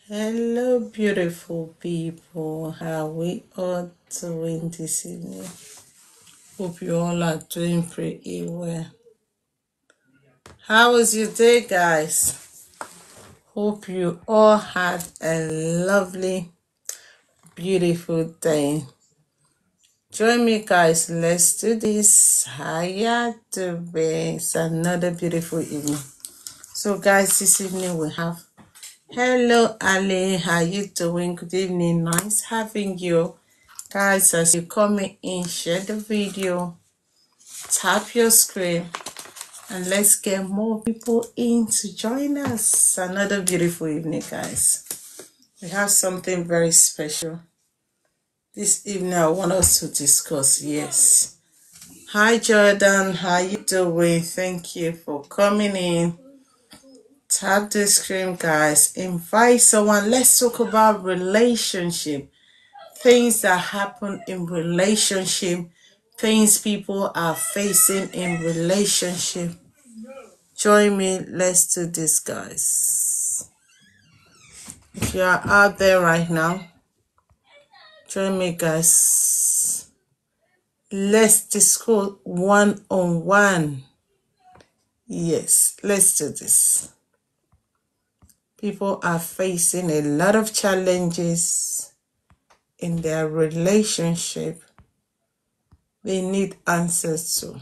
Hello, beautiful people. How we all doing this evening? Hope you all are doing pretty well. How was your day, guys? Hope you all had a lovely, beautiful day. Join me, guys. Let's do this. How ya doing? It's another beautiful evening. So, guys, this evening we have hello, Ali. How you doing? Good evening. Nice having you. Guys, as you coming in, share the video, tap your screen, and let's get more people in to join us. Another beautiful evening, guys. We have something very special. This evening, I want us to discuss, yes. Hi, Jordan. How you doing? Thank you for coming in. Tap the screen, guys. Invite someone. Let's talk about relationship. Things that happen in relationship, things people are facing in relationship. Join me, let's do this, guys. If you are out there right now, join me, guys. Let's discuss one-on-one. Yes, let's do this. People are facing a lot of challenges in their relationship. They need answers to.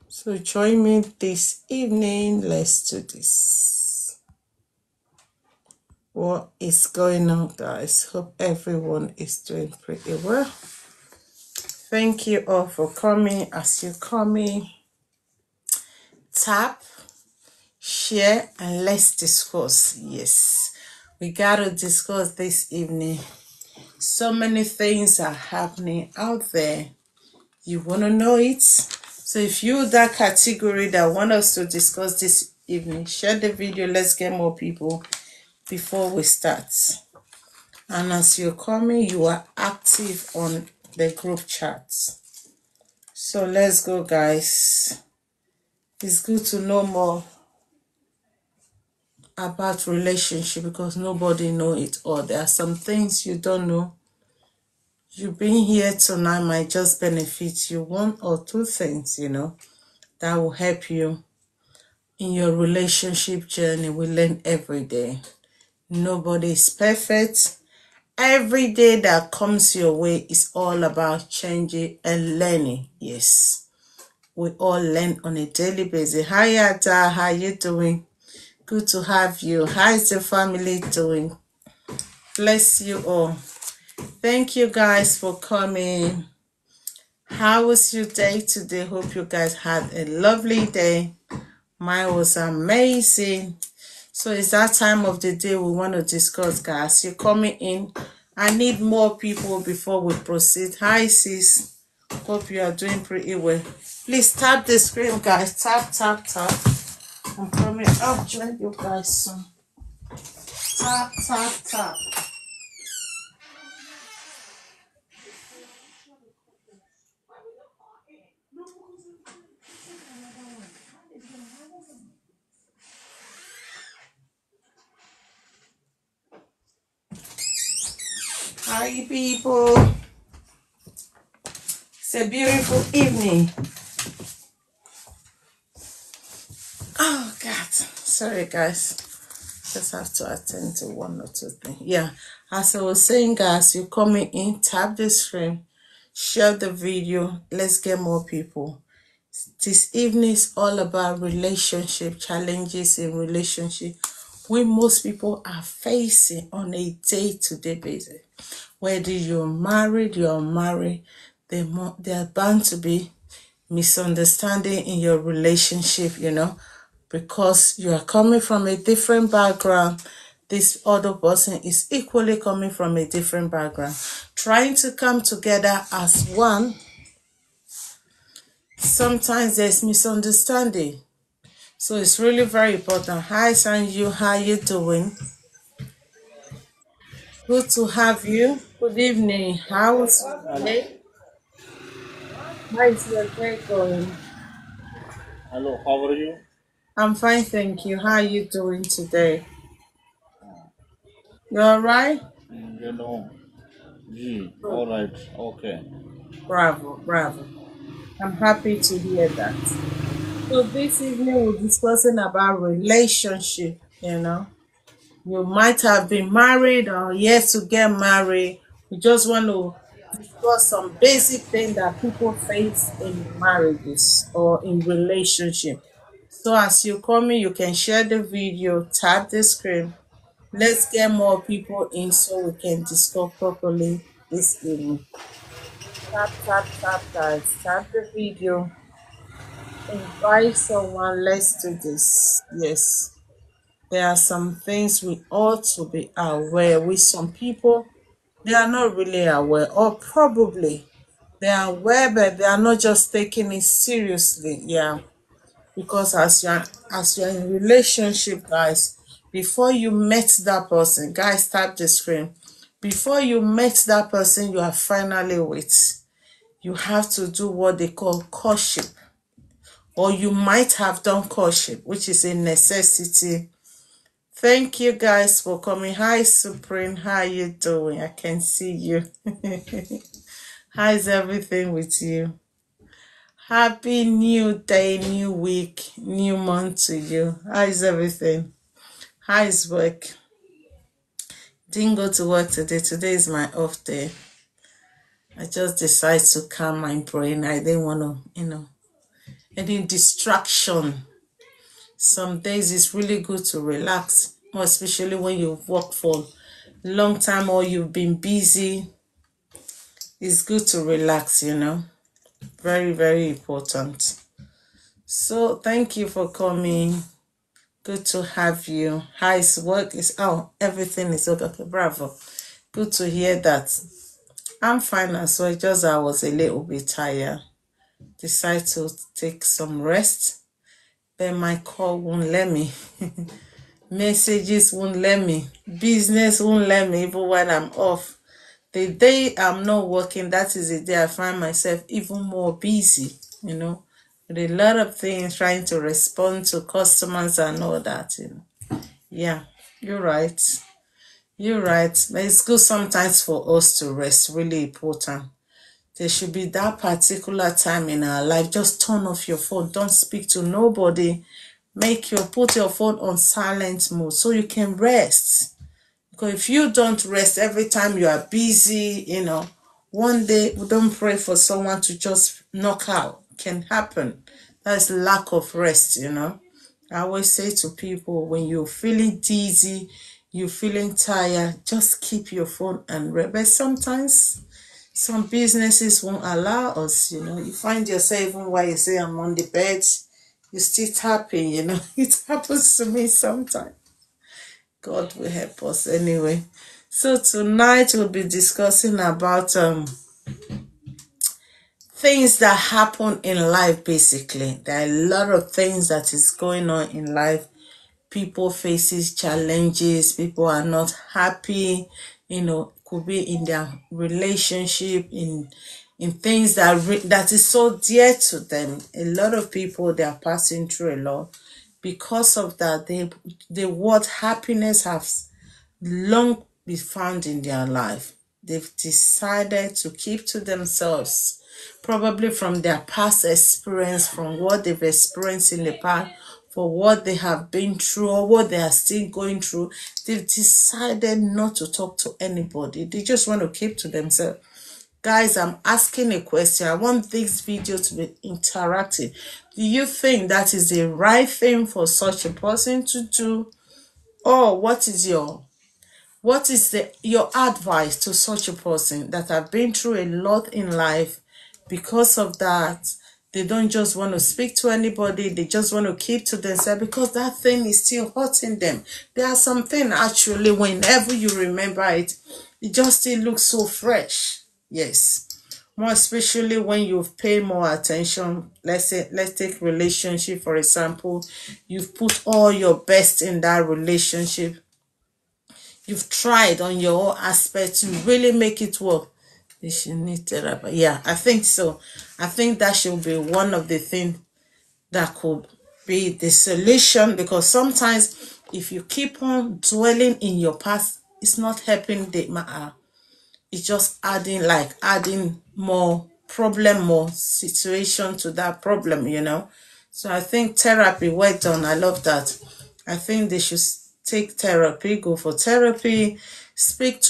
So join me this evening. Let's do this. What is going on, guys? Hope everyone is doing pretty well. Thank you all for coming. As you come in, tap, share, and let's discuss. Yes, we gotta discuss this evening. So many things are happening out there. You wanna know it? So if you're that category that want us to discuss this evening, share the video. Let's get more people before we start. And as you're coming, you are active on the group chat. So let's go, guys. It's good to know more about relationship because nobody know it all. There are some things you don't know. You being here tonight might just benefit you. One or two things, that will help you in your relationship journey. We learn every day. Nobody is perfect. Every day that comes your way is all about changing and learning. Yes, we all learn on a daily basis. Hi, Yata. How you doing? Good to have you. How is the family doing? Bless you all. Thank you guys for coming. How was your day today? Hope you guys had a lovely day. Mine was amazing. So it's that time of the day we want to discuss, guys. You're coming in. I need more people before we proceed. Hi, sis. Hope you are doing pretty well. Please tap the screen, guys. Tap, tap, tap. I'm coming up. Join you guys soon. Tap, tap, tap. Hi, people. It's a beautiful evening. Oh, God. Sorry, guys. Just have to attend to one or two things. Yeah. As I was saying, guys, you're coming in, tap the screen, share the video. Let's get more people. This evening is all about relationship, challenges in relationship, when most people are facing on a day-to-day basis. Whether you're married, there are bound to be misunderstanding in your relationship, because you are coming from a different background. This other person is equally coming from a different background. Trying to come together as one, sometimes there's misunderstanding. So it's really very important. Hi, Sanju, how you doing? Good to have you. Good evening. How's your day? How is your day going? Hello, how are you? I'm fine, thank you. How are you doing today? You all right? You know, G. All right. Okay. Bravo, bravo. I'm happy to hear that. So this evening we're discussing about relationship, you know. You might have been married or yet to get married. We just want to discuss some basic things that people face in marriages or in relationship. So as you come in, you can share the video, tap the screen. Let's get more people in so we can discuss properly this evening. Tap, tap, tap, guys. Tap the video. Invite someone. Let's do this. Yes. There are some things we ought to be aware with. Some people, they are not really aware, or probably they are aware, but they are not just taking it seriously. Yeah. Because as you're in relationship, guys, before you met that person, guys, tap the screen. Before you met that person you are finally with, you have to do what they call courtship, or you might have done courtship, which is a necessity. Thank you guys for coming. Hi Supreme, how you doing? I can see you. How's everything with you? Happy new day, new week, new month to you. How's everything? How's work? Didn't go to work today. Today is my off day. I just decided to calm my brain. I didn't want to, any distraction. Some days it's really good to relax, more especially when you've worked for a long time or you've been busy. It's good to relax, Very, very important. So thank you for coming. Good to have you. How's work? Everything is okay. Okay, bravo. Good to hear that. I'm fine as well. Just I was a little bit tired. Decided to take some rest. Then my call won't let me. Messages won't let me. Business won't let me even when I'm off. The day I'm not working, that is the day I find myself even more busy, with a lot of things, trying to respond to customers and all that, Yeah, you're right. You're right. But it's good sometimes for us to rest, really important. There should be that particular time in our life. Just turn off your phone. Don't speak to nobody. Put your phone on silent mode so you can rest. Because if you don't rest every time you are busy, one day we don't pray for someone to just knock out. Can happen. That's lack of rest, I always say to people, when you're feeling dizzy, you're feeling tired, just keep your phone and rest. But sometimes some businesses won't allow us, You find yourself even while you say I'm on the bed, you still tapping, It happens to me sometimes. God will help us anyway. So tonight we'll be discussing about things that happen in life. Basically, there are a lot of things that is going on in life. People faces challenges. People are not happy. Could be in their relationship, in things that is so dear to them. A lot of people, they are passing through a lot. Because of that, the word happiness has long been found in their life. They've decided to keep to themselves, probably from their past experience, from what they've experienced in the past, for what they have been through or what they are still going through. They've decided not to talk to anybody. They just want to keep to themselves. Guys, I'm asking a question. I want this video to be interactive. Do you think that is the right thing for such a person to do? Or what is your advice to such a person that have been through a lot in life? Because of that, they don't just want to speak to anybody. They just want to keep to themselves because that thing is still hurting them. There are some things actually, whenever you remember it, it just still looks so fresh. Yes. More especially when you've paid more attention. Let's take relationship, for example. You've put all your best in that relationship. You've tried on your own aspect to really make it work. They should need therapy. Yeah, I think so. I think that should be one of the things that could be the solution, because sometimes if you keep on dwelling in your past it's not helping the matter. It's just adding more problem, more situation to that problem, you know. So I think therapy, well done. I love that. I think they should take therapy, go for therapy, seek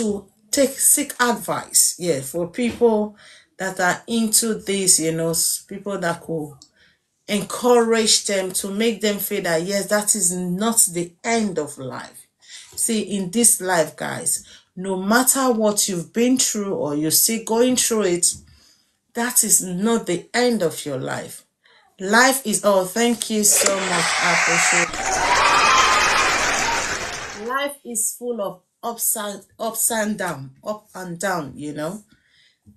advice. Yeah, for people that are into this, you know, people that could encourage them to make them feel that yes, that is not the end of life. See, in this life, guys, no matter what you've been through or you're still going through it, that is not the end of your life. Life is, oh, thank you so much. I appreciate it. Life is full of ups and down, up and down, you know.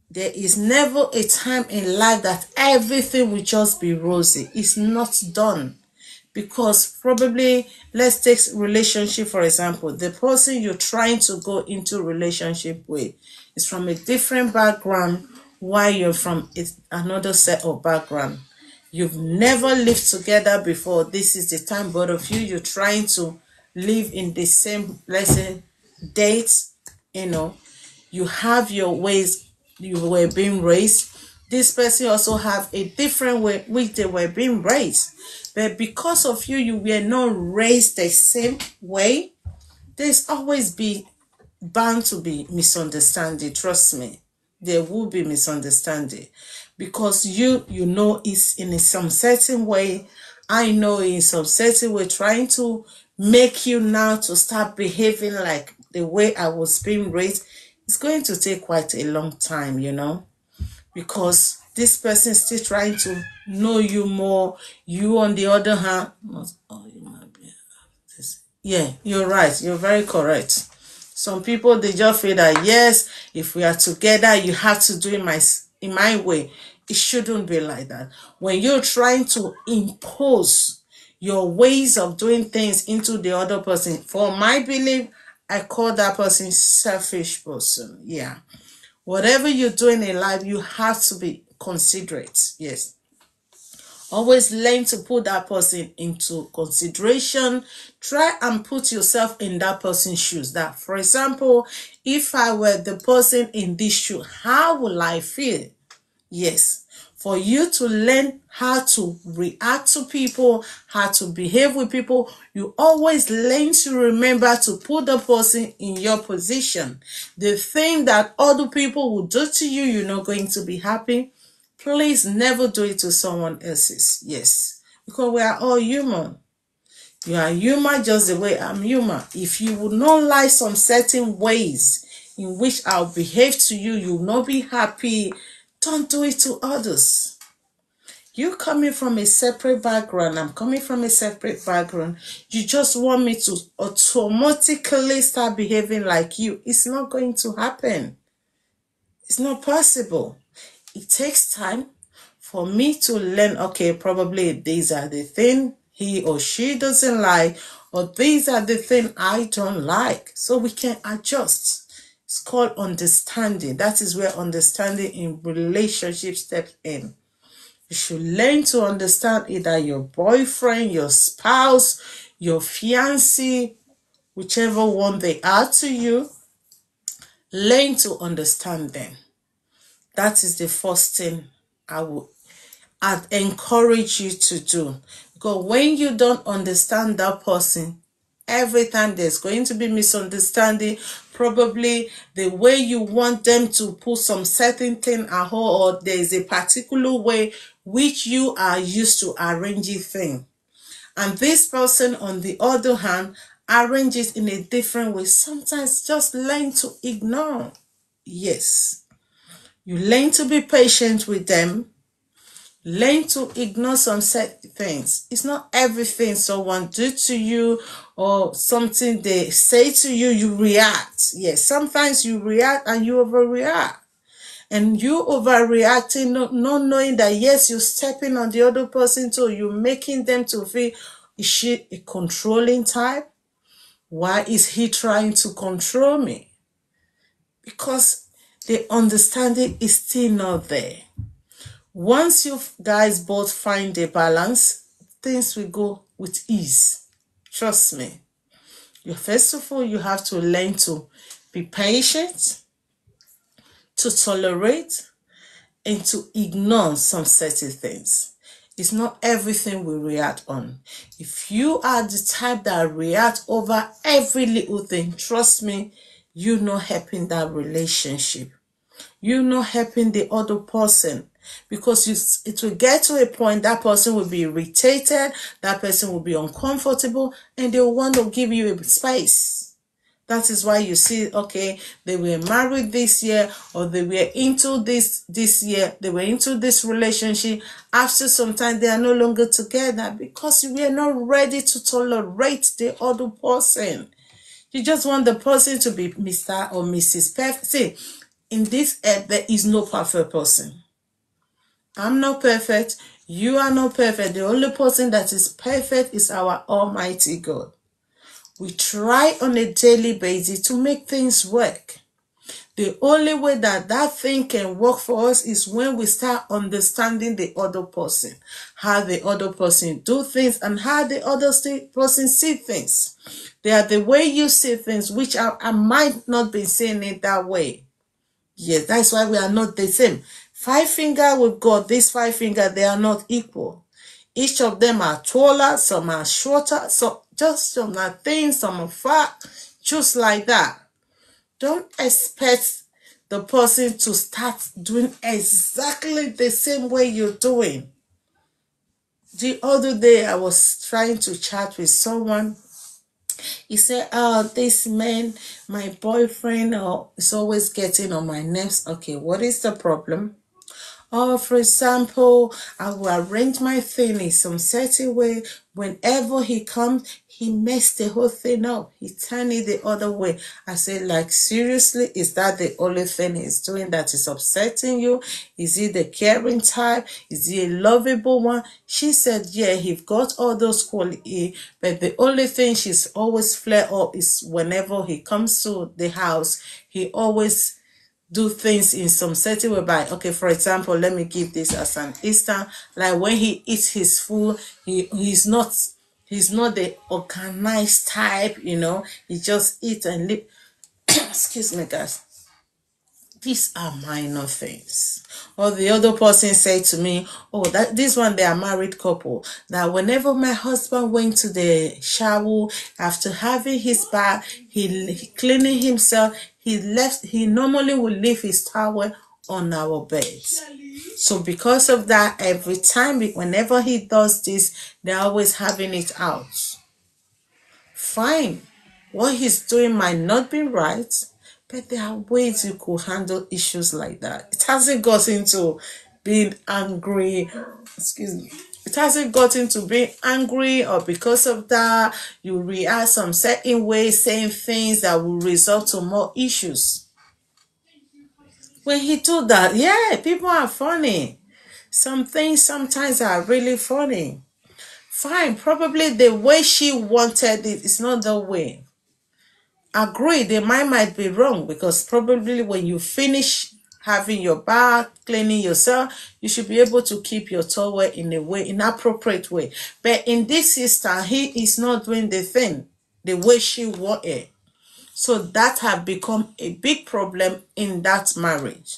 There is never a time in life that everything will just be rosy. It's not done. Because probably, let's take relationship for example. The person you're trying to go into relationship with is from a different background while you're from another set of background. You've never lived together before. This is the time both of you're trying to live in the same, let's say, dates, you know. You have your ways you were being raised. This person also have a different way which they were being raised. But because of you were not raised the same way, there's always bound to be misunderstanding. Trust me, there will be misunderstanding because you know it's in some certain way. I know in some certain way, trying to make you now to start behaving like the way I was being raised. It's going to take quite a long time, you know, because this person is still trying to know you more. You, on the other hand, yeah, you're right. You're very correct. Some people, they just feel that, yes, if we are together, you have to do it in my way. It shouldn't be like that. When you're trying to impose your ways of doing things into the other person, for my belief, I call that person selfish person. Yeah. Whatever you're doing in life, you have to be considerate. Yes. Always learn to put that person into consideration. Try and put yourself in that person's shoes. That, for example, if I were the person in this shoe, how will I feel? Yes. For you to learn how to react to people, how to behave with people, you always learn to remember to put the person in your position. The thing that other people will do to you, you're not going to be happy. Please never do it to someone else's. Yes. Because we are all human. You are human just the way I'm human. If you would not like some certain ways in which I'll behave to you, you will not be happy. Don't do it to others. You coming from a separate background, I'm coming from a separate background. You just want me to automatically start behaving like you. It's not going to happen. It's not possible. It takes time for me to learn, okay, probably these are the things he or she doesn't like, or these are the things I don't like. So we can adjust. It's called understanding. That is where understanding in relationship steps in. You should learn to understand either your boyfriend, your spouse, your fiancé, whichever one they are to you. Learn to understand them. That is the first thing I'd encourage you to do. Because when you don't understand that person, every time there's going to be misunderstanding, probably the way you want them to put some certain thing at home, or there's a particular way which you are used to arranging things. And this person, on the other hand, arranges in a different way. Sometimes just learn to ignore. Yes. You learn to be patient with them. Learn to ignore some certain things. It's not everything someone do to you or something they say to you, you react. Yes, sometimes you react and you overreact. And you overreacting, not knowing that, yes, you're stepping on the other person too. You're making them to feel, is she a controlling type? Why is he trying to control me? Because the understanding is still not there. Once you guys both find a balance, things will go with ease. Trust me. First of all, you have to learn to be patient, to tolerate, and to ignore some certain things. It's not everything we react on. If you are the type that react over every little thing, trust me, you're not helping that relationship. You're not helping the other person, because it will get to a point that person will be irritated, that person will be uncomfortable, and they will want to give you a space. That is why you see, okay, they were married this year, or they were into this year, they were into this relationship. After some time, they are no longer together because we are not ready to tolerate the other person. You just want the person to be Mr. or Mrs. Perfect. See, in this earth, there is no perfect person. I'm not perfect. You are not perfect. The only person that is perfect is our Almighty God. We try on a daily basis to make things work. The only way that thing can work for us is when we start understanding the other person, how the other person do things, and how the other person see things. They are the way you see things, which I might not be seeing it that way. Yes, that's why we are not the same. 5 fingers with God, these 5 fingers, they are not equal. Each of them are taller, some are shorter, so just some are thin, some are fat, just like that. Don't expect the person to start doing exactly the same way you're doing. The other day, I was trying to chat with someone. He said, oh, this man, my boyfriend, is always getting on my nerves. Okay, what is the problem? Oh, for example, I will arrange my thing in some certain way. Whenever he comes, he messed the whole thing up. He turned it the other way. I said, like, seriously, is that the only thing he's doing that is upsetting you? Is he the caring type? Is he a lovable one? She said, yeah, he's got all those qualities, but the only thing she's always flare up is whenever he comes to the house, he always do things in some certain way. By, okay, for example, let me give this as an instance. Like when he eats his food, he's not the organized type, you know. He just eat and live. Excuse me, guys. These are minor things. Or the other person said to me, oh, that this one, they are married couple. Now, whenever my husband went to the shower, after having his bath, he cleaning himself, he normally will leave his towel on our bed. So because of that, every time, whenever he does this, they're always having it out. Fine. What he's doing might not be right, but there are ways you could handle issues like that. It hasn't got into being angry. Excuse me. It hasn't got into being angry, or because of that, you react some certain ways, saying things that will result to more issues. When he do that, yeah, people are funny. Some things sometimes are really funny. Fine, probably the way she wanted it is not the way. Agree, the mind might be wrong, because probably when you finish having your bath, cleaning yourself, you should be able to keep your towel in an appropriate way. But in this instance, he is not doing the thing the way she wanted. So that have become a big problem in that marriage.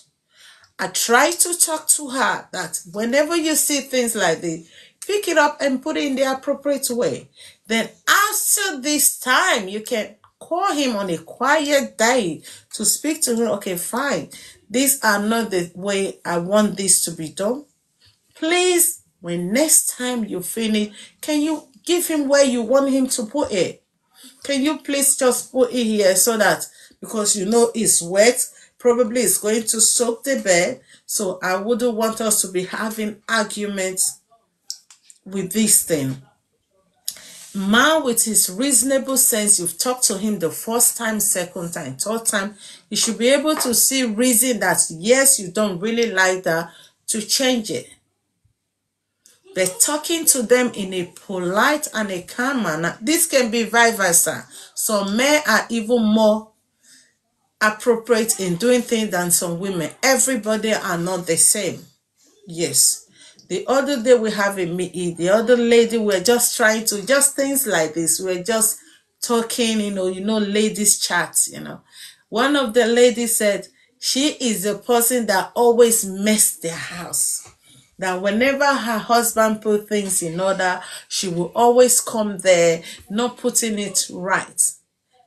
I try to talk to her that whenever you see things like this, pick it up and put it in the appropriate way. Then after this time, you can call him on a quiet day to speak to him. Okay, fine. These are not the way I want this to be done. Please, when next time you finish, can you give him where you want him to put it? Can you please just put it here, so that, because you know it's wet, probably it's going to soak the bed. So I wouldn't want us to be having arguments with this thing. Man with his reasonable sense, you've talked to him the first time, second time, third time, you should be able to see reason that yes, you don't really like that, to change it. But talking to them in a polite and a calm manner, this can be vice versa. Some men are even more appropriate in doing things than some women. Everybody are not the same. Yes. The other day we have a meeting, the other lady, we're just trying to, just things like this, we're just talking, ladies chat, One of the ladies said she is the person that always mess their house. That whenever her husband put things in order, she will always come there, not putting it right.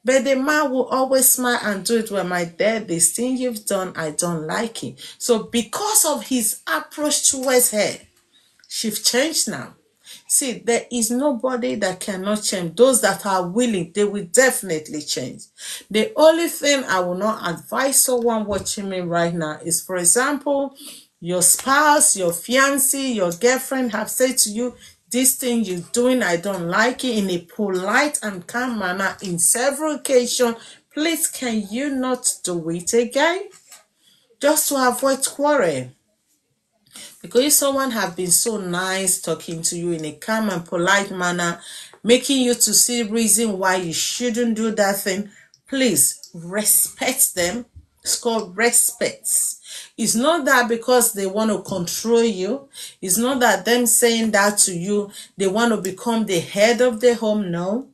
But the man will always smile and do it. Well, my dear, this thing you've done, I don't like it. So because of his approach towards her, she's changed now. See, there is nobody that cannot change. Those that are willing, they will definitely change. The only thing I will not advise someone watching me right now is, for example, your spouse, your fiancé, your girlfriend have said to you, this thing you're doing, I don't like it, in a polite and calm manner in several occasions. Please, can you not do it again? Just to avoid quarrel. Because if someone have been so nice talking to you in a calm and polite manner, making you to see reason why you shouldn't do that thing, please respect them. It's called respect. It's not that because they want to control you. It's not that them saying that to you, they want to become the head of the home. No.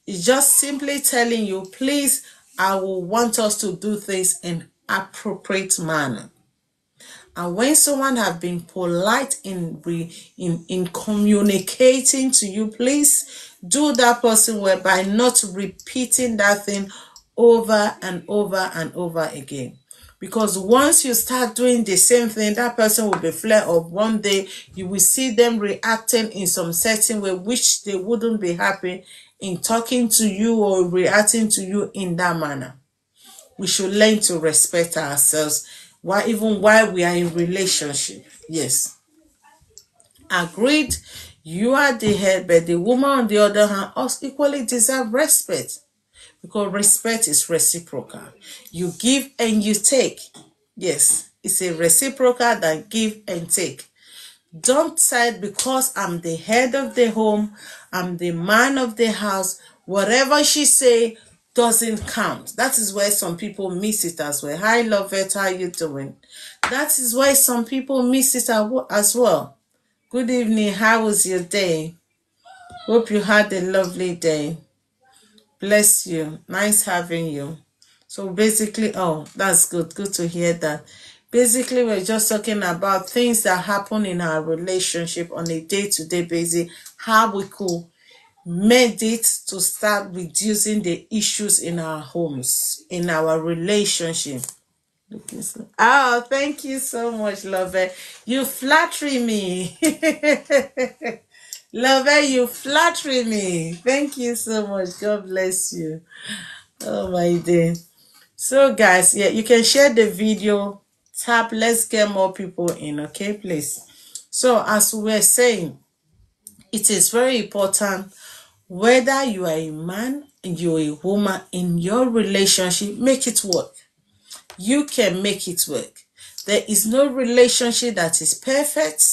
It's just simply telling you, please, I will want us to do things in appropriate manner. And when someone have been polite in communicating to you, please do that person well by not repeating that thing over and over and over again. Because once you start doing the same thing, that person will be flare up. One day you will see them reacting in some certain way which they wouldn't be happy in talking to you or reacting to you in that manner. We should learn to respect ourselves even while we are in relationship. Yes. Agreed. You are the head, but the woman on the other hand also equally deserve respect. Because respect is reciprocal. You give and you take. Yes. It's a reciprocal that give and take. Don't say because I'm the head of the home, I'm the man of the house, whatever she say doesn't count. That is where some people miss it as well. Hi, Lovette, how you doing? That is why some people miss it as well. Good evening. How was your day? Hope you had a lovely day. Bless you. Nice having you. So basically, oh, that's good. Good to hear that. Basically, we're just talking about things that happen in our relationship on a day-to-day basis, how we could made it to start reducing the issues in our homes, in our relationship. Oh, thank you so much, Lover. You flatter me. Lover, you flatter me. Thank you so much. God bless you. Oh, my dear. So, guys, yeah, you can share the video. Tap, let's get more people in, okay, please. So, as we were saying, it is very important whether you are a man and you're a woman in your relationship, make it work. You can make it work. There is no relationship that is perfect.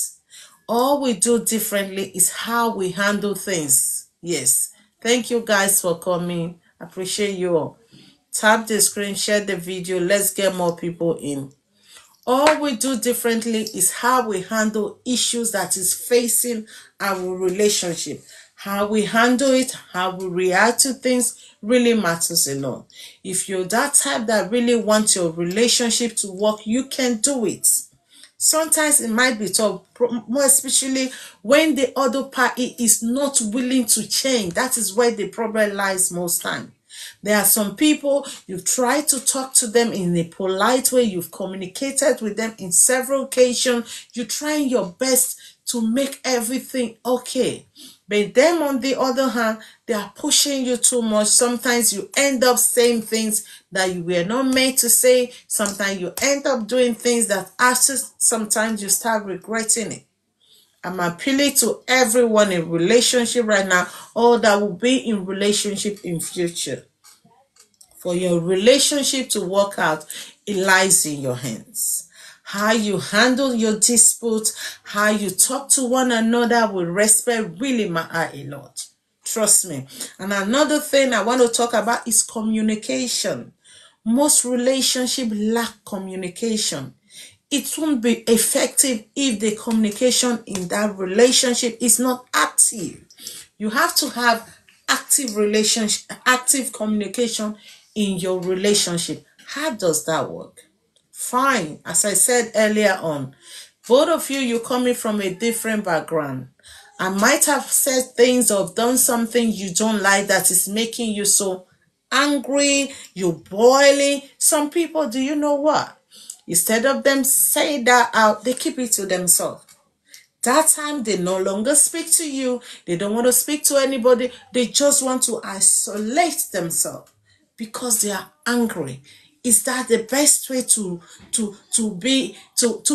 All we do differently is how we handle things. Yes. Thank you guys for coming. Appreciate you all. Tap the screen, share the video. Let's get more people in. All we do differently is how we handle issues that is facing our relationship. How we handle it, how we react to things really matters a lot. If you're that type that really wants your relationship to work, you can do it. Sometimes it might be tough, more especially when the other party is not willing to change. That is where the problem lies most time. There are some people, you've tried to talk to them in a polite way, you've communicated with them in several occasions, you're trying your best to make everything okay. But them on the other hand, they are pushing you too much. Sometimes you end up saying things that you were not meant to say. Sometimes you end up doing things that after sometimes you start regretting it. I'm appealing to everyone in relationship right now, or that will be in relationship in future. For your relationship to work out, it lies in your hands. How you handle your dispute, how you talk to one another with respect really matter a lot. Trust me. And another thing I want to talk about is communication. Most relationships lack communication. It won't be effective if the communication in that relationship is not active. You have to have active communication in your relationship. How does that work? Fine. As I said earlier on, both of you're coming from a different background. I might have said things or done something you don't like that is making you so angry, you're boiling. Some people, do you know what? Instead of them saying that out, they keep it to themselves. That time they no longer speak to you. They don't want to speak to anybody. They just want to isolate themselves because they are angry. Is that the best way to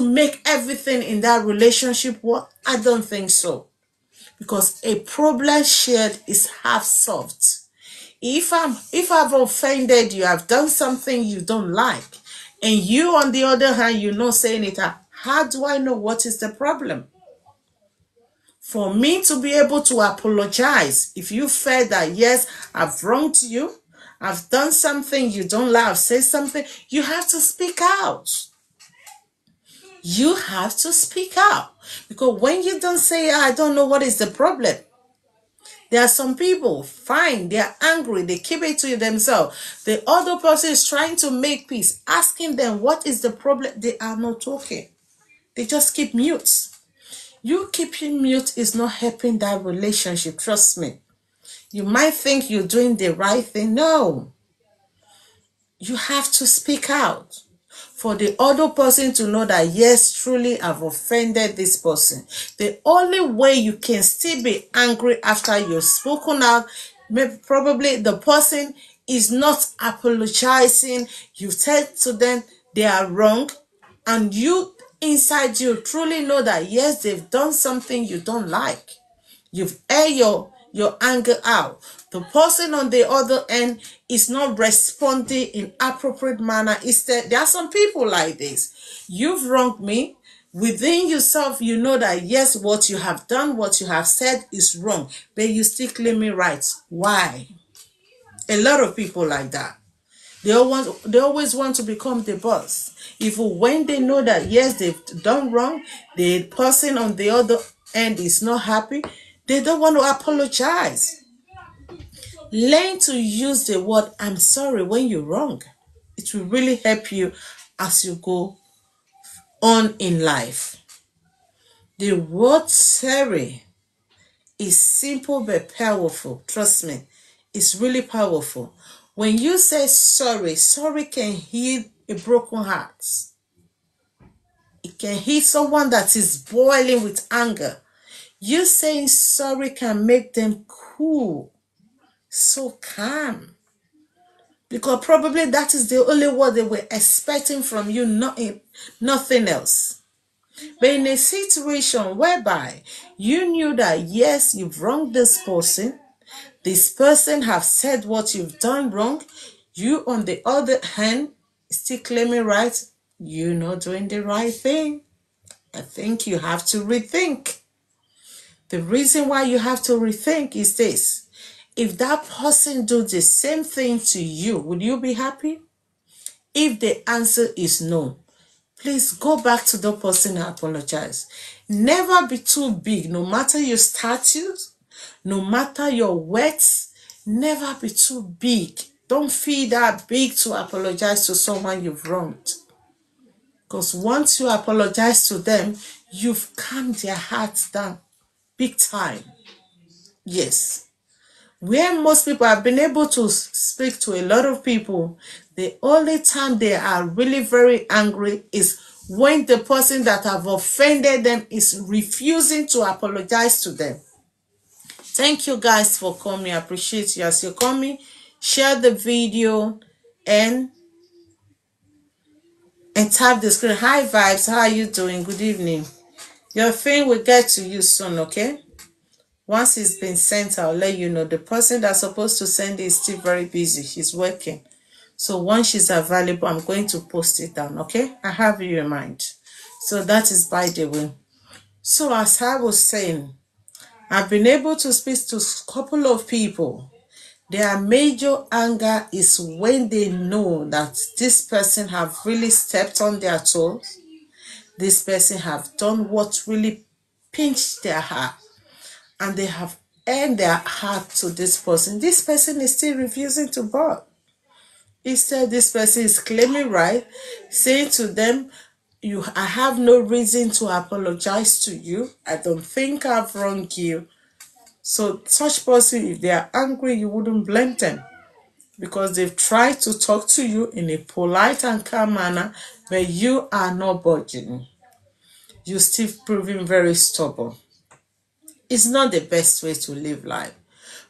make everything in that relationship work? I don't think so. Because a problem shared is half solved. If I've offended you, I've done something you don't like, and you on the other hand, you're not saying it, how do I know what is the problem? For me to be able to apologize, if you felt that, yes, I've wronged you, I've done something you don't like, I've said something, you have to speak out. You have to speak out. Because when you don't say, I don't know what is the problem. There are some people, fine, they are angry, they keep it to themselves. The other person is trying to make peace, asking them what is the problem. They are not talking. They just keep mute. You keeping mute is not helping that relationship, trust me. You might think you're doing the right thing. No. You have to speak out for the other person to know that, yes, truly I've offended this person. The only way you can still be angry after you've spoken out, maybe probably the person is not apologizing. You've said to them they are wrong, and you inside you truly know that, yes, they've done something you don't like. You've aired your anger out. The person on the other end is not responding in appropriate manner. Instead, there are some people like this. You've wronged me. Within yourself, you know that, yes, what you have done, what you have said is wrong, but you still claim me right. Why? A lot of people like that. They always want to become the boss. Even when they know that, yes, they've done wrong, the person on the other end is not happy, they don't want to apologize. Learn to use the word I'm sorry when you're wrong. It will really help you as you go on in life. The word sorry is simple but powerful. Trust me, it's really powerful. When you say sorry, sorry can heal a broken heart. It can heal someone that is boiling with anger. You saying sorry can make them cool, so calm. Because probably that is the only word they were expecting from you, nothing else. But in a situation whereby you knew that, yes, you've wronged this person have said what you've done wrong, you on the other hand still claiming right, you're not doing the right thing. I think you have to rethink. The reason why you have to rethink is this. If that person do the same thing to you, would you be happy? If the answer is no, please go back to the person and apologize. Never be too big, no matter your status, no matter your words, never be too big. Don't feel that big to apologize to someone you've wronged. Because once you apologize to them, you've calmed their hearts down. Big time. Yes. Where most people have been able to speak to a lot of people, the only time they are really very angry is when the person that have offended them is refusing to apologize to them. Thank you guys for coming. I appreciate you as you're coming. Share the video and tap the screen. Hi Vibes, how are you doing? Good evening. Your thing will get to you soon, okay? Once it's been sent, I'll let you know. The person that's supposed to send it is still very busy. She's working. So once she's available, I'm going to post it down, okay? I have you in mind. So that is by the way. So as I was saying, I've been able to speak to a couple of people. Their major anger is when they know that this person have really stepped on their toes. This person have done what really pinched their heart. And they have and their heart to this person is still refusing to bow. Instead, this person is claiming right, saying to them, I have no reason to apologize to you. I don't think I've wronged you. So such person, if they are angry, you wouldn't blame them, because they've tried to talk to you in a polite and calm manner, but you are not budging. You're still proving very stubborn. It's not the best way to live life.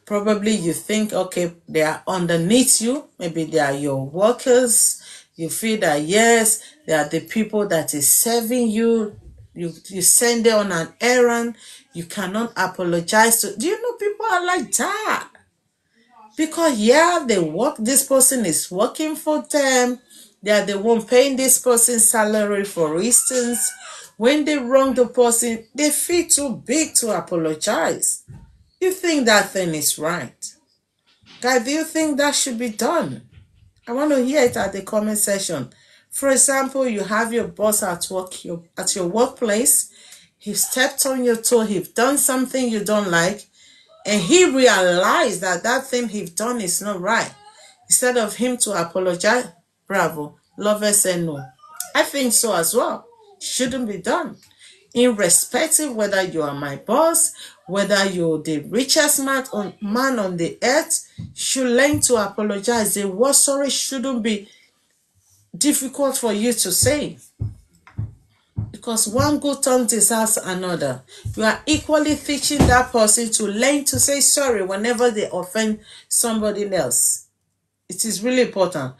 Probably you think, okay, they are underneath you. Maybe they are your workers. You feel that, yes, they are the people that is serving you. You send them on an errand. You cannot apologize to. Do you know people are like that? Because, yeah, they work. This person is working for them. They are the one paying this person's salary, for instance. When they wrong the person, they feel too big to apologize. You think that thing is right? Guy, do you think that should be done? I want to hear it at the comment section. For example, you have your boss at work, at your workplace. He stepped on your toe. He's done something you don't like, and he realized that that thing he's done is not right. Instead of him to apologize, bravo, lovers say no. I think so as well. Shouldn't be done. Irrespective whether you are my boss, whether you're the richest man on the earth, should learn to apologize. The word sorry shouldn't be difficult for you to say, because one good tongue deserves another. You are equally teaching that person to learn to say sorry whenever they offend somebody else. It is really important.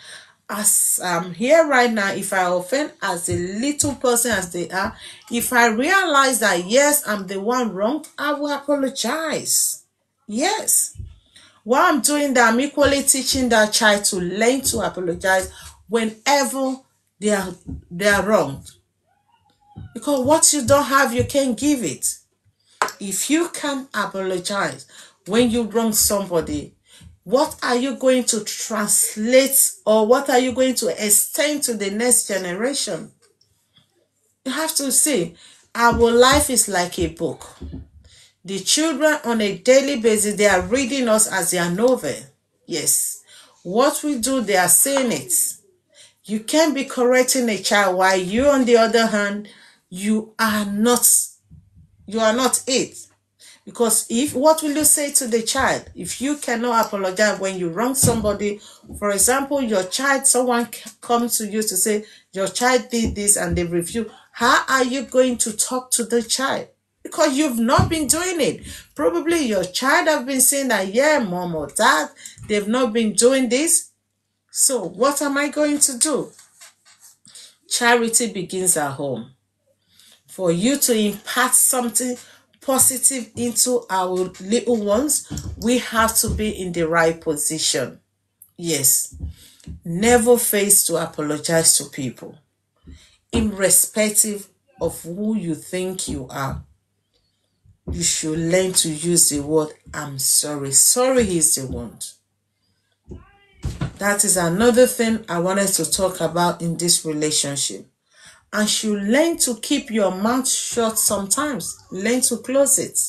As I'm here right now, if I offend as a little person as they are, if I realize that, yes, I'm the one wrong, I will apologize. Yes. While I'm doing that, I'm equally teaching that child to learn to apologize whenever they are wrong. Because what you don't have, you can't give it. If you can't apologize when you wrong somebody, what are you going to translate, or what are you going to extend to the next generation? You have to see, our life is like a book. The children on a daily basis, they are reading us as their novel. Yes. What we do, they are saying it. You can't be correcting a child while you, on the other hand, you are not it. Because what will you say to the child if you cannot apologize when you wrong somebody? For example, someone comes to you to say your child did this and they refuse. How are you going to talk to the child? Because you've not been doing it. Probably your child have been saying that, yeah, mom or dad, they've not been doing this. So what am I going to do? Charity begins at home. For you to impart something positive into our little ones, we have to be in the right position. Yes. Never fail to apologize to people, irrespective of who you think you are. You should learn to use the word I'm sorry. Sorry is the word. That is another thing I wanted to talk about in this relationship. And should learn to keep your mouth shut sometimes. Learn to close it.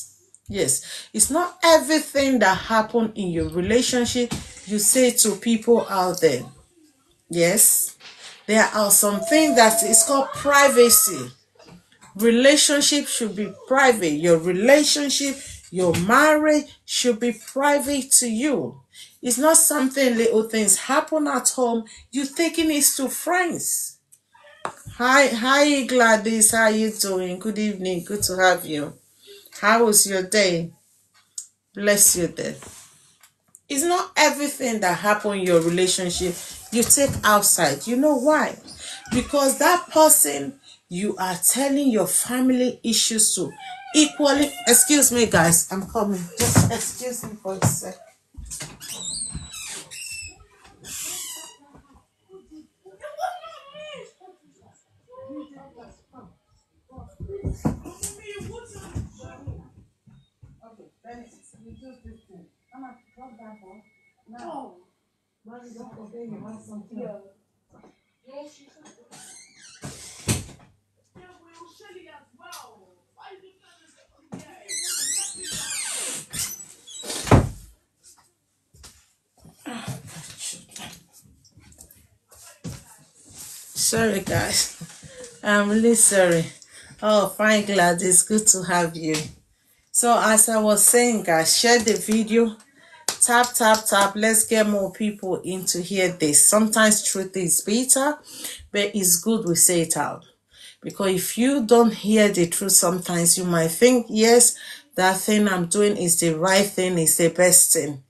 Yes, it's not everything that happened in your relationship you say to people out there. Yes, there are some things that is called privacy. Relationship should be private. Your relationship, your marriage should be private to you. It's not something little things happen at home, you taking it to friends. Hi Gladys, how you doing? Good evening, good to have you. How was your day? Bless you there. It's not everything that happened in your relationship you take outside. You know why? Because that person you are telling your family issues to equally. Excuse me, guys, I'm coming. Just excuse me for a sec. No. Mommy, don't forget you have something. Yeah. Sorry, guys. I'm really sorry. Oh, fine, Glad. It's good to have you. So, as I was saying, guys, share the video. Tap, tap, tap. Let's get more people in to hear this. Sometimes truth is bitter, but it's good we say it out. Because if you don't hear the truth, sometimes you might think, yes, that thing I'm doing is the right thing, is the best thing.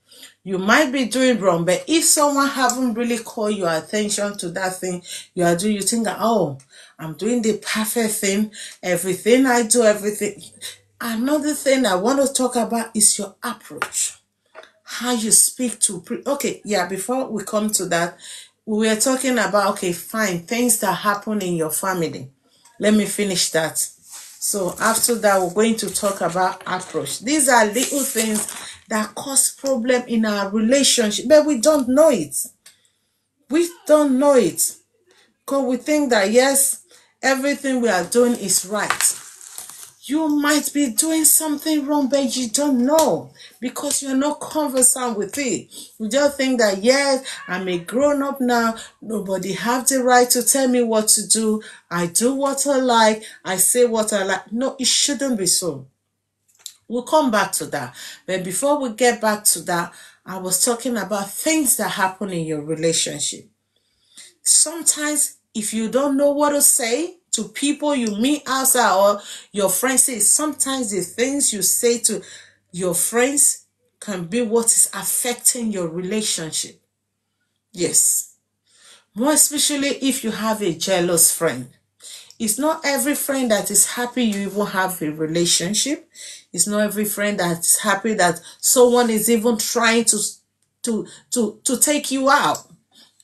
You might be doing wrong, but if someone haven't really called your attention to that thing you are doing, you think that, oh, I'm doing the perfect thing, everything I do, everything. Another thing I want to talk about is your approach, how you speak to okay, yeah, before we come to that, we were talking about, okay, fine, things that happen in your family. Let me finish that. So after that, we're going to talk about approach. These are little things that cause problem in our relationship, but we don't know it. We don't know it because we think that, yes, everything we are doing is right. You might be doing something wrong, but you don't know because you're not conversant with it. You just think that, yes, I'm a grown-up now. Nobody have the right to tell me what to do. I do what I like. I say what I like. No, it shouldn't be so. We'll come back to that. But before we get back to that, I was talking about things that happen in your relationship. Sometimes if you don't know what to say to people you meet outside or your friends say, sometimes the things you say to your friends can be what is affecting your relationship. Yes. More especially if you have a jealous friend. It's not every friend that is happy you even have a relationship. It's not every friend that is happy that someone is even trying to take you out.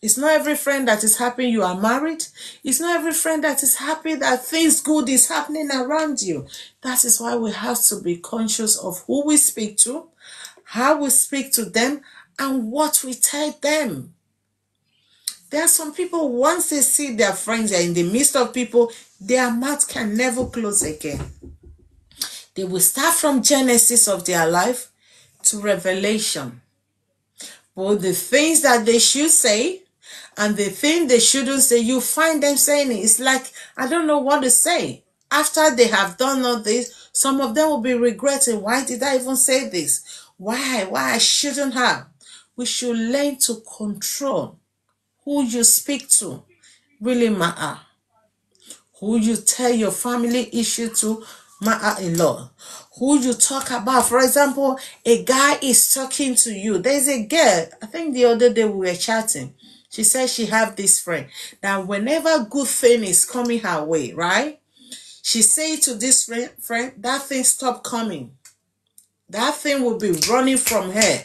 It's not every friend that is happy you are married. It's not every friend that is happy that things good is happening around you. That is why we have to be conscious of who we speak to, how we speak to them, and what we tell them. There are some people, once they see their friends are in the midst of people, their mouth can never close again. They will start from Genesis of their life to Revelation. But the things that they should say and the thing they shouldn't say, you find them saying it. It's like, I don't know what to say. After they have done all this, some of them will be regretting, why did I even say this? Why I shouldn't have. We should learn to control who you speak to. Really matter. Who you tell your family issue to matter a lot. Who you talk about. For example, a guy is talking to you. There's a girl, I think the other day we were chatting. She said she have this friend. Now, whenever good thing is coming her way, right? She say to this friend, that thing stop coming. That thing will be running from her.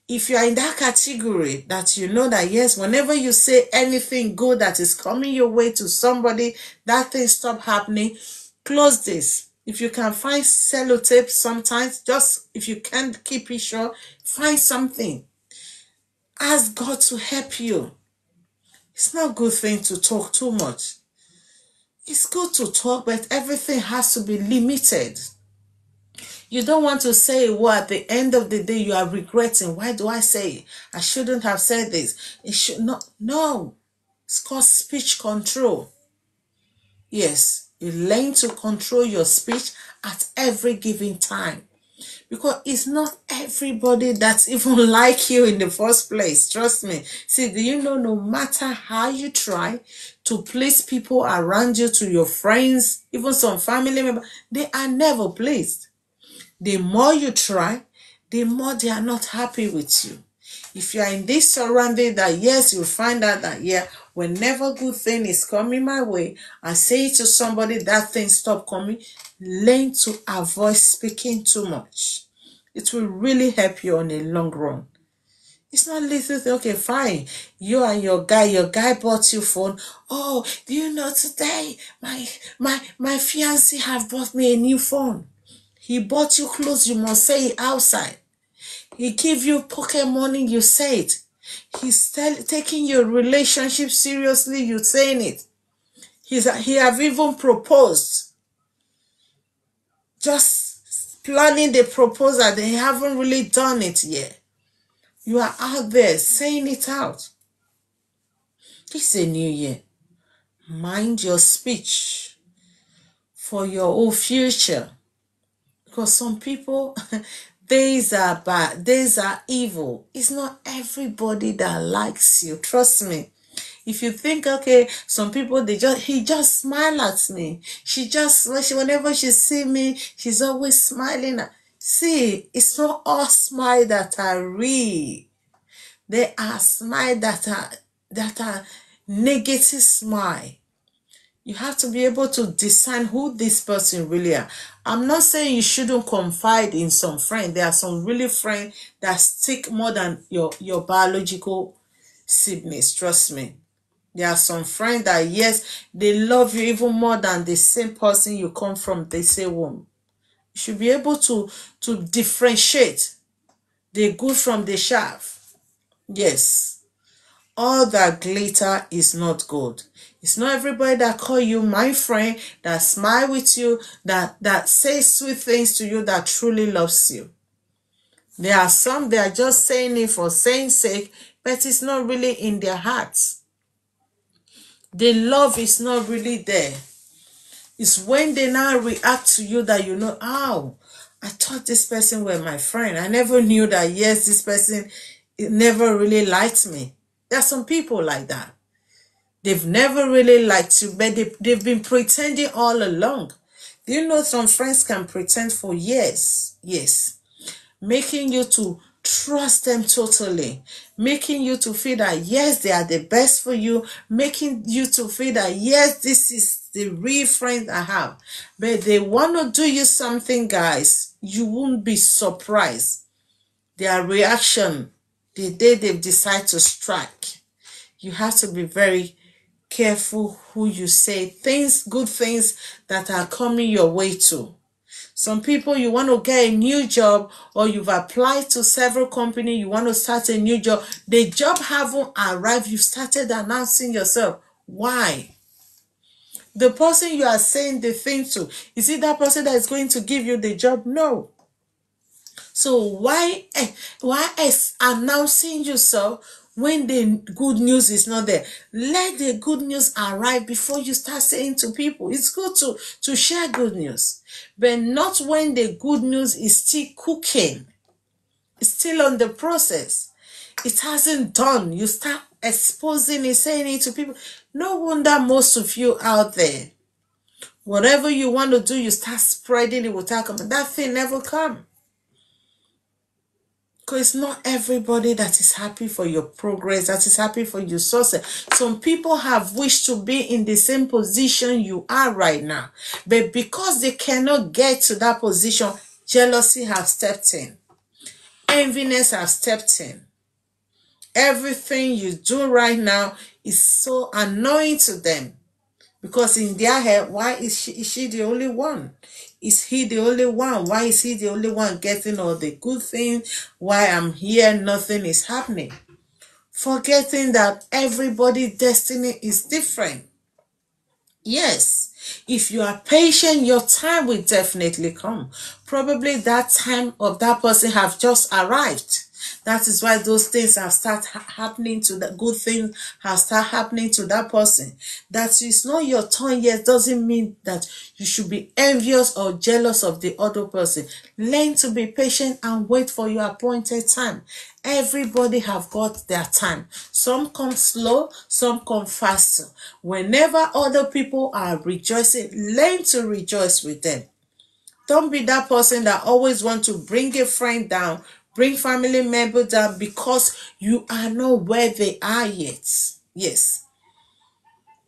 If you are in that category that you know that, yes, whenever you say anything good that is coming your way to somebody, that thing stop happening, close this. If you can find sellotape sometimes, just if you can't keep it short, find something. Ask God to help you. It's not a good thing to talk too much. It's good to talk, but everything has to be limited. You don't want to say what at the end of the day you are regretting. Why do I say it? I shouldn't have said this. It should not. No. It's called speech control. Yes, you learn to control your speech at every given time. Because it's not everybody that's even like you in the first place. Trust me. See, do you know, no matter how you try to please people around you, to your friends, even some family members, they are never pleased. The more you try, the more they are not happy with you. If you are in this surrounding that, yes, you'll find out that, yeah, whenever good thing is coming my way, I say to somebody, that thing stop coming. Learn to avoid speaking too much. It will really help you on a long run. It's not little thing. Okay, fine. You and your guy bought you phone. Oh, do you know today my fiancé have bought me a new phone. He bought you clothes, you must say it outside. He give you pocket money, you say it. He's taking your relationship seriously, you saying it. He have even proposed. Just planning the proposal, they haven't really done it yet. You are out there saying it out. It's a new year. Mind your speech for your whole future. Because some people, days are bad, days are evil. It's not everybody that likes you. Trust me. If you think, okay, some people, he just smile at me. Whenever she see me, she's always smiling. See, it's not all smile that are real. There are smile that are negative smile. You have to be able to discern who this person really are. I'm not saying you shouldn't confide in some friends. There are some really friends that stick more than your biological siblings. Trust me. There are some friends that, yes, they love you even more than the same person you come from the same womb. You should be able to differentiate the good from the chaff. Yes. All that glitter is not gold. It's not everybody that call you my friend, that smile with you, that says sweet things to you, that truly loves you. There are some, they are just saying it for saying sake, but it's not really in their hearts. The love is not really there. It's when they now react to you that you know, oh, I thought this person were my friend. I never knew that, yes, this person never really liked me. There are some people like that. They've never really liked you, but they've been pretending all along. Do you know some friends can pretend for years? Yes. Making you to trust them totally. Making you to feel that, yes, they are the best for you. Making you to feel that, yes, this is the real friend I have. But they want to do you something, guys. You won't be surprised. Their reaction, the day they decide to strike. You have to be very careful who you say good things that are coming your way to. Some people, you want to get a new job, or you've applied to several companies, you want to start a new job. The job haven't arrived. You've started announcing yourself. Why? The person you are saying the thing to, is it that person that is going to give you the job? No. So why is announcing yourself when the good news is not there? Let the good news arrive before you start saying to people. It's good to share good news, but not when the good news is still cooking. It's still on the process. It hasn't done. You start exposing it, saying it to people. No wonder most of you out there, whatever you want to do, you start spreading it without coming. That thing never comes. Because it's not everybody that is happy for your progress, that is happy for your success. Some people have wished to be in the same position you are right now. But because they cannot get to that position, jealousy has stepped in. Enviness has stepped in. Everything you do right now is so annoying to them. Because in their head, why is she the only one? Is he the only one? Why is he the only one getting all the good things? Why I'm here, nothing is happening. Forgetting that everybody's destiny is different. Yes, if you are patient, your time will definitely come. Probably that time of that person have just arrived. That is why those things have started happening to the good things have started happening to that person. That it's not your turn yet doesn't mean that you should be envious or jealous of the other person. Learn to be patient and wait for your appointed time. Everybody have got their time. Some come slow, some come faster. Whenever other people are rejoicing, learn to rejoice with them. Don't be that person that always want to bring a friend down, bring family member down because you are not where they are yet. Yes.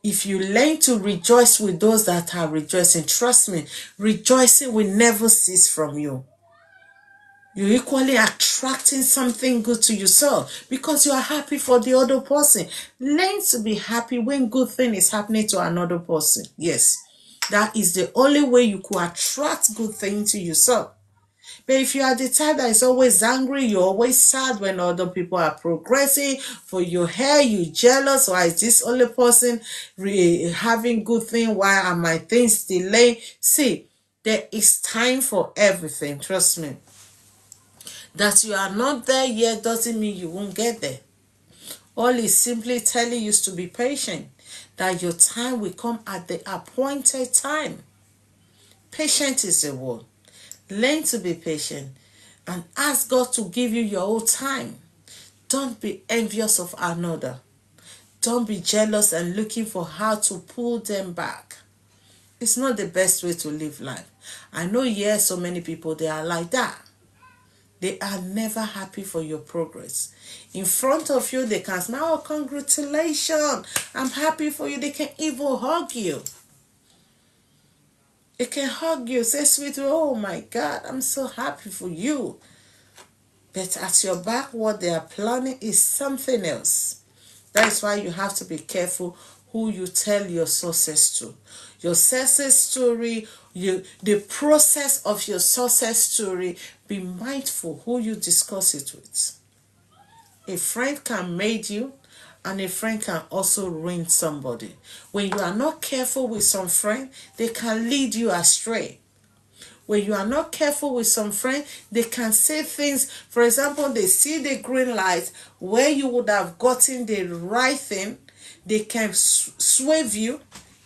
If you learn to rejoice with those that are rejoicing, trust me, rejoicing will never cease from you. You're equally attracting something good to yourself because you are happy for the other person. Learn to be happy when good thing is happening to another person. Yes, that is the only way you could attract good thing to yourself. But if you are the type that is always angry, you're always sad when other people are progressing, for your hair, you jealous, or is this only person having good thing, why are my things delayed? See, there is time for everything, trust me. That you are not there yet doesn't mean you won't get there. All is simply telling you to be patient, that your time will come at the appointed time. Patient is the word. Learn to be patient and ask God to give you your own time. Don't be envious of another. Don't be jealous and looking for how to pull them back. It's not the best way to live life. I know, yes, so many people, they are like that. They are never happy for your progress. In front of you, they can smile, oh, congratulations, I'm happy for you. They can even hug you. They can hug you, say sweet, oh my God, I'm so happy for you. But at your back, what they are planning is something else. That is why you have to be careful who you tell your success to. Your success story, the process of your success story, be mindful who you discuss it with. A friend can make you, and a friend can also ruin somebody. When you are not careful with some friend, they can lead you astray. When you are not careful with some friends, they can say things. For example, they see the green light where you would have gotten the right thing. They can swerve you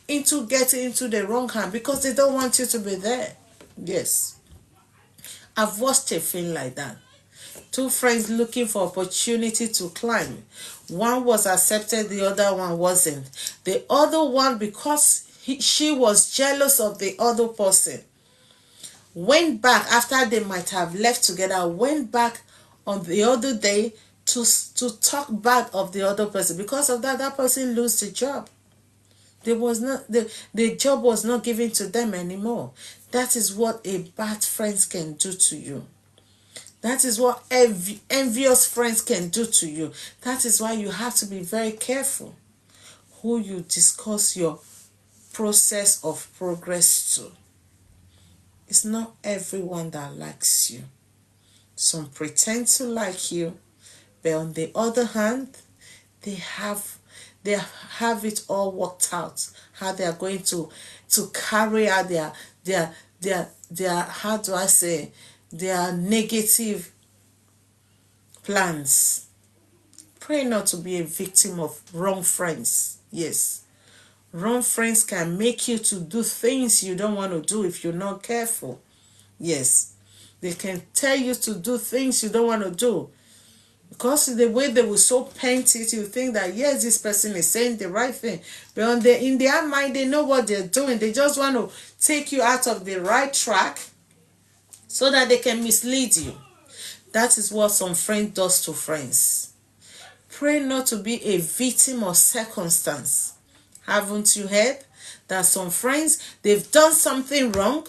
into getting into the wrong hand because they don't want you to be there. Yes. I've watched a film like that. Two friends looking for opportunity to climb. One was accepted, the other one wasn't. The other one, because she was jealous of the other person, went back after they might have left together, went back on the other day to talk bad of the other person. Because of that, that person lose the job. There was not the job was not given to them anymore. That is what a bad friend can do to you. That is what envious friends can do to you. That is why you have to be very careful who you discuss your process of progress to. It's not everyone that likes you. Some pretend to like you, but on the other hand, they have it all worked out how they are going to carry out their how do I say, their negative plans. Pray not to be a victim of wrong friends. Yes. Wrong friends can make you to do things you don't want to do if you're not careful. Yes. They can tell you to do things you don't want to do. Because the way they will so paint it, you think that, yes, this person is saying the right thing. But in their mind, they know what they're doing. They just want to take you out of the right track so that they can mislead you. That is what some friend does to friends. Pray not to be a victim of circumstance. Haven't you heard that some friends, they've done something wrong,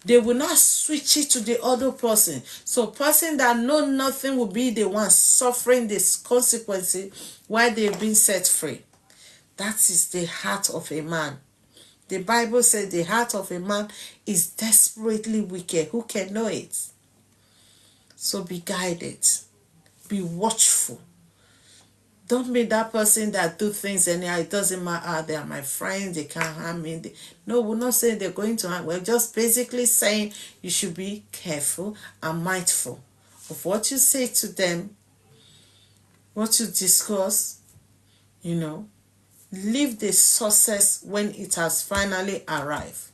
they will not switch it to the other person. So person that know nothing will be the one suffering this consequences while they've been set free. That is the heart of a man. The Bible says the heart of a man is desperately wicked. Who can know it? So be guided. Be watchful. Don't be that person that do things anyhow. It doesn't matter. They are my friends. They can't harm me. No, we're not saying they're going to harm. We're just basically saying you should be careful and mindful of what you say to them, what you discuss. Leave the success when it has finally arrived.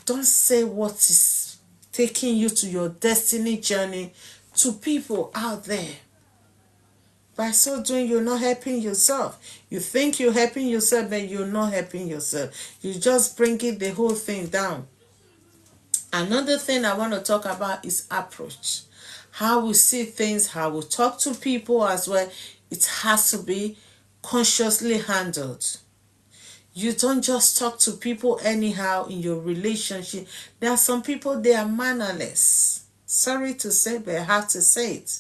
Don't say what is taking you to your destiny journey to people out there. By so doing, you're not helping yourself. You think you're helping yourself, but you're not helping yourself. You just bringing the whole thing down. Another thing I want to talk about is approach. How we see things, how we talk to people as well. It has to be consciously handled. You don't just talk to people anyhow in your relationship. There are some people, they are mannerless. Sorry to say, but I have to say it.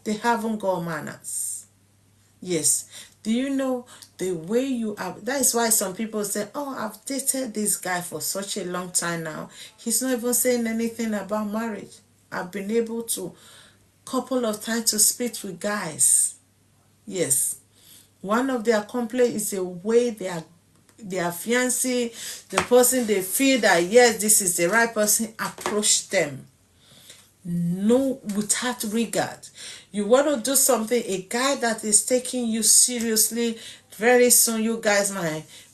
They haven't got manners. Yes. Do you know the way you are? That is why some people say, oh, I've dated this guy for such a long time now. He's not even saying anything about marriage. I've been able to couple of times to speak with guys. Yes. One of their complaints is the way their fiancé, the person they feel that, yes, this is the right person, approach them. no, without regard. You want to do something, a guy that is taking you seriously, very soon you guys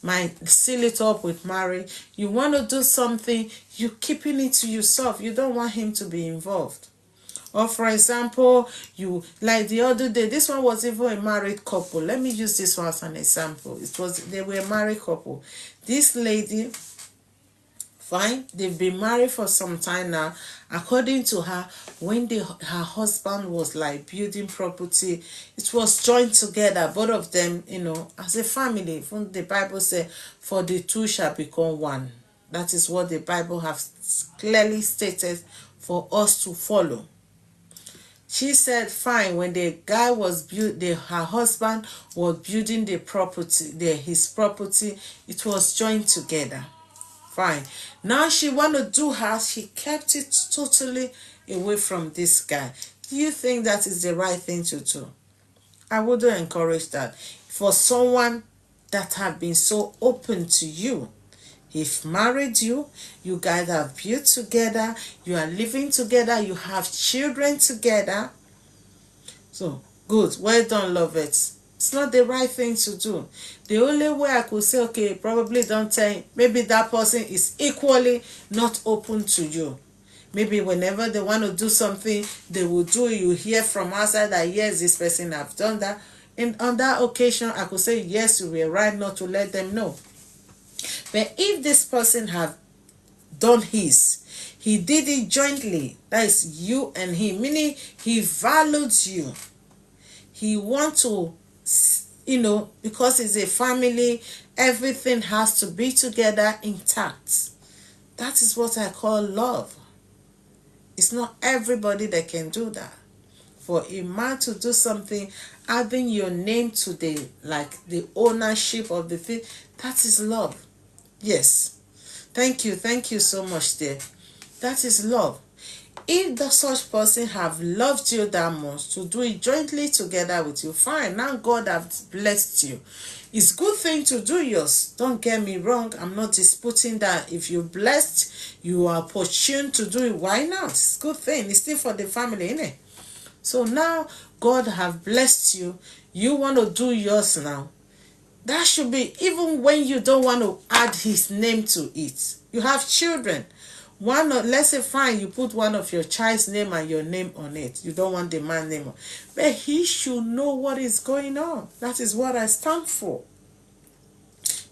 might seal it up with marriage. You want to do something, you keeping it to yourself. You don't want him to be involved. Or for example, you, like the other day, this one was even a married couple. Let me use this one as an example. They were a married couple. This lady, fine, they've been married for some time now. According to her, when her husband was like building property, it was joined together, both of them, as a family. Even the Bible says, for the two shall become one. That is what the Bible has clearly stated for us to follow. She said, fine, when the guy was her husband was building the property, his property, it was joined together. Fine. Now she want to do hers. She kept it totally away from this guy. Do you think that is the right thing to do? I wouldn't encourage that. For someone that have been so open to you, he's married you, you guys have built together, you are living together, you have children together. So, good. Well done, love it. It's not the right thing to do. The only way I could say, okay, probably don't tell, maybe that person is equally not open to you. Maybe whenever they want to do something, they will do it. You hear from outside that, yes, this person have done that. And on that occasion, I could say, yes, you were right not to let them know. But if this person have done his, he did it jointly, that is you and him, meaning he values you. He wants to, because it's a family, everything has to be together intact. That is what I call love. It's not everybody that can do that. For a man to do something, adding your name to the ownership of the thing, that is love. Yes. Thank you so much there. That is love. If the such person have loved you that much to do it jointly together with you, fine. Now God has blessed you. It's a good thing to do yours. Don't get me wrong. I'm not disputing that. If you're blessed, you are opportune to do it. Why not? It's a good thing. It's still for the family, isn't it? So now God have blessed you. You want to do yours now. That should be, even when you don't want to add his name to it. You have children. Let's say fine, you put one of your child's name and your name on it. You don't want the man's name on. But he should know what is going on. That is what I stand for.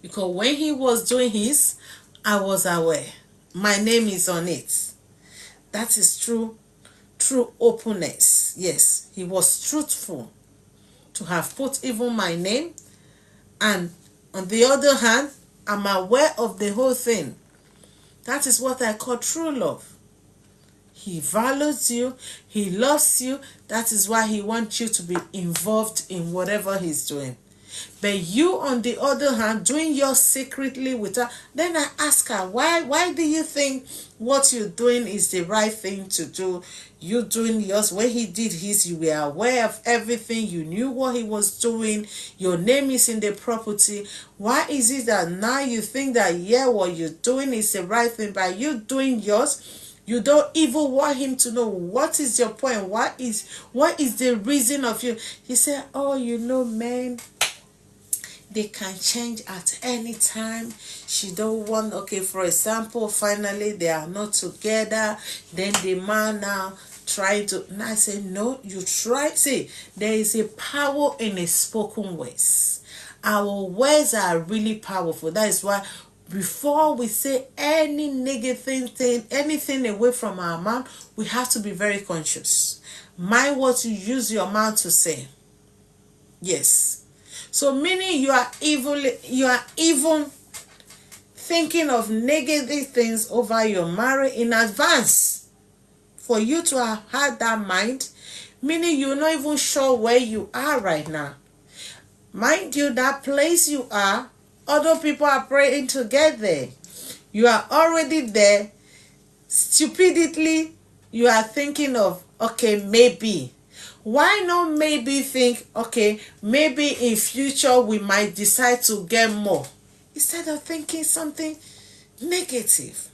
Because when he was doing his, I was aware. My name is on it. That is true openness. Yes, he was truthful to have put even my name. And on the other hand, I'm aware of the whole thing. That is what I call true love. He values you. He loves you. That is why he wants you to be involved in whatever he's doing. But you, on the other hand, doing yours secretly with her. Then I ask her, why do you think what you're doing is the right thing to do? You doing yours. When he did his, you were aware of everything. You knew what he was doing. Your name is in the property. Why is it that now you think that, yeah, what you're doing is the right thing? By you doing yours, you don't even want him to know what is your point. What is the reason of you? He said, oh, man, they can change at any time. She don't want, okay, for example, finally they are not together. Then the man now trying to, and I say, no, you try. See, there is a power in a spoken words. Our words are really powerful. That is why before we say any negative thing, anything away from our mouth, we have to be very conscious. Mind what you use your mouth to say. Yes. So meaning you are even thinking of negative things over your marriage in advance. For you to have had that mind, meaning you're not even sure where you are right now. Mind you, that place you are, other people are praying to get there. You are already there. Stupidly, you are thinking of, okay, maybe. Why not maybe think, okay, maybe in future we might decide to get more, instead of thinking something negative?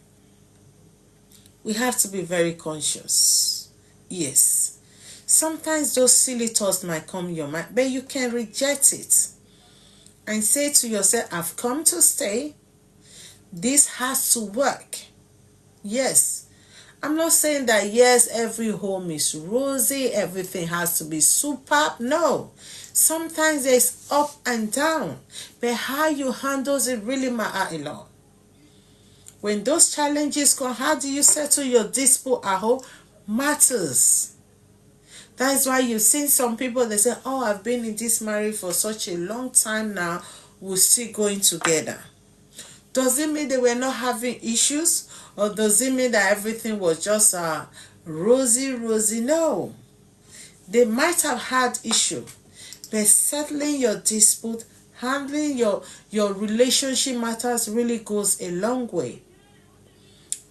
We have to be very conscious. Yes. Sometimes those silly thoughts might come in your mind, but you can reject it and say to yourself, I've come to stay. This has to work. Yes. I'm not saying that, yes, every home is rosy, everything has to be superb. No. Sometimes there's up and down. But how you handle it really matters a lot. When those challenges come, how do you settle your dispute at home matters. That is why you've seen some people, they say, oh, I've been in this marriage for such a long time now, we're still going together. Does it mean they were not having issues? Or does it mean that everything was just rosy? No. They might have had issue. But settling your dispute, handling your relationship matters really goes a long way.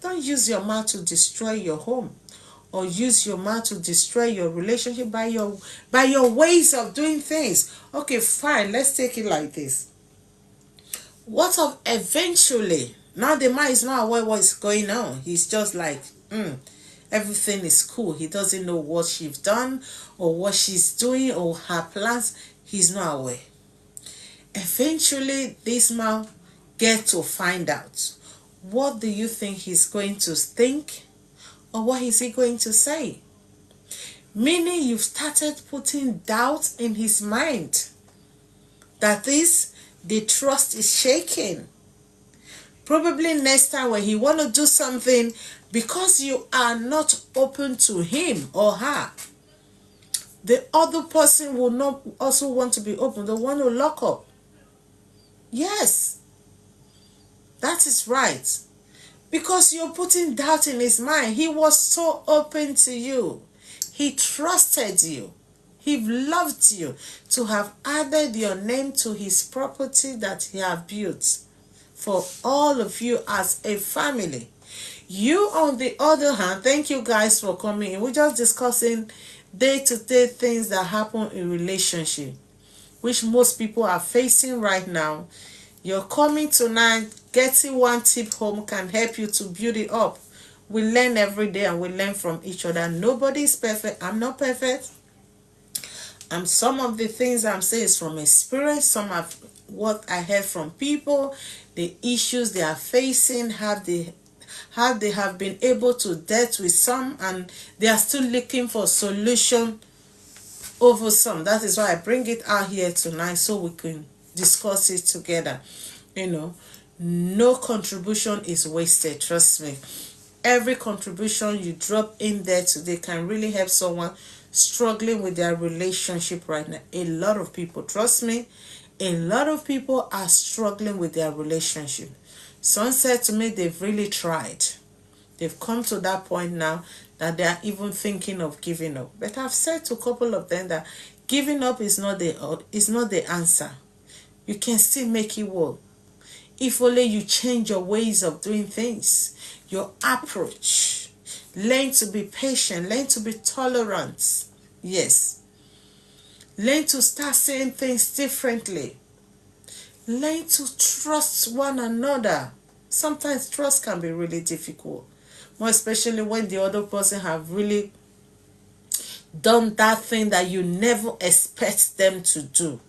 Don't use your mouth to destroy your home, or use your mouth to destroy your relationship by your ways of doing things. Okay, fine, let's take it like this. What of eventually? Now the man is not aware what is going on. He's just like, everything is cool. He doesn't know what she's done or what she's doing or her plans. He's not aware. Eventually, this man gets to find out. What do you think he's going to think? Or what is he going to say? Meaning you've started putting doubt in his mind. That is, the trust is shaking. Probably next time when he want to do something, because you are not open to him or her, the other person will not also want to be open. They want to lock up. Yes, that is right. Because you're putting doubt in his mind. He was so open to you. He trusted you. He loved you to have added your name to his property that he have built for all of you as a family. You, on the other hand, thank you guys for coming in. We're just discussing day-to-day things that happen in relationship, which most people are facing right now. You're coming tonight, getting one tip home can help you to build it up. We learn every day and we learn from each other. Nobody is perfect. I'm not perfect. And some of the things I'm saying is from experience. Some of what I heard from people, the issues they are facing, how they have been able to deal with some, and they are still looking for solution over some. That is why I bring it out here tonight so we can discuss it together. No contribution is wasted. Trust me. Every contribution you drop in there today can really help someone struggling with their relationship right now. A lot of people, trust me, a lot of people are struggling with their relationship. Some said to me they've really tried. They've come to that point now that they are even thinking of giving up. But I've said to a couple of them that giving up is not the answer. You can still make it work. If only you change your ways of doing things, your approach. Learn to be patient. Learn to be tolerant. Yes. Learn to start saying things differently. Learn to trust one another. Sometimes trust can be really difficult. More especially when the other person have really done that thing that you never expect them to do.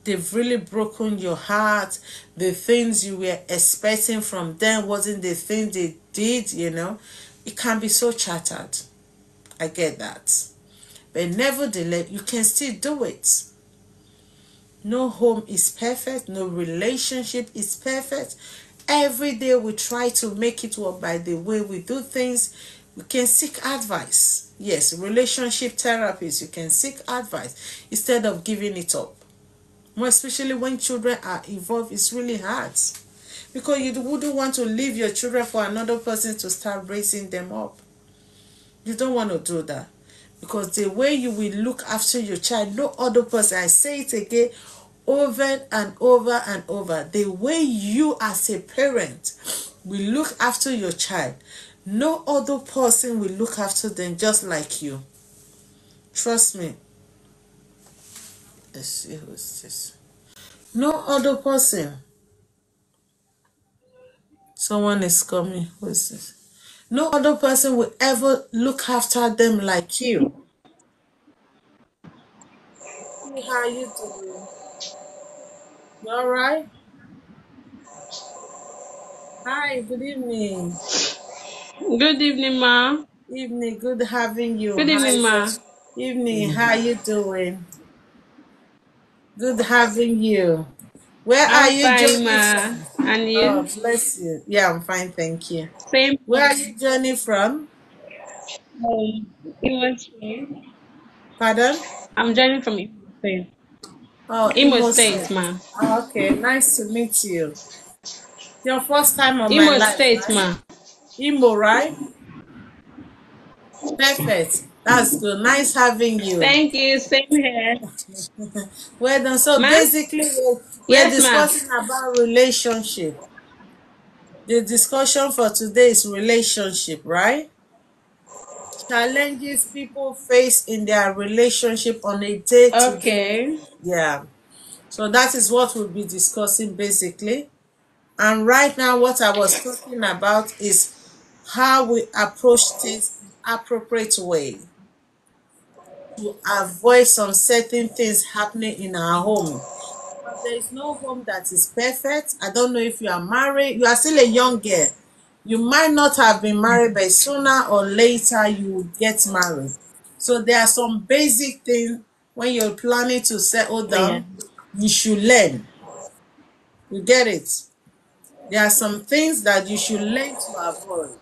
They've really broken your heart. The things you were expecting from them wasn't the thing they did, It can be so shattered. I get that. But nevertheless, you can still do it. No home is perfect. No relationship is perfect. Every day we try to make it work by the way we do things. We can seek advice. Yes, relationship therapists, you can seek advice instead of giving it up. More especially when children are involved, it's really hard. Because you wouldn't want to leave your children for another person to start raising them up. You don't want to do that. Because the way you will look after your child, no other person, I say it again, over and over and over, the way you as a parent will look after your child, no other person will look after them just like you. Trust me. Let's see who's this. No other person. Someone is coming. Who is this? No other person will ever look after them like you. How are you doing? You all right? Hi, good evening. Good evening, ma. Evening, good having you. Good Hi, evening, ma. evening, how you doing? Good having you. Where are I'm you fine, joining ma. from? And Oh, you? bless you. Yeah, I'm fine, thank you. Same Where here. are you joining from? Imo State. Pardon? I'm joining from Imo State. Oh, Imo Imo State, State. ma. Oh, okay, nice to meet you. Your first time on my Imo life, State, right? ma. Imo, right? Perfect. That's good. Nice having you. Thank you. Same here. Well done. So Ma? basically, we're Yes, ma. discussing about relationship. The discussion for today is relationship, right? Challenges people face in their relationship on a day-to-day. Okay. Yeah. So that is what we'll be discussing basically. And right now, what I was talking about is how we approach things in appropriate way to avoid some certain things happening in our home. Because there is no home that is perfect. I don't know if you are married. You are still a young girl. You might not have been married, but sooner or later you will get married. So there are some basic things when you're planning to settle Yeah. down, you should learn. You get it? There are some things that you should learn to avoid.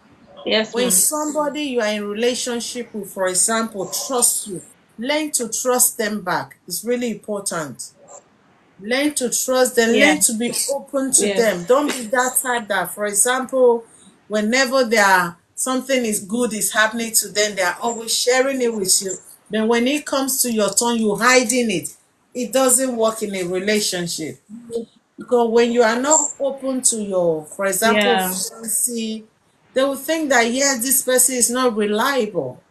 Yes, When ma. somebody you are in relationship with, for example, trusts you, learn to trust them back. It's really important. Learn to trust them, Yeah. learn to be open to Yeah. them. Don't be that type that, for example, whenever they are something is good is happening to them, they are always sharing it with you. Then when it comes to your turn, you hiding it. It doesn't work in a relationship. Because when you are not open to your, for example, Yeah. fiancé, they will think that yes, this person is not reliable.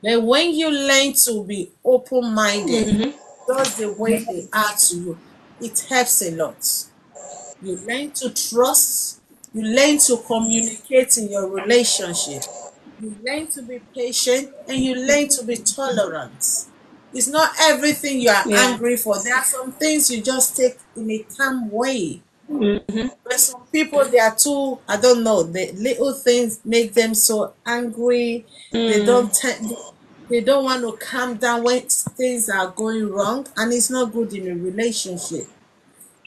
But when you learn to be open-minded, Mm-hmm. just the way they are to you, it helps a lot. You learn to trust, you learn to communicate in your relationship, you learn to be patient, and you learn to be tolerant. It's not everything you are Yeah. angry for. There are some things you just take in a calm way. Mm-hmm. But some people, they are too, I don't know, the little things make them so angry. They Mm. don't they don't want to calm down when things are going wrong, and it's not good in a relationship.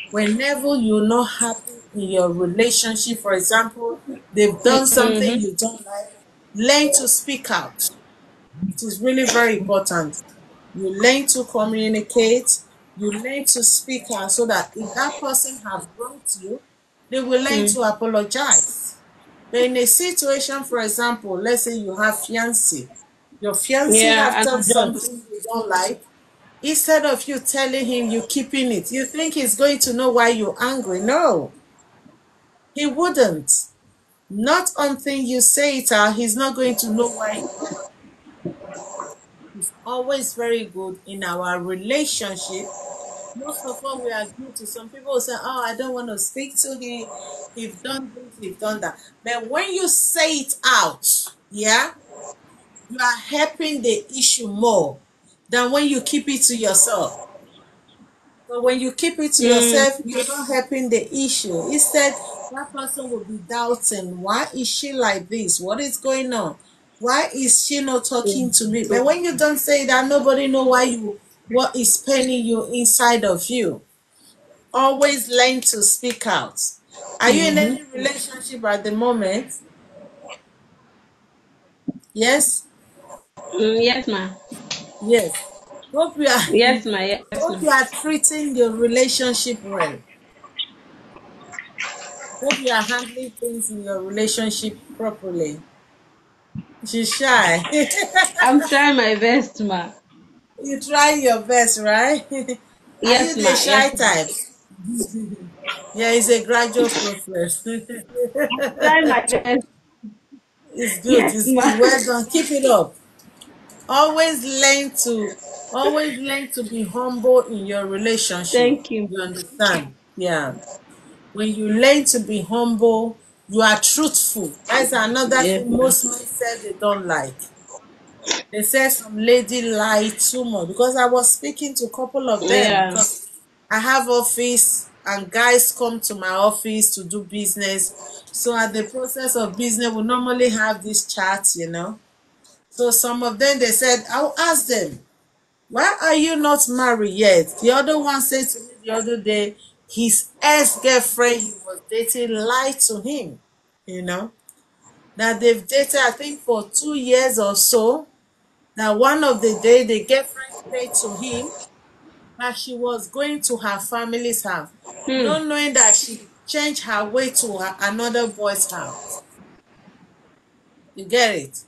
Whenever you're not happy in your relationship, for example, they've done something Mm-hmm. you don't like, learn to speak out. It is really very important. You learn to communicate, you learn to speak out so that if that person have wronged you, they will learn Mm. to apologize. But in a situation, for example, let's say you have fiancé, your fiancé Yeah. have And done just. something you don't like, instead of you telling him, you keeping it, you think he's going to know why you're angry. No, he wouldn't. Not until you say it out, he's not going to know why. It's always very good in our relationship. Most of all, we are guilty. Some people will say, oh, I don't want to speak to him. He's done this, he's done that. But when you say it out, yeah, you are helping the issue more than when you keep it to yourself. But when you keep it to Mm. yourself, you're not helping the issue. Instead, that person will be doubting, why is she like this? What is going on? Why is she not talking to me? But when you don't say that, nobody know why you what is paining you inside of you. Always learn to speak out. Are you in Mm-hmm. any relationship at the moment? Yes? Mm, yes, ma. Yes. Hope you are Yes, ma. Yes, hope ma. you are treating your relationship well. Hope you are handling things in your relationship properly. She's shy. I'm trying my best, ma. You try your best, right? Are you Yes, the ma. shy Yes, ma. type? Yeah, it's a gradual process. Try my best. It's good. Yes, It's ma. well done. Keep it up. Always learn to always learn to be humble in your relationship. Thank you. You understand? Yeah. When you learn to be humble, you are truthful. That's another Yes, thing ma'am. most men say they don't like. They say some lady lie too much, because I was speaking to a couple of them, Yeah. because I have office and guys come to my office to do business. So at the process of business, we normally have this chat. So some of them, they said, I'll ask them, why are you not married yet? The other one said to me the other day, his ex-girlfriend he was dating lied to him, you know, that they've dated, I think, for 2 years or so. That one of the day the girlfriend said to him that she was going to her family's house, Hmm. not knowing that she changed her way to another boy's house. You get it?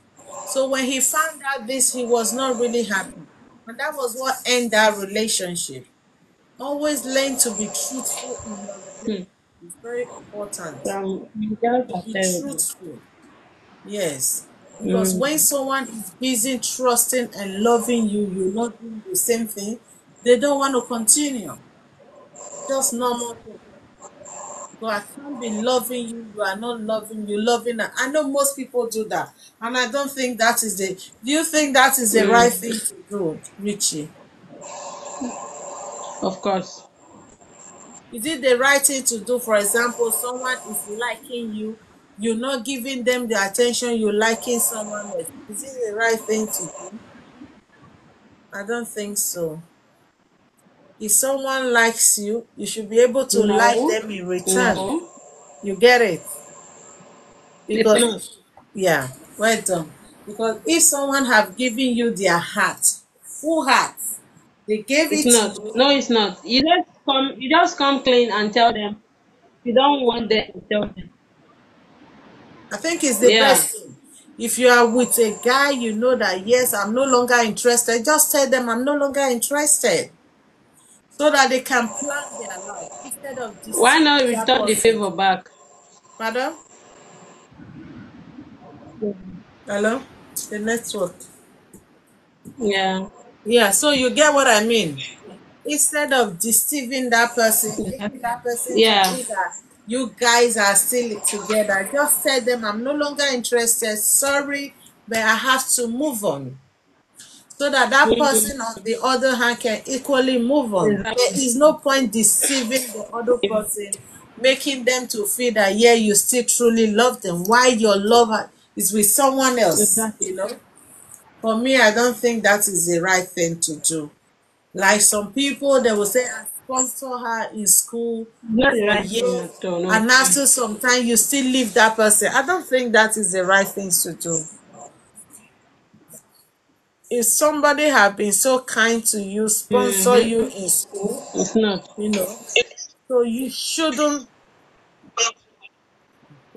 So when he found out this, he was not really happy. And that was what ended that relationship. Always learn to be truthful in your relationship. Hmm. It's very important. Some girls are Be terrible. truthful. Yes. Because when Mm. someone is busy trusting and loving you, you're not doing the same thing, they don't want to continue. Just normal thing. Because I can't be loving you, you are not loving you, loving her. I know most people do that. And I don't think that is the do you think that is the right Mm. thing to do, Richie? Of course. Is it the right thing to do? For example, someone is liking you, you're not giving them the attention you're liking someone else. Is it the right thing to do? I don't think so. If someone likes you, you should be able to like No. them in return. No. You get it? It's not. Because, yeah, well done. Because if someone have given you their heart, full heart, they gave It's it to not. you, No, it's not. You just come clean and tell them. You don't want them to tell them. I think it's the Yeah. best thing. If you are with a guy, you know that, yes, I'm no longer interested, just tell them I'm no longer interested. So that they can plan their life instead of Why deceiving not that return the person. favor back? Pardon? Hello? The network. Yeah. Yeah, so you get what I mean. Instead of deceiving that person, making that person to Yeah. think that you guys are still together, just tell them I'm no longer interested. Sorry, but I have to move on. So that that Mm. person on the other hand can equally move on. There Exactly. is no point deceiving the other person, making them to feel that, yeah, you still truly love them while your love is with someone else. Exactly. For me, I don't think that is the right thing to do. Like some people, they will say, I sponsor her in school Not the for right thing years, at all. No. and after some time, you still leave that person. I don't think that is the right thing to do. If somebody have been so kind to you, sponsor you Mm-hmm. in school, It's not. you know, so you shouldn't.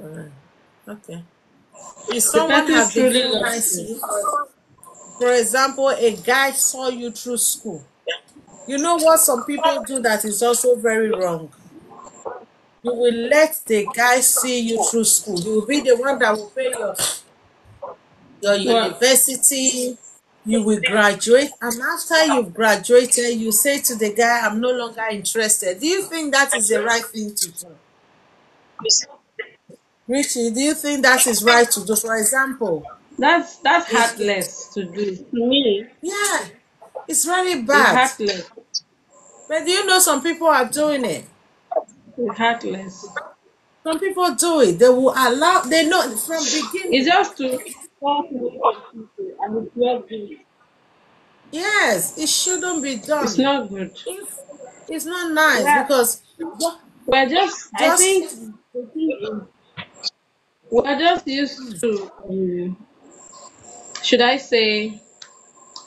uh, Okay. If The someone person has been truly so kind loves to you. you, for example, a guy saw you through school. You know what some people do that is also very wrong? You will let the guy see you through school. You will be the one that will pay your What? university. You will graduate, and after you've graduated, you say to the guy, I'm no longer interested. Do you think that is the right thing to do? Richie, do you think that is right to do? For example, That's it's heartless to do. To me, yeah, it's very it's bad. heartless. But do you know some people are doing it? It's heartless. Some people do it. They will allow, they know from It's beginning. just to talk away from people and it's not good. Yes, it shouldn't be It's done. not good. If it's not nice, Yeah. because We're just I think just the thing is we're just used to should I say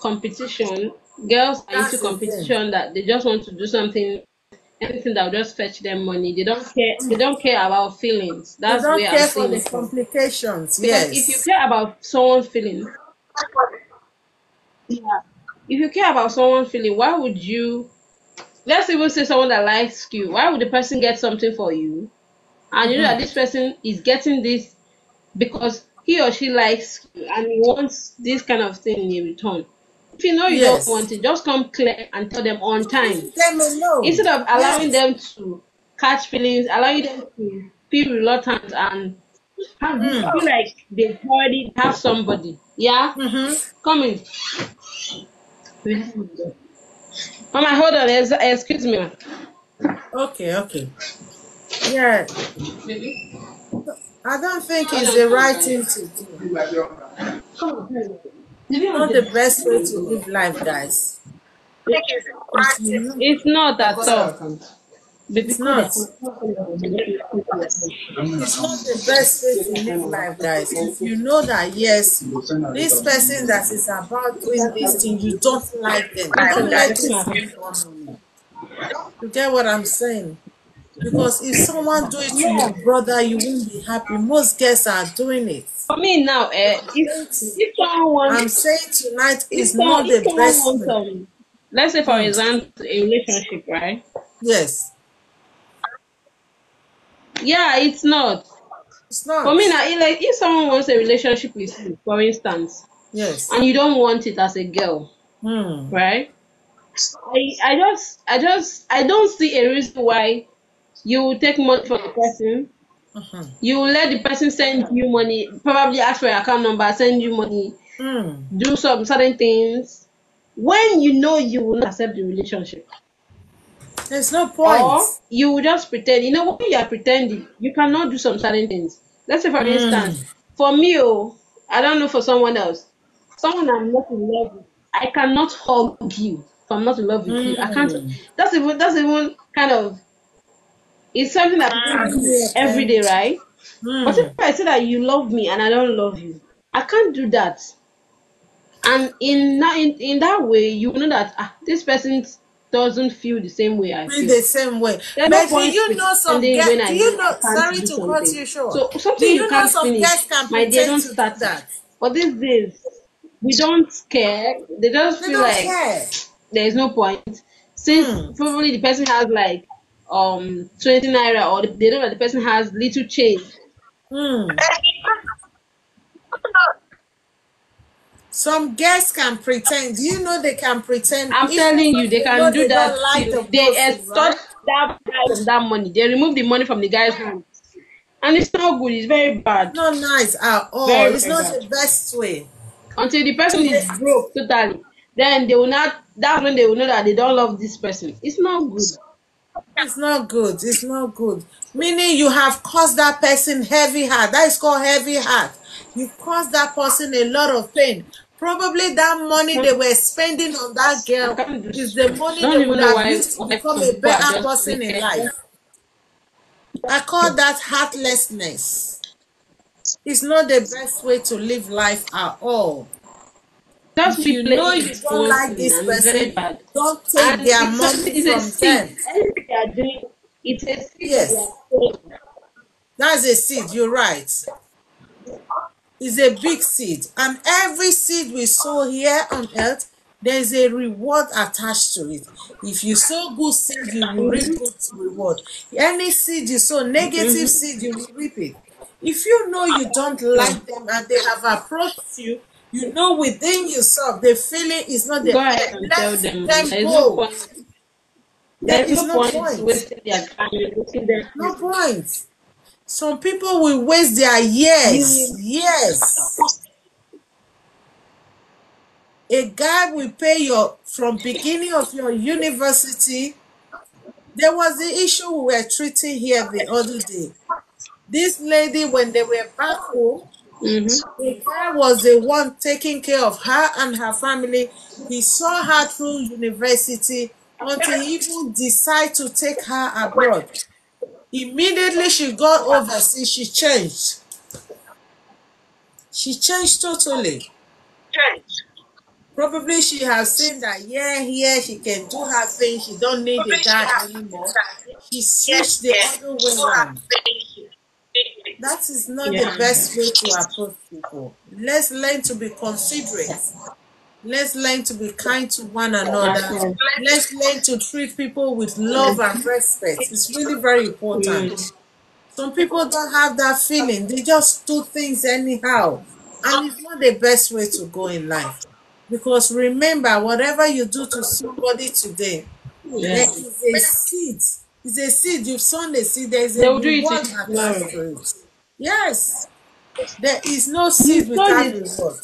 competition. Girls are into that's the thing. competition that they just want to do something anything that will just fetch them money. They don't care about feelings. They That's don't where I'm care for seeing the it from. complications. Because if you Yes. care about someone's feelings, yeah. If you care about someone's feeling, why would you let's even say someone that likes you, why would the person get something for you? And you know that Mm-hmm. this person is getting this because he or she likes you and he wants this kind of thing in return. If you know you don't Yes. want it, just come clear and tell them on time. Leave them alone. Instead of allowing Yes. them to catch feelings, allowing them to feel reluctant and How do you feel like they already have somebody? Yeah? Come in. Mama, hold on. Excuse me. Okay. Yeah, I don't think it's the right thing to do. It's not the best way to live life, guys. If you know, It's not at all. it's not. It's not the best way to live life, guys. If you know that, yes, this person that is about doing this thing, you don't like them, don't let this inform you. You get what I'm saying? Because if someone do it to your brother, you won't be happy. Most guests are doing it. For me now, if someone I'm wants, saying tonight is not if the someone best wants, way. let's say for example, a relationship, right? Yes, Yeah, it's not. it's For not. me now, like if someone wants a relationship with you, for instance, Yes. and you don't want it as a girl, right? I don't see a reason why you will take money from the person. You will let the person send you money, probably ask for your account number, send you money, do some certain things when you know you will not accept the relationship. There's no point. Or you will just pretend. You know, when you are pretending, you cannot do some certain things. Let's say, for instance, for me, I don't know for someone else, someone I'm not in love with, I cannot hug you if I'm not in love with you. I can't. That's even kind of, it's something that people do every day, right? But if I say that you love me and I don't love you, I can't do that. And in that way, you know that this person doesn't feel the same way I Feel feel. the same way. There's no But do point you know some pretending when guests? Do I you know know? I can't Sorry do to cut something. you short. So Do something you you know can't some finish, guests can my dear, pretend don't to do start it. that? But these days, we don't care. They just They feel don't like care. there is no point. Since probably the person has like 20 naira, or they know that the person has little change. Some guests can pretend. Do you know they can pretend? I'm If telling you, they they know can do they that don't like till the they person, extort right? that guy from that money. They remove the money from the guy's hand. And it's not good, it's very It's bad. not nice at all. Very, It's very not bad. the best way. Until the person So is they, broke totally. Then they will not, that's when they will know that they don't love this person. It's not good. it's not good. It's not good. Meaning you have caused that person heavy heart. That is called heavy heart. You caused that person a lot of pain. Probably that money they were spending on that I girl can't do is the so. money they Don't would even know have why used to become some a people are better just person in wicked. life. I call that heartlessness. It's not the best way to live life at all. Just If be you know playing you with don't someone's like feeling, this and it's very person, bad. don't take And their it's something, money it's a from seed. them. Anything they are doing, it's a seed that they Yes, are sowing. that's a seed. You're right. It's a big seed. And every seed we sow here on earth, there's a reward attached to it. If you sow good seed, you will reap good reward. Any seed you sow, negative seed, you will reap it. If you know you don't like them and they have approached you, you know within yourself the feeling is not Go there. ahead and Let tell them them there is no go. point. There There is is no no point point. wasting their time, wasting their No time. point. Some people will waste their You years. A guy will pay your from beginning of your university. There was the issue we were treating here the other day. This lady, when they were back home, the guy was the one taking care of her and her family. He saw her through university until he even decided to take her abroad. Immediately she got overseas, she changed. She changed totally. Probably she has seen that yeah, here she can do her thing. She don't need the guy anymore. She switched the other way around. That is not the yeah, best way to approach people. Let's learn to be considerate. Let's learn to be kind to one that's another. all. Let's learn to treat people with love and respect. It's really very important. Some people don't have that feeling. They just do things anyhow. And it's not the best way to go in life. Because remember, whatever you do to somebody today, there Yeah, is a seed. It's a seed. You've sown a seed. There is they a will do it to reward you tomorrow. attached to it. Yes. There is no You seed sowed without it, reward.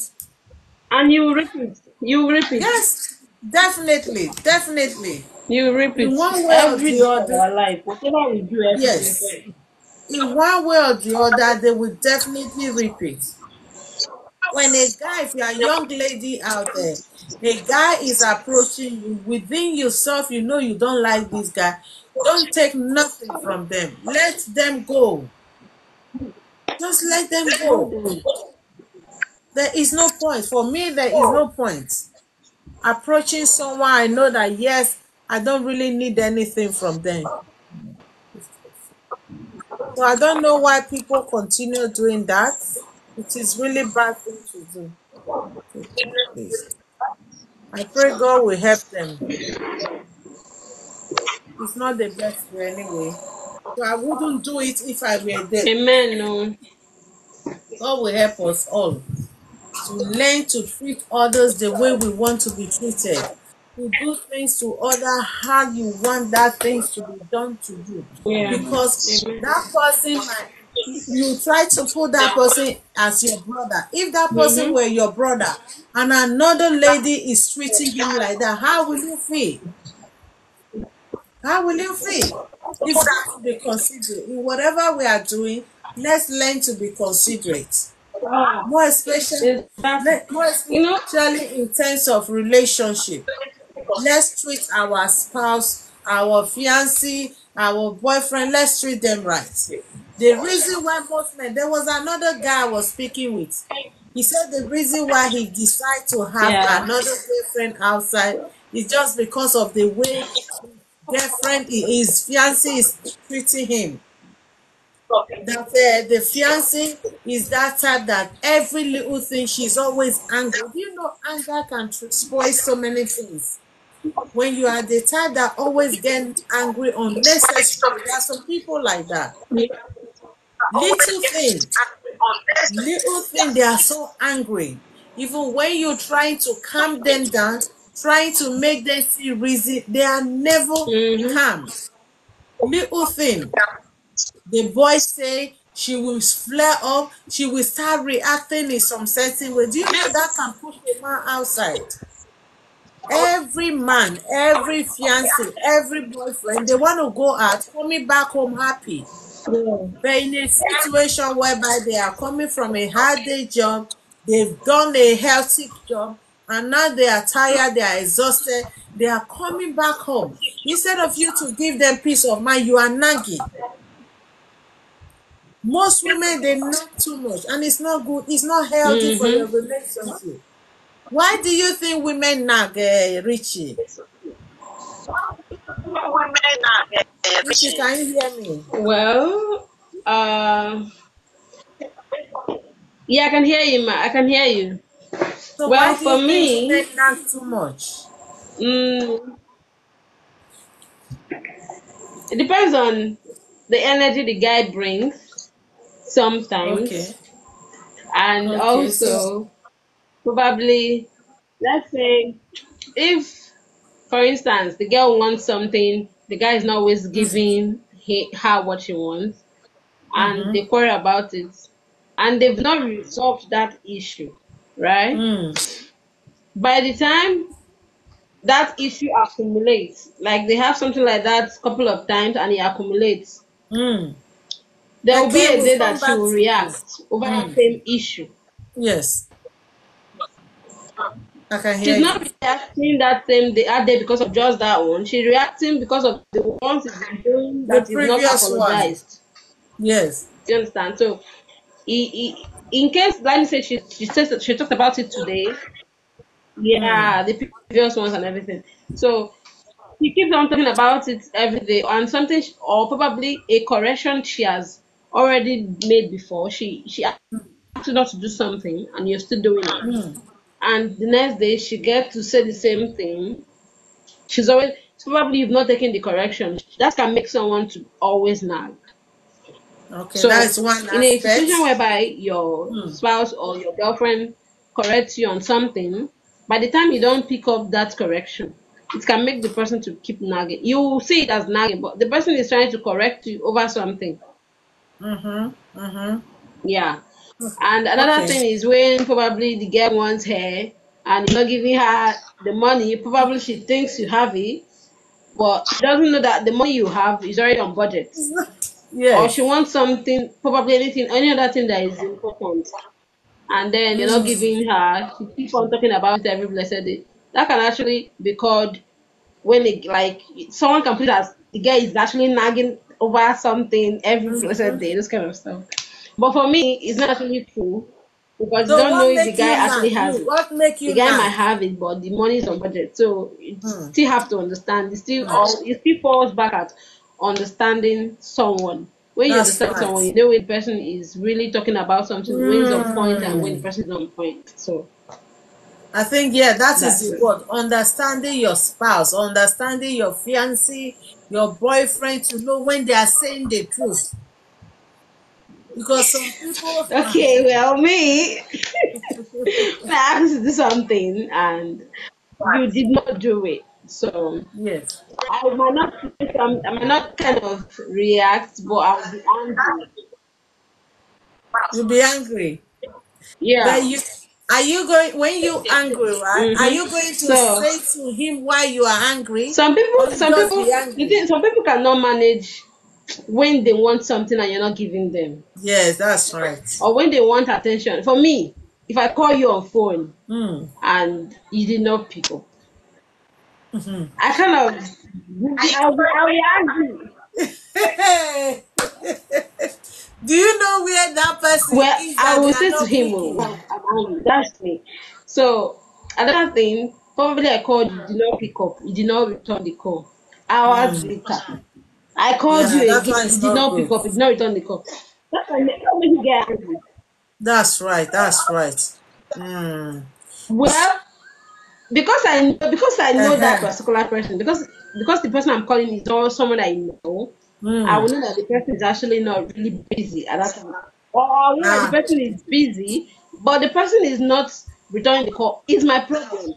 and you will reap it. You will reap it. Yes, definitely, definitely. You will reap In it one way or every the day of other, our life. Whatever we do every yes. day. In one way or the other, they will definitely reap it. When a guy, if you're a young lady out there, a guy is approaching you, within yourself, you know you don't like this guy, don't take nothing from them. Let them go. Just let them Hold go. on. There is no point. For me, there is no point. Approaching someone, I know that yes, I don't really need anything from them. So I don't know why people continue doing that. It is really bad thing to do. Please. I pray God will help them. It's not the best way anyway. So I wouldn't do it if I were them. Amen. No. God will help us all to learn to treat others the way we want to be treated. To do things to others how you want that things to be done to you. Yeah. Because Amen. that person might, you try to put that person as your brother. If that person Mm-hmm. were your brother and another lady is treating him like that, how will you feel? How will you feel? It's good to be considerate. In whatever we are doing, let's learn to be considerate. Ah, More especially, exactly. more You know. especially in terms of relationship. Let's treat our spouse, our fiancé, our boyfriend, let's treat them right. The reason why most men, there was another guy I was speaking with. He said the reason why he decided to have Yeah. another girlfriend outside is just because of the way girlfriend, his fiancé is treating him. That the fiancé is that type that every little thing she's always angry. Do you know anger can spoil so many things? When you are the type that always get angry unnecessarily, there are some people like that. Little thing, little thing, they are so angry. Even when you're trying to calm them down, trying to make them feel reason, they are never Mm-hmm. calm. Little thing. The boy say she will flare up, she will start reacting in some certain way. Do you know that can push a man outside? Every man, every fiancé, every boyfriend, they want to go out, coming back home happy. Yeah. But in a situation whereby they are coming from a hard day job, they've done a healthy job, and now they are tired, they are exhausted, they are coming back home. Instead of you to give them peace of mind, you are nagging. Most women, they nag too much, and it's not good, it's not healthy for your Mm-hmm. relationship. Why do you think women nag, Richie? Richie, can you hear me? Well, yeah, I can hear you, ma. I can hear you. So Well, why do for you think me, women nag too much? mm, it depends on the energy the guy brings Okay, sometimes, and okay, so also probably, let's say, if, for instance, the girl wants something, the guy is not always giving her what she wants, and mm-hmm, they quarrel about it, and they've not resolved that issue, right? mm, By the time that issue accumulates, like they have something like that a couple of times and it accumulates, mm. there will be Again, a we'll day come that she back will to you. react over that Mm. same issue. Yes, I can hear She's not you. reacting that day because of just that one. She's reacting because of the ones he's been doing The that is not previous one. apologized. Yes. Do you understand? So, in case, let me say, she says that she talked about it today. Mm. Yeah, the previous ones and everything. So she keeps on talking about it every day, and something, or probably a correction she has already made before. She asked you not to do something, and you're still doing it. Mm. And the next day she gets to say the same thing. She's always, probably you've not taken the correction. That can make someone to always nag. Okay, So that's one in a aspect. situation whereby your Mm. spouse or your girlfriend corrects you on something, by the time you don't pick up that correction, it can make the person to keep nagging. You will see it as nagging, but the person is trying to correct you over something. Mm-hmm. Mm-hmm. Yeah. And another Okay. thing is when probably the girl wants hair and you're not giving her the money, probably she thinks you have it, but she doesn't know that the money you have is already on budget. Or she Yes. wants something, probably anything, any other thing that is important, and then you're not Mm. giving her. She keep on talking about it every blessed day. That can actually be called when it, like someone can put it as the guy is actually nagging over something every blessed day, this kind of stuff. But for me, it's not actually true because you So don't know what if the make guy you actually nag? has it. What make The you guy might nag? have it, but the money is on budget. So you Hmm. still have to understand. It still falls back at understanding someone. When you That's understand someone, right. you know when the person is really talking about something, when it's on point and when the Hmm. person is not on point. So I think, yeah, that is that's the it. word. Understanding your spouse, understanding your fiancé, your boyfriend, to know when they are saying the truth. Because some people, Okay, well, me, I asked you to do something and you did not do it. So yes, I might not kind of react, but I'll be angry. you'll be angry. But Yeah. you, are you going, when you angry, right? Are Mm-hmm. you going to So say to him why you are angry? Or you just be angry? some people cannot manage when they want something and you're not giving them, Yes, that's right. or when they want attention. For me, if I call you on phone Hmm. and you did not pick up, I kind of I'll be angry. Do you know where that person Well, is I that they will are say to not him, oh, picking? wow, I'm angry. That's me. So another thing, probably I called you, did not pick up, you did not return the call. Hours Hmm. later, I called you Yeah, that again, one you is did not not pick good. up, you did not return the call. That make you get angry. That's right. That's right. Hmm. Well, because I know that Uh-huh. particular person, because the person I'm calling is not someone I know, I Hmm. will know that the person is actually not really busy at that time. Or I will know that the Ah, person is busy, but the person is not returning the call. It's my problem.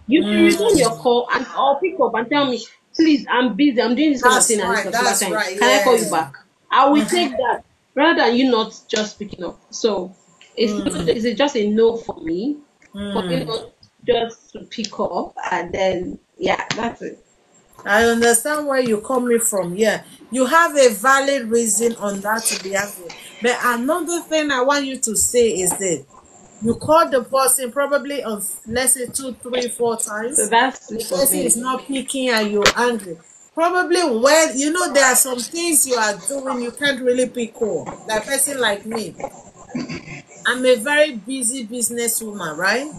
You should return your hmm. call and or pick up and tell me, please, I'm busy, I'm doing this kind of That's thing at this right. particular That's time. right. Can I call you Yeah. back? I will take that rather than you not just picking up. So Hmm. it's just a no for me for you Hmm. not just to pick up and then yeah, that's it. I understand where you're coming from. Yeah, you have a valid reason on that to be angry. But another thing I want you to say is that you call the person probably on, let's say, two, three, four So times. that's The it for person me. is not picking and you're angry. Probably when you know there are some things you are doing you can't really pick up. Like person like me, I'm a very busy businesswoman, right?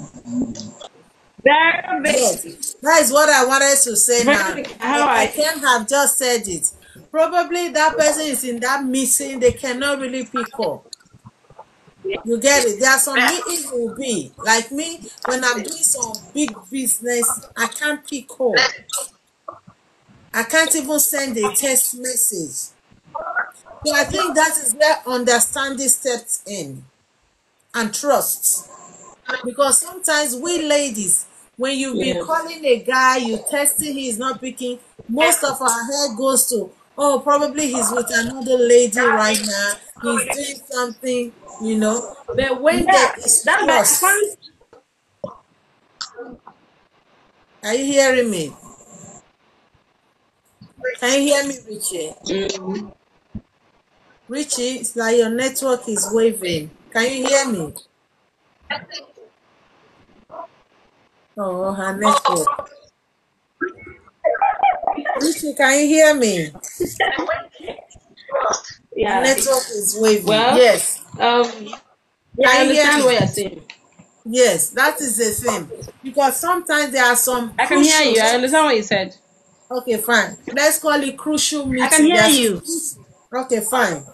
Very basic. Yes, that is what I wanted to say Very now. basic. How I I can't have just said it. Probably that person is in that meeting, they cannot really pick up. You get it? There are some meetings will be like me when I'm doing some big business, I can't pick up. I can't even send a text message. So I think that is where understanding steps in and trust. Because sometimes we ladies, when you be yeah. calling a guy, you texting, he is not picking, most of our head goes to, oh, probably he's with another lady right now. He's doing something, you know. But when there Yeah. is That's why I trust, are you hearing me? Can you hear me, Richie? can't Richie, it's like your network is waving. Can you hear me? Oh, her network. Richie, can you hear me? Her yeah. network is waving. Well, Yes. um yeah, I Can you hear understand me? what you're saying. Yes, that is the thing. Because sometimes there are some I can hear crucial, you. I understand what you said. okay, fine. Let's call it crucial I can meeting. There hear are some, you. okay, fine.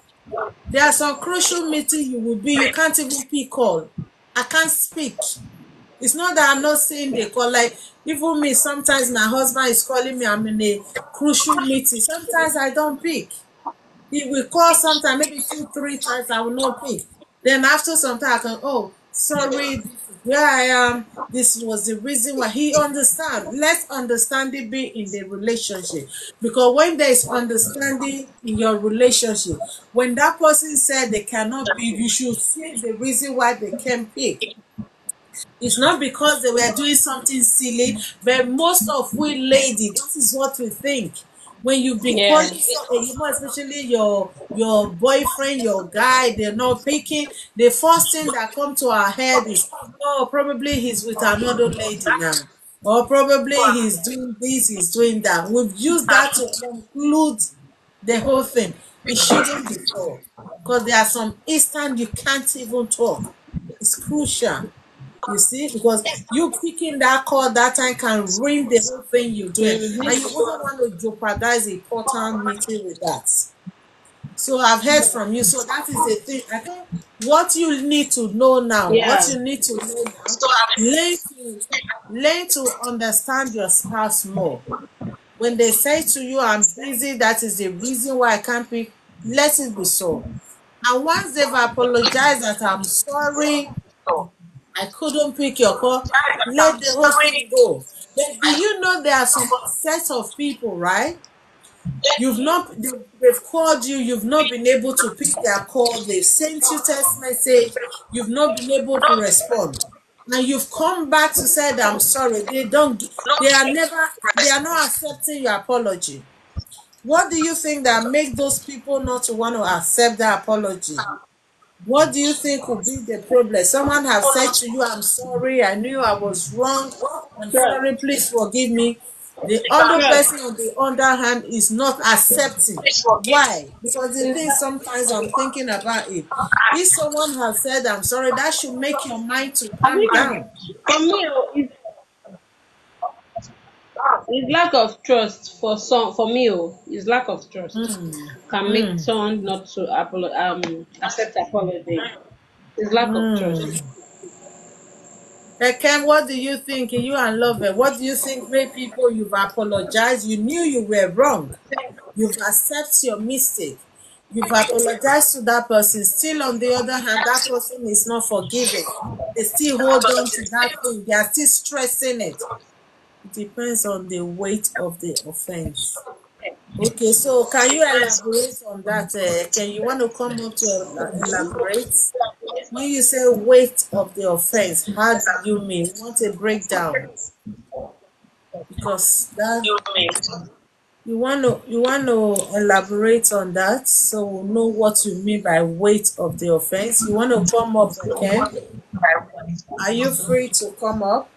There are some crucial meeting you will be, you can't even pick call. I can't speak. It's not that I'm not saying they call, like, even me, sometimes my husband is calling me, I'm in a crucial meeting. Sometimes I don't pick. He will call sometimes, maybe two, three times, I will not pick. Then after some time, I can, oh, sorry, this is where I am. This was the reason why. He understand. Let understanding be in the relationship. Because when there is understanding in your relationship, when that person said they cannot pick, you should see the reason why they can't pick. It's not because they were doing something silly, but most of we lady, that is what we think. When you be Yeah. calling especially your boyfriend, your guy, they're not picking. The first thing that come to our head is, oh, probably he's with another lady now, or probably he's doing this, he's doing that. We've used that to conclude the whole thing. It shouldn't be so, because there are some instant you can't even talk. It's crucial. You see, because you picking that call that time can ruin the whole thing you're doing, and you wouldn't want to jeopardize the important meeting with that. So I've heard from you. So that is the thing. I think what you need to know now, what Yeah. you need to know now, learn to learn to understand your spouse more. When they say to you, "I'm busy," that is the reason why I can't pick. Let it be so. And once they've apologized that I'm sorry, I couldn't pick your call, let the whole thing go. But do you know there are some sets of people, right? You've not they've called you, you've not been able to pick their call, they've sent you text message, you've not been able to respond. And you've come back to say that I'm sorry. They are not accepting your apology. What do you think that make those people not to want to accept the apology? What do you think could be the problem? Someone have said to you, "I'm sorry, I knew I was wrong. I'm Trust. sorry, please forgive me." The other Trust. person on the other hand is not accepting. Why? Because the Is thing sometimes I'm thinking about it. If someone has said, "I'm sorry," that should make your mind to I calm think down. for me, it's lack of trust for some. For me, it's lack of trust can make Mm, someone not to accept apology. It's lack of trust. mm. Ken, what do you think? You and Lover, what do you think made people you've apologized? You knew you were wrong. You've accepted your mistake. You've apologized to that person. Still, on the other hand, that person is not forgiving. They still hold on to that thing. They are still stressing it. It depends on the weight of the offense. Okay, so can you elaborate on that? Can you want to come up to elaborate? When you say weight of the offense, how do you mean? You want a breakdown? Because that you want to elaborate on that so we'll know what you mean by weight of the offense. You want to come up, okay? Are you free to come up?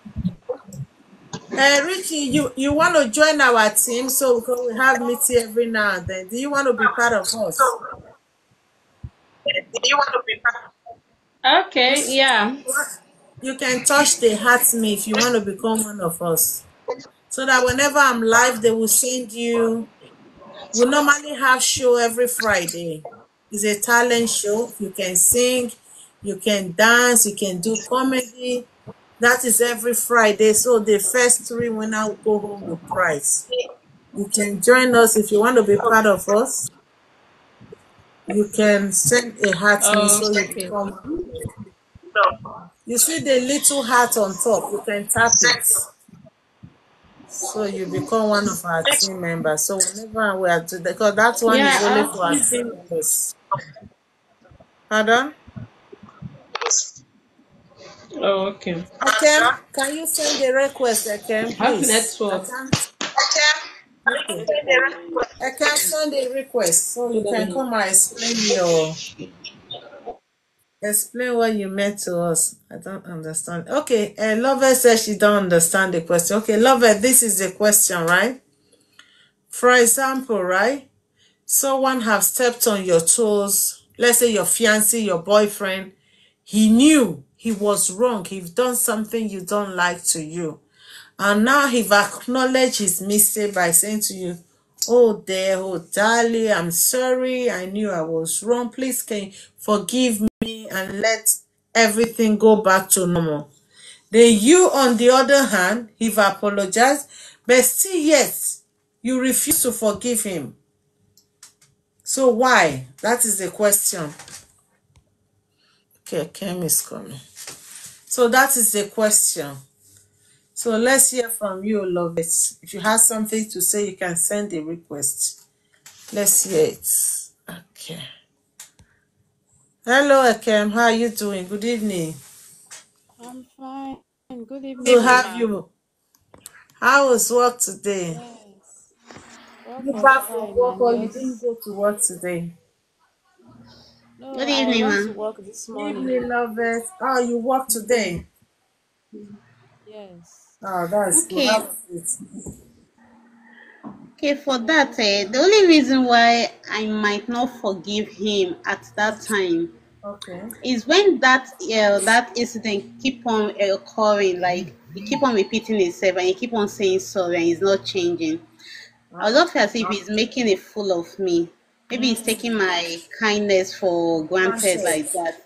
Richie, you want to join our team so because we have meeting every now and then. Do you want to be part of us? You, Okay. s- Yeah. you can touch the heart me if you want to become one of us. So that whenever I'm live, they will send you. We normally have show every Friday. It's a talent show. You can sing, you can dance, you can do comedy. That is every Friday. So the first three will now go home with prize. You can join us if you want to be part of us. You can send a heart me so you Okay. become. You see the little heart on top. You can tap it. So you become one of our team members. So whenever we are to because that one Yeah. is only I'll for our keep team it. members. Pardon? Oh, okay. Akem, can you send the request, Akem, Have please? I network. can't. Okay. Akem, send the request so you can come and explain what you meant to us. I don't understand. Okay, Lover says she don't understand the question. Okay, Lover, this is the question, right? For example, right? Someone have stepped on your toes. Let's say your fiancé, your boyfriend. He knew he was wrong. He's done something you don't like to you. And now he've acknowledged his mistake by saying to you, "Oh dear, oh darling, I'm sorry. I knew I was wrong. Please can you forgive me and let everything go back to normal." Then you, on the other hand, he've apologized, but still yet, you refuse to forgive him. So why? That is the question. Okay, Kim is coming. So that is the question. So let's hear from you, love it. If you have something to say, you can send a request. Let's hear it. Okay. Hello, Akem. How are you doing? Good evening. I'm fine. Good Good to evening, have ma. you. How was work today? Yes. Work You was back from fine work and or you didn't yours? go to work today? No, Good I evening, went to ma'am. work this morning. Evening, love it. Oh, you work today? Yes. Oh, that's good. How Okay, was it? okay, for that, the only reason why I might not forgive him at that time Okay. is when that incident keep on occurring, like he keep on repeating itself and he keep on saying sorry and he's not changing. I Uh, just feel as if he's making a fool of me. Maybe he's taking my kindness for granted granted. like that.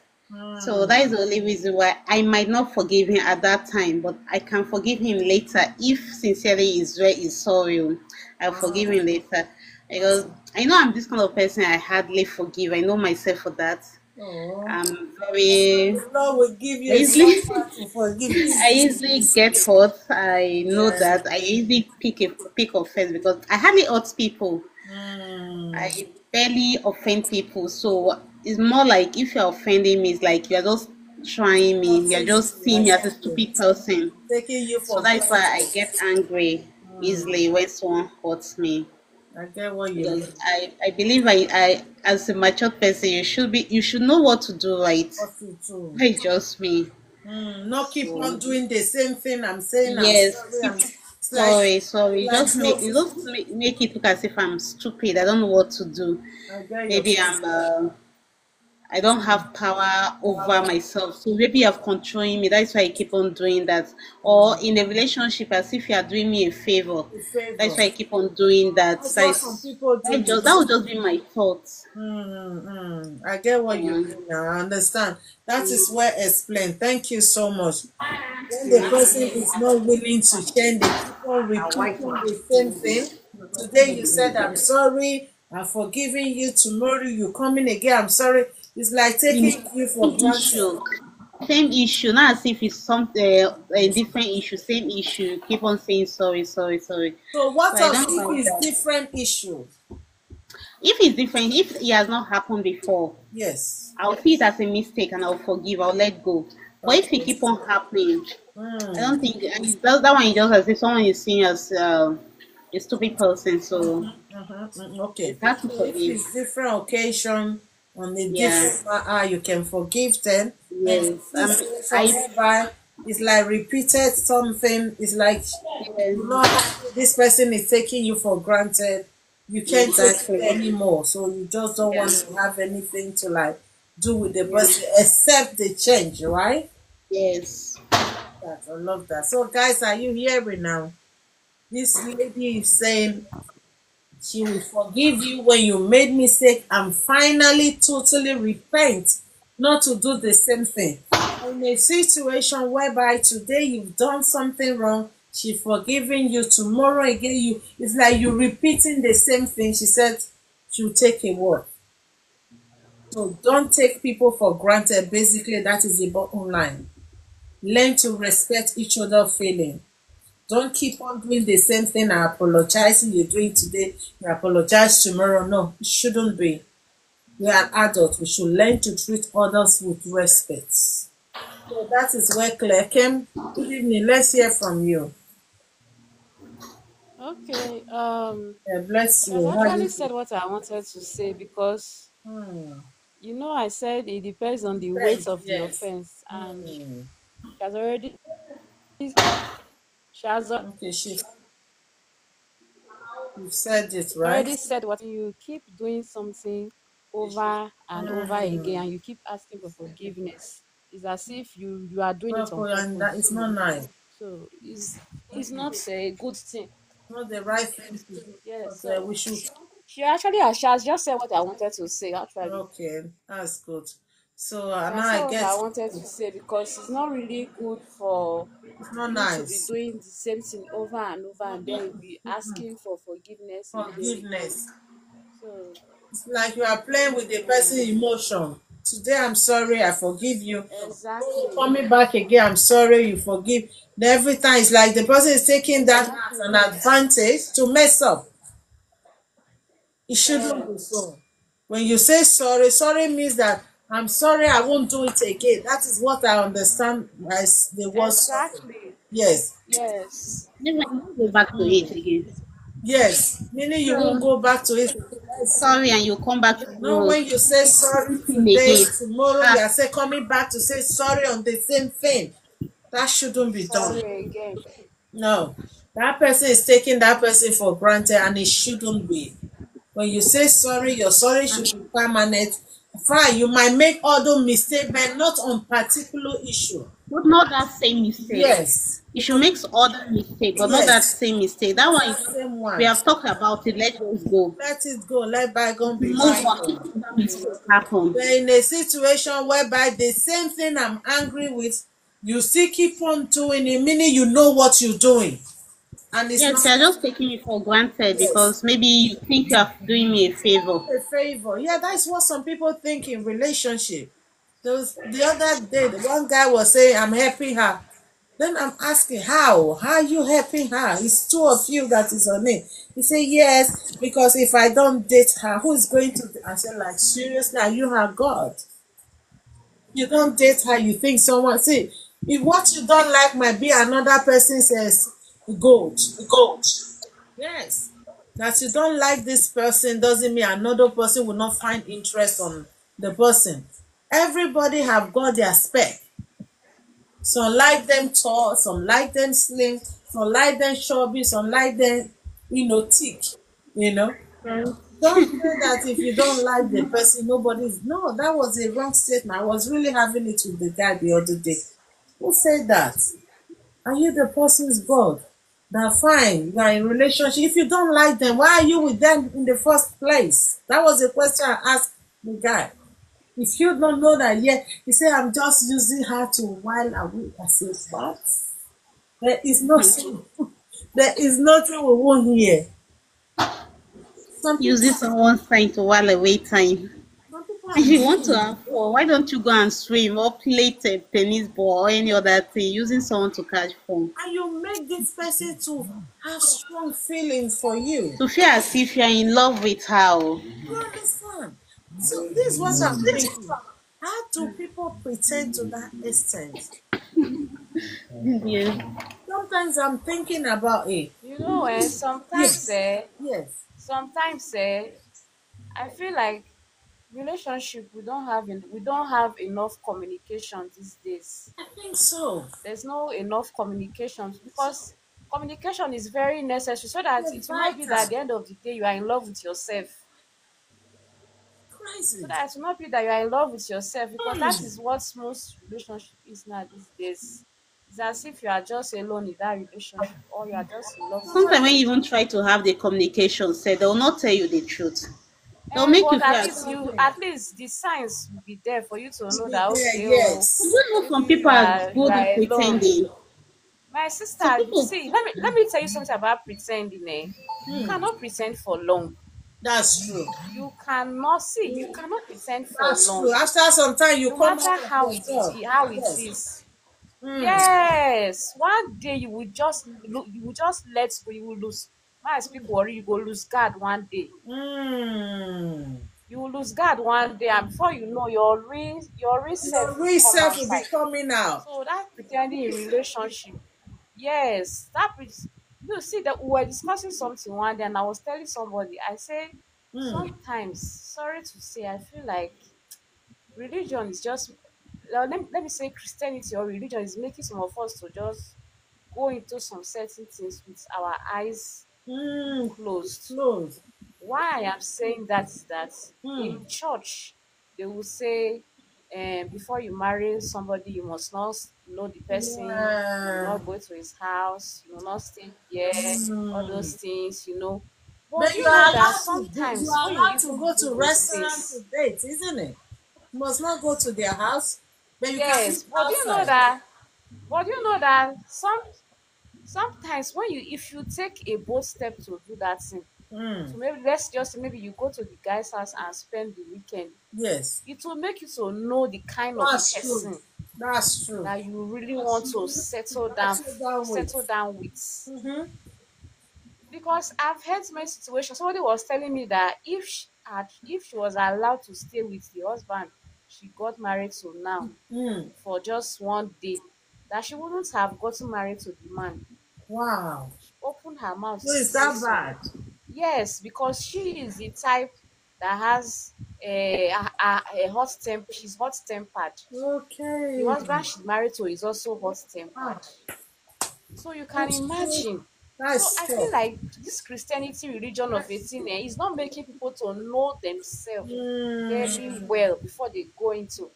So Mm, that is the only reason why I might not forgive him at that time, but I can forgive him later if sincerely is sorry. I'll forgive him later because I know I'm this kind of person. I hardly forgive. I know myself for that. oh. I'm So very the Lord will give I you a easily soft heart to forgive. This I is easily get hurt. I know yeah. that I easily pick offense because I hardly hurt people. Mm, I barely offend people. So it's more like if you're offending me, it's like you're just trying me. You're nothing just to seeing like me as a something. stupid person. Taking you So for that's why I granted. get angry Mm, easily when someone hurts me. I get what you Because mean. I believe I as a mature person you should know what to do, right? What to do? It's just me. Not keep on So doing the same thing. I'm saying I'm yes, sorry. keep It's sorry. like jokes. Just make it look as if I'm stupid. I don't know what to do. I get your Maybe point. I don't have power over myself. So maybe you're controlling me. That's why I keep on doing that. Or in a relationship, as if you are doing me a favor. A That's favor. why I keep on doing that. That's what some people do. That would just be my thoughts. I get what you Um, mean now. I understand. That is well explained. Thank you so much. When the person is yes. not willing to change, they keep on repeating the same thing. Today you said, I'm sorry, I'm forgiving you. Tomorrow you come in again, I'm sorry. It's like Same taking you for granted. issue. Same issue. Not as if it's a different issue. Same issue. Keep on saying sorry. So So what I of don't if like it's that. different issue? If it's different, if it has not happened before, Yes. I'll see it as a mistake and I'll forgive. I'll let go. But if it Okay. keep on happening, I Mm. don't think that one is just as if someone is seen as a stupid person. So Okay. it's hard to So if forgive. it's different occasion on a Yeah. different matter, you can forgive them. And Yes. this situation I. whereby it's like repeated something, it's like Yeah, you know this person is taking you for granted. You can't take it exactly. anymore. So you just don't Yeah. want to have anything to like do with the Yeah. person except the change, right? Yes. I love that. So guys, are you hearing now? This lady is saying she will forgive you when you made mistake and finally totally repent not to do the same thing. In a situation whereby today you've done something wrong, she forgiving you, tomorrow again you it's like you repeating the same thing. She said she'll take a word. So don't take people for granted. Basically, that is the bottom line. Learn to respect each other's feeling. Don't keep on doing the same thing and apologizing. You're doing today, you apologize tomorrow. No, it shouldn't be. We are adults. We should learn to treat others with respect. So that is where Claire came. Good evening. Let's hear from you. Okay. Bless She has you. How are actually you said what I wanted to say because doing? I said it depends on the weight Thanks. of the Yes. offense, and she Hmm. has already she has Okay, you said it right. already said what you keep doing something over and over again Hmm. and you keep asking for forgiveness. It's as if you are doing it on And that purpose. is not nice. So it's not a good thing. Not the right thing to do. Yeah, But so we should. she has just said what I wanted to say actually. Okay, that's good. So She now has said I what get I wanted to say because it's not really good for it's not you to be nice. doing the same thing over and over and then you'll be asking for forgiveness again. Forgiveness. So It's like you are playing with the person's emotion. Today I'm sorry, I forgive you. Exactly. Coming back again, I'm sorry, you forgive. Then every time it's like the person is taking that as an Exactly. advantage to mess up. It shouldn't be Yes. so. When you say sorry, sorry means that I'm sorry, I won't do it again. That is what I understand as the word sorry. Exactly. Yes. Yes. Never not go back to it again. Yes. Meaning you won't So go back to it. sorry, and you come back No, tomorrow when to you say say the sorry same thing today, again. tomorrow you Ah, are say coming back to say sorry on the same thing. That shouldn't be done. Sorry again. No. That person is taking that person for granted and it shouldn't be. When you say sorry, your sorry should be permanent. Fine, you might make other mistakes, but not on particular issue. but not that same mistake. Yes, You should because make other mistake, but not that yes, same mistake. That one, that same we one. have talked about it. Let us go. Let it go. Let bygone be Move on. If bygone. that mistake happen, We're in a situation whereby the same thing I'm angry with, you still keep on doing it, meaning you know what you're doing, and it's yes, not you're just taking it for granted yes. because maybe you think you are doing me a favor. A favor. Yeah, that's what some people think in relationship. The other day, the one guy was saying, I'm helping her. Then I'm asking, how? How are you helping her? It's two of you that is on it. He said, yes, because if I don't date her, who is going to? I said, like, seriously, are you her God? You don't date her, you think someone, see, if what you don't like might be another person says, gold. Go. Yes. That you don't like this person doesn't mean another person will not find interest on the person. Everybody have got their spec. Some like them tall, some like them slim, some like them chubby, some like them, thick. You know. Right. Don't say that if you don't like the person, nobody's. No, that was a wrong statement. I was really having it with the guy the other day. Who said that? Are you the person's God? That fine, you are in relationship. If you don't like them, why are you with them in the first place? That was the question I asked the guy. If you don't know that yet, he said, I'm just using her to while away. I said, what? There is nothing. There is nothing we won't hear. Some people, Using someone's time to while away time. some people are If you want to doing have fun, why don't you go and swim or play tennis ball or any other thing using someone to catch fun? and you make this person to have strong feelings for you. To feel as if you're in love with her. Oh. You understand? So this is what I'm thinking. How do people pretend to that extent? Yes. Sometimes I'm thinking about it. You know, sometimes, Yes, yes. sometimes, I feel like relationship we don't have enough communication these days. I think so. There's no enough communication because communication is very necessary so that It's it will not be that at vital. the end of the day you are in love with yourself. So Crazy. that it will not be that you are in love with yourself because that Hmm. is what most relationship is now these days. It's as if you are just alone in that relationship or you are just in love with Sometimes when yourself. you even try to have the communication said, they will not tell you the truth. They'll make you But feel at as least if Nothing. at least the signs will be there for you to To know be that there, okay, oh, you yes. don't know maybe some people are you good are at alone. pretending. My Some sister, people see, let me tell you something about pretending. You Hmm. cannot pretend for long. That's true. You cannot pretend for That's true. long. After some time, you No come matter out of yourself. how it Yes. is. Hmm. Yes, one day you will just let go. You will lose. When I speak worry, you go lose guard one day. Hmm. You will lose guard one day, and before you know, your real self Your will real come self will be outside. coming out. So that pretending in relationship, yes, you see that we were discussing something one day, and I was telling somebody, I say Hmm. sometimes, sorry to say, I feel like religion is just let me say Christianity or religion is making some of us to just go into some certain things with our eyes Hmm. closed. Close. Why I am saying that is that Hmm. in church they will say before you marry somebody you must not know the person, you will Yeah. not go to his house, you will not stay there, all Hmm. those things, you know. But But do you you know are that allowed to do. You sometimes are when you allowed to even go do to those restaurant to things, date, isn't it? You must not go to their house, but you can yes, eat outside. but do you know that sometimes when you if you take a bold step to do that thing, Mm. So maybe let's just say maybe you go to the guy's house and spend the weekend. Yes. It will make you to know the kind of That's true. person That's true. that you really want to Settle down settle with. down with. Mm-hmm. Because I've had many situations. Somebody was telling me that if she was allowed to stay with the husband she got married to now Mm. for just one day, that she wouldn't have gotten married to the man. Wow. She opened her mouth So to is say that so. bad? Yes, because she is the type that has a hot temp. She's hot tempered. The Okay. husband she's married to is also hot tempered. Ah, So you can that's true. imagine. So That's I feel tough. like this Christianity religion of 18 is not making people to know themselves very Mm. well before they go into.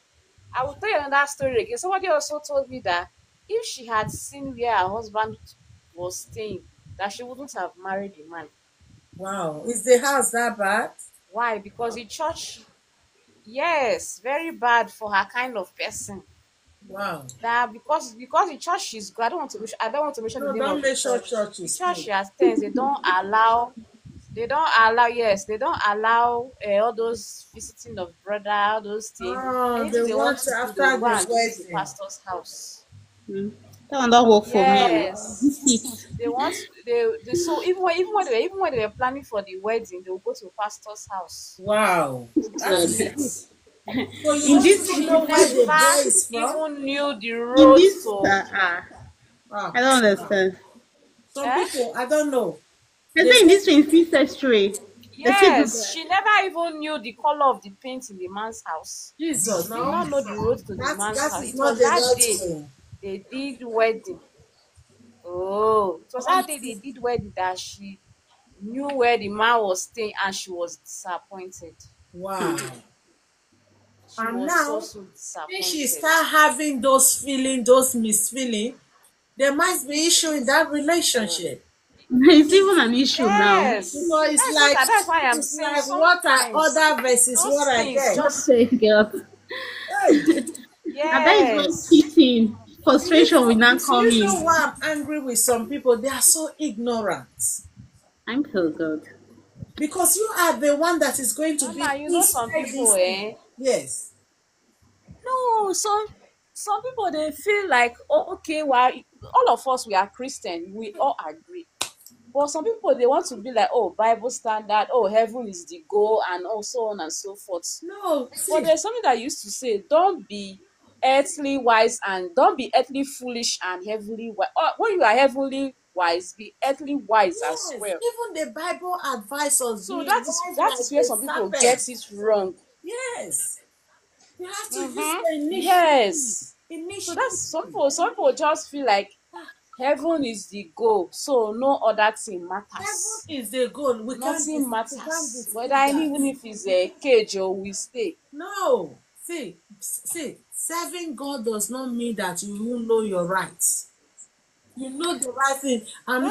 I will tell you another story again. Somebody also told me that if she had seen where her husband was staying, that she wouldn't have married the man. Wow. Is the house that bad? Why? Because the church, yes, very bad for her kind of person. Wow. That because the church she's go, I don't want to mention the No, name don't of the make sure church. church The is church full. she attends, they don't allow all those visiting of brother, all those things. Oh, they Anything they want want to do, they will after go the and do it in the wedding. pastor's house. Mm. That one don't work for me. Oh. Yes. Visit. They want they so even when they were planning for the wedding, they will go to pastor's house Wow. to That is meet. it. So you In don't Most this even people know where the never boy is from? even knew the in road this to Ah, I don't understand. some eh? people, I don't know. I They say in say this 25th century, they still do Yes, that. she never even knew the color of the paint in the man's house. Jesus, She did no. not know the road to the man's That house. is It not was the that Lord's day way. they did wedding. Oh, it was that day they Until- did wedding that she knew where the man was staying and she was disappointed. Wow. She And was so now, so if she disappointed. start having those feeling, those misfeeling, there might be issue in that So relationship. It's even an issue now. Because yes, that's why I'm it's saying like what are sometimes other versus those what I things get. just Say, girl. Hey, And that is when yes. cheating, frustration will not do come you know in. why I'm angry with some people? They are so ignorant. I'm so good. Because you are the one that is going to be Mama, you know some inside people, this thing. eh? Yes. No, some people they feel like, oh, okay, well, all of us we are Christian, we all agree. But some people they want to be like, oh, Bible standard, oh, heaven is the goal, and oh, so on and so forth. No, But see, there's something that I used to say: don't be earthly wise and don't be earthly foolish and heavenly wise. When you are heavenly wise, be earthly wise as yes, well. even the Bible advises us So be wise that like is where a some people get serpent. it wrong. Yes. You have to use Mm-hmm. your initiative. Yes. So that's Initiative. some people just feel like heaven is the goal, so no other thing Heaven matters. is the goal. Nothing We can't matters. Whether dispute that. even if it's a cage or we stay. No. See, serving God does not mean that you won't know your rights. You know the right thing. I'm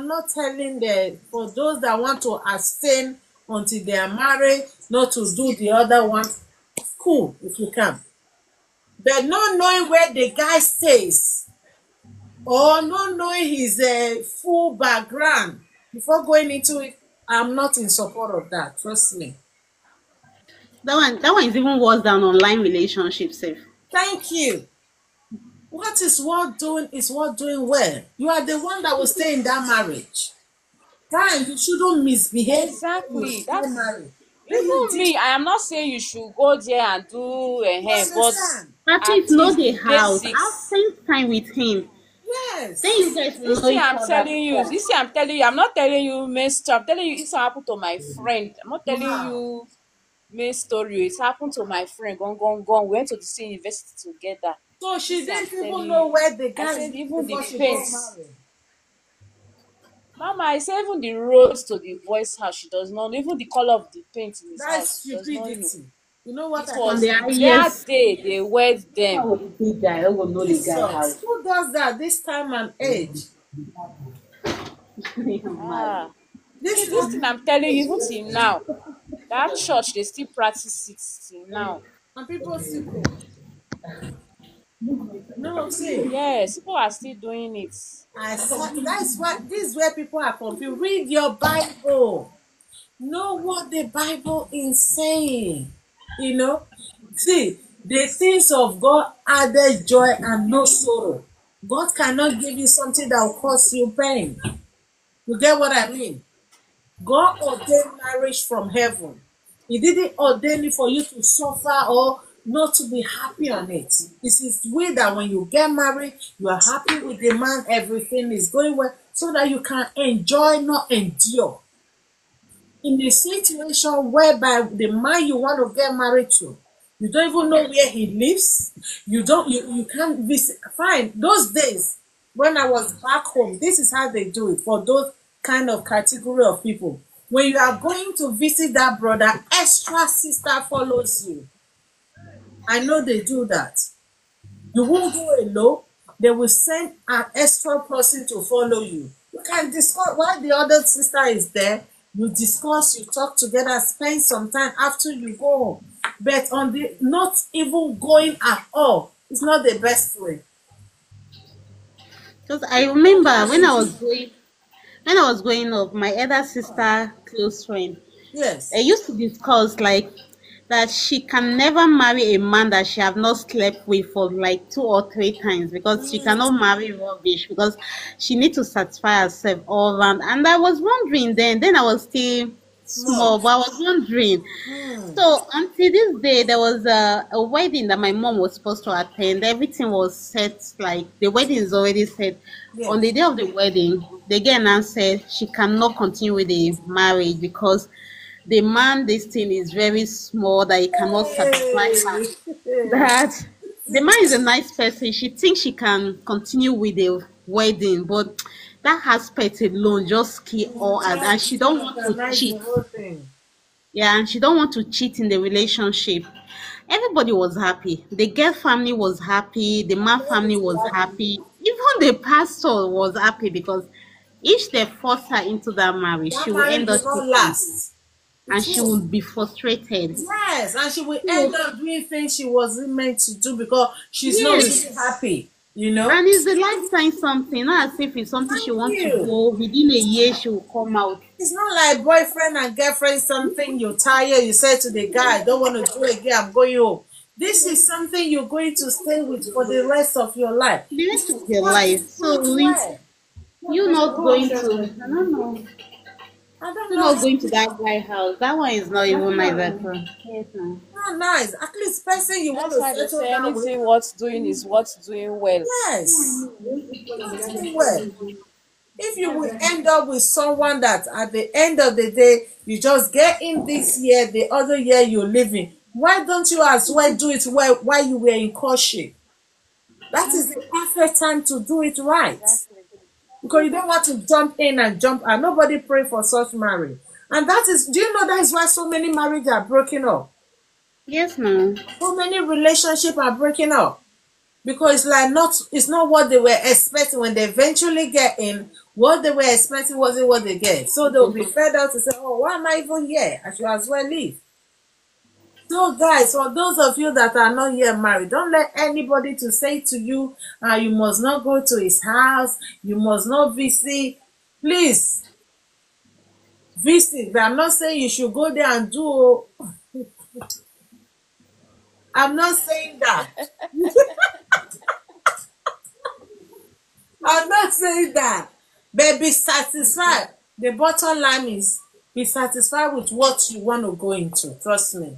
not telling the for those that want to abstain until they are married, not to do the other one. Cool, if you can. But not knowing where the guy stays or not knowing his full background before going into it, I'm not in support of that. Trust me. That one is even worse than online relationship safe. Thank you. What is worth doing is worth doing well. You are the one that will stay in that marriage. Fine, you shouldn't misbehave when you Exactly. stay That's married. When you even did, me. I am not saying you should go there and do a you hair, but understand? At at least know least the the house. I'll basics. spend time with him. Then Yes. you guys will know each other better. I'm telling you, I'm not telling you main story. I'm telling you this happened to my friend. I'm not telling Wow. you main story. It happened to my friend. Gone, gone, gone. We went to the same university together. So she This I'm didn't even telling know you. where the I guy is said even the before she got paints. married. Mama, I said even the roads to the boy's house, she does not know. Even the color of the paint in his That is house, she does not know. stupidity. You know what It I On can was the tell you? their highest. day they wed them. How would the guy? Who will know the guy Jesus. house? Who does that this time and age? You're mad. Ah, This this time thing I'm telling you, even till now, that church they still practice it till now. and people still go. No, see, Yes, people are still doing it. that's what this is where people are confused. Read your Bible. Know what the Bible is saying. You know, see, the things of God added joy and no sorrow. God cannot give you something that will cause you pain. You get what I mean? God ordained marriage from heaven. He didn't ordain it for you to suffer or not to be happy on it. It is way that when you get married, you are happy with the man, everything is going well, so that you can enjoy, not endure. In a situation whereby the man you want to get married to, you don't even know where he lives, you can't visit. Fine, those days when I was back home, this is how they do it for those kind of category of people. When you are going to visit that brother, extra sister follows you. I know they do that. You won't go alone. They will send an extra person to follow you. You can discuss while the other sister is there. You discuss, you talk together, spend some time after you go home. But on the not even going at all, it's not the best way. Because I So remember that is when I was growing up, my elder sister close friend, I yes. used to discuss like that she can never marry a man that she have not slept with for like 2 or 3 times because she cannot marry rubbish because she need to satisfy herself all around. And I was wondering then I was still Small. small, but I was wondering. Hmm. So until this day, there was a wedding that my mom was supposed to attend. Everything was set, like the wedding is already set. On the Yes. day of the wedding, the girl now said she cannot continue with the marriage because the man this thing is very small that he cannot satisfy her. Hey. That the man is a nice person. She thinks she can continue with the wedding, but that aspect alone just kill her, and Just she don't want to disorganize the cheat. whole thing. Yeah, and she don't want to cheat in the relationship. Everybody was happy. The girl family was happy. The man family Everybody's was happy. happy. Even the pastor was happy because if they force her into that marriage, That she will marriage end up will not cheating last. It and she won't. will be frustrated. Yes, and she will end So, up doing things she wasn't meant to do because she's not yes, really happy, you know? and it's the lifetime something, not as if it's something she Thank wants to you. go within a year, she will come out. It's not like boyfriend and girlfriend, something you're tired, you say to the guy, I don't want to do it again, I'm going home. This is something you're going to stay with for the rest of your life. The It's rest of your what you life. do So it we, well. you not going to, I don't know. I don't You know not how going to that guy house. That one is not even nice at all. Yes, no. not nice. At least person you want That's to why they settle say down with. anything worth doing is worth doing well. Yes. Not doing well. If you will end up with someone that at the end of the day you just get in this year, the other year you're living, why don't you as well do it well while you were in courtship? That is the perfect time to do it right, Exactly. because you don't want to jump in and jump out. Nobody pray for such marriage, and that is, do you know that is why so many marriages are breaking up? Yes, no. So many relationships are breaking up because it's like not, it's not what they were expecting. When they eventually get in, what they were expecting wasn't what they get, so they'll be fed up to say, oh, why am I even here? I should as well leave. So guys, for those of you that are not yet married, don't let anybody to say to you, you must not go to his house, you must not visit. Please visit, but I'm not saying you should go there and do. I'm not saying that. I'm not saying that. But be satisfied. The bottom line is be satisfied with what you want to go into. Trust me.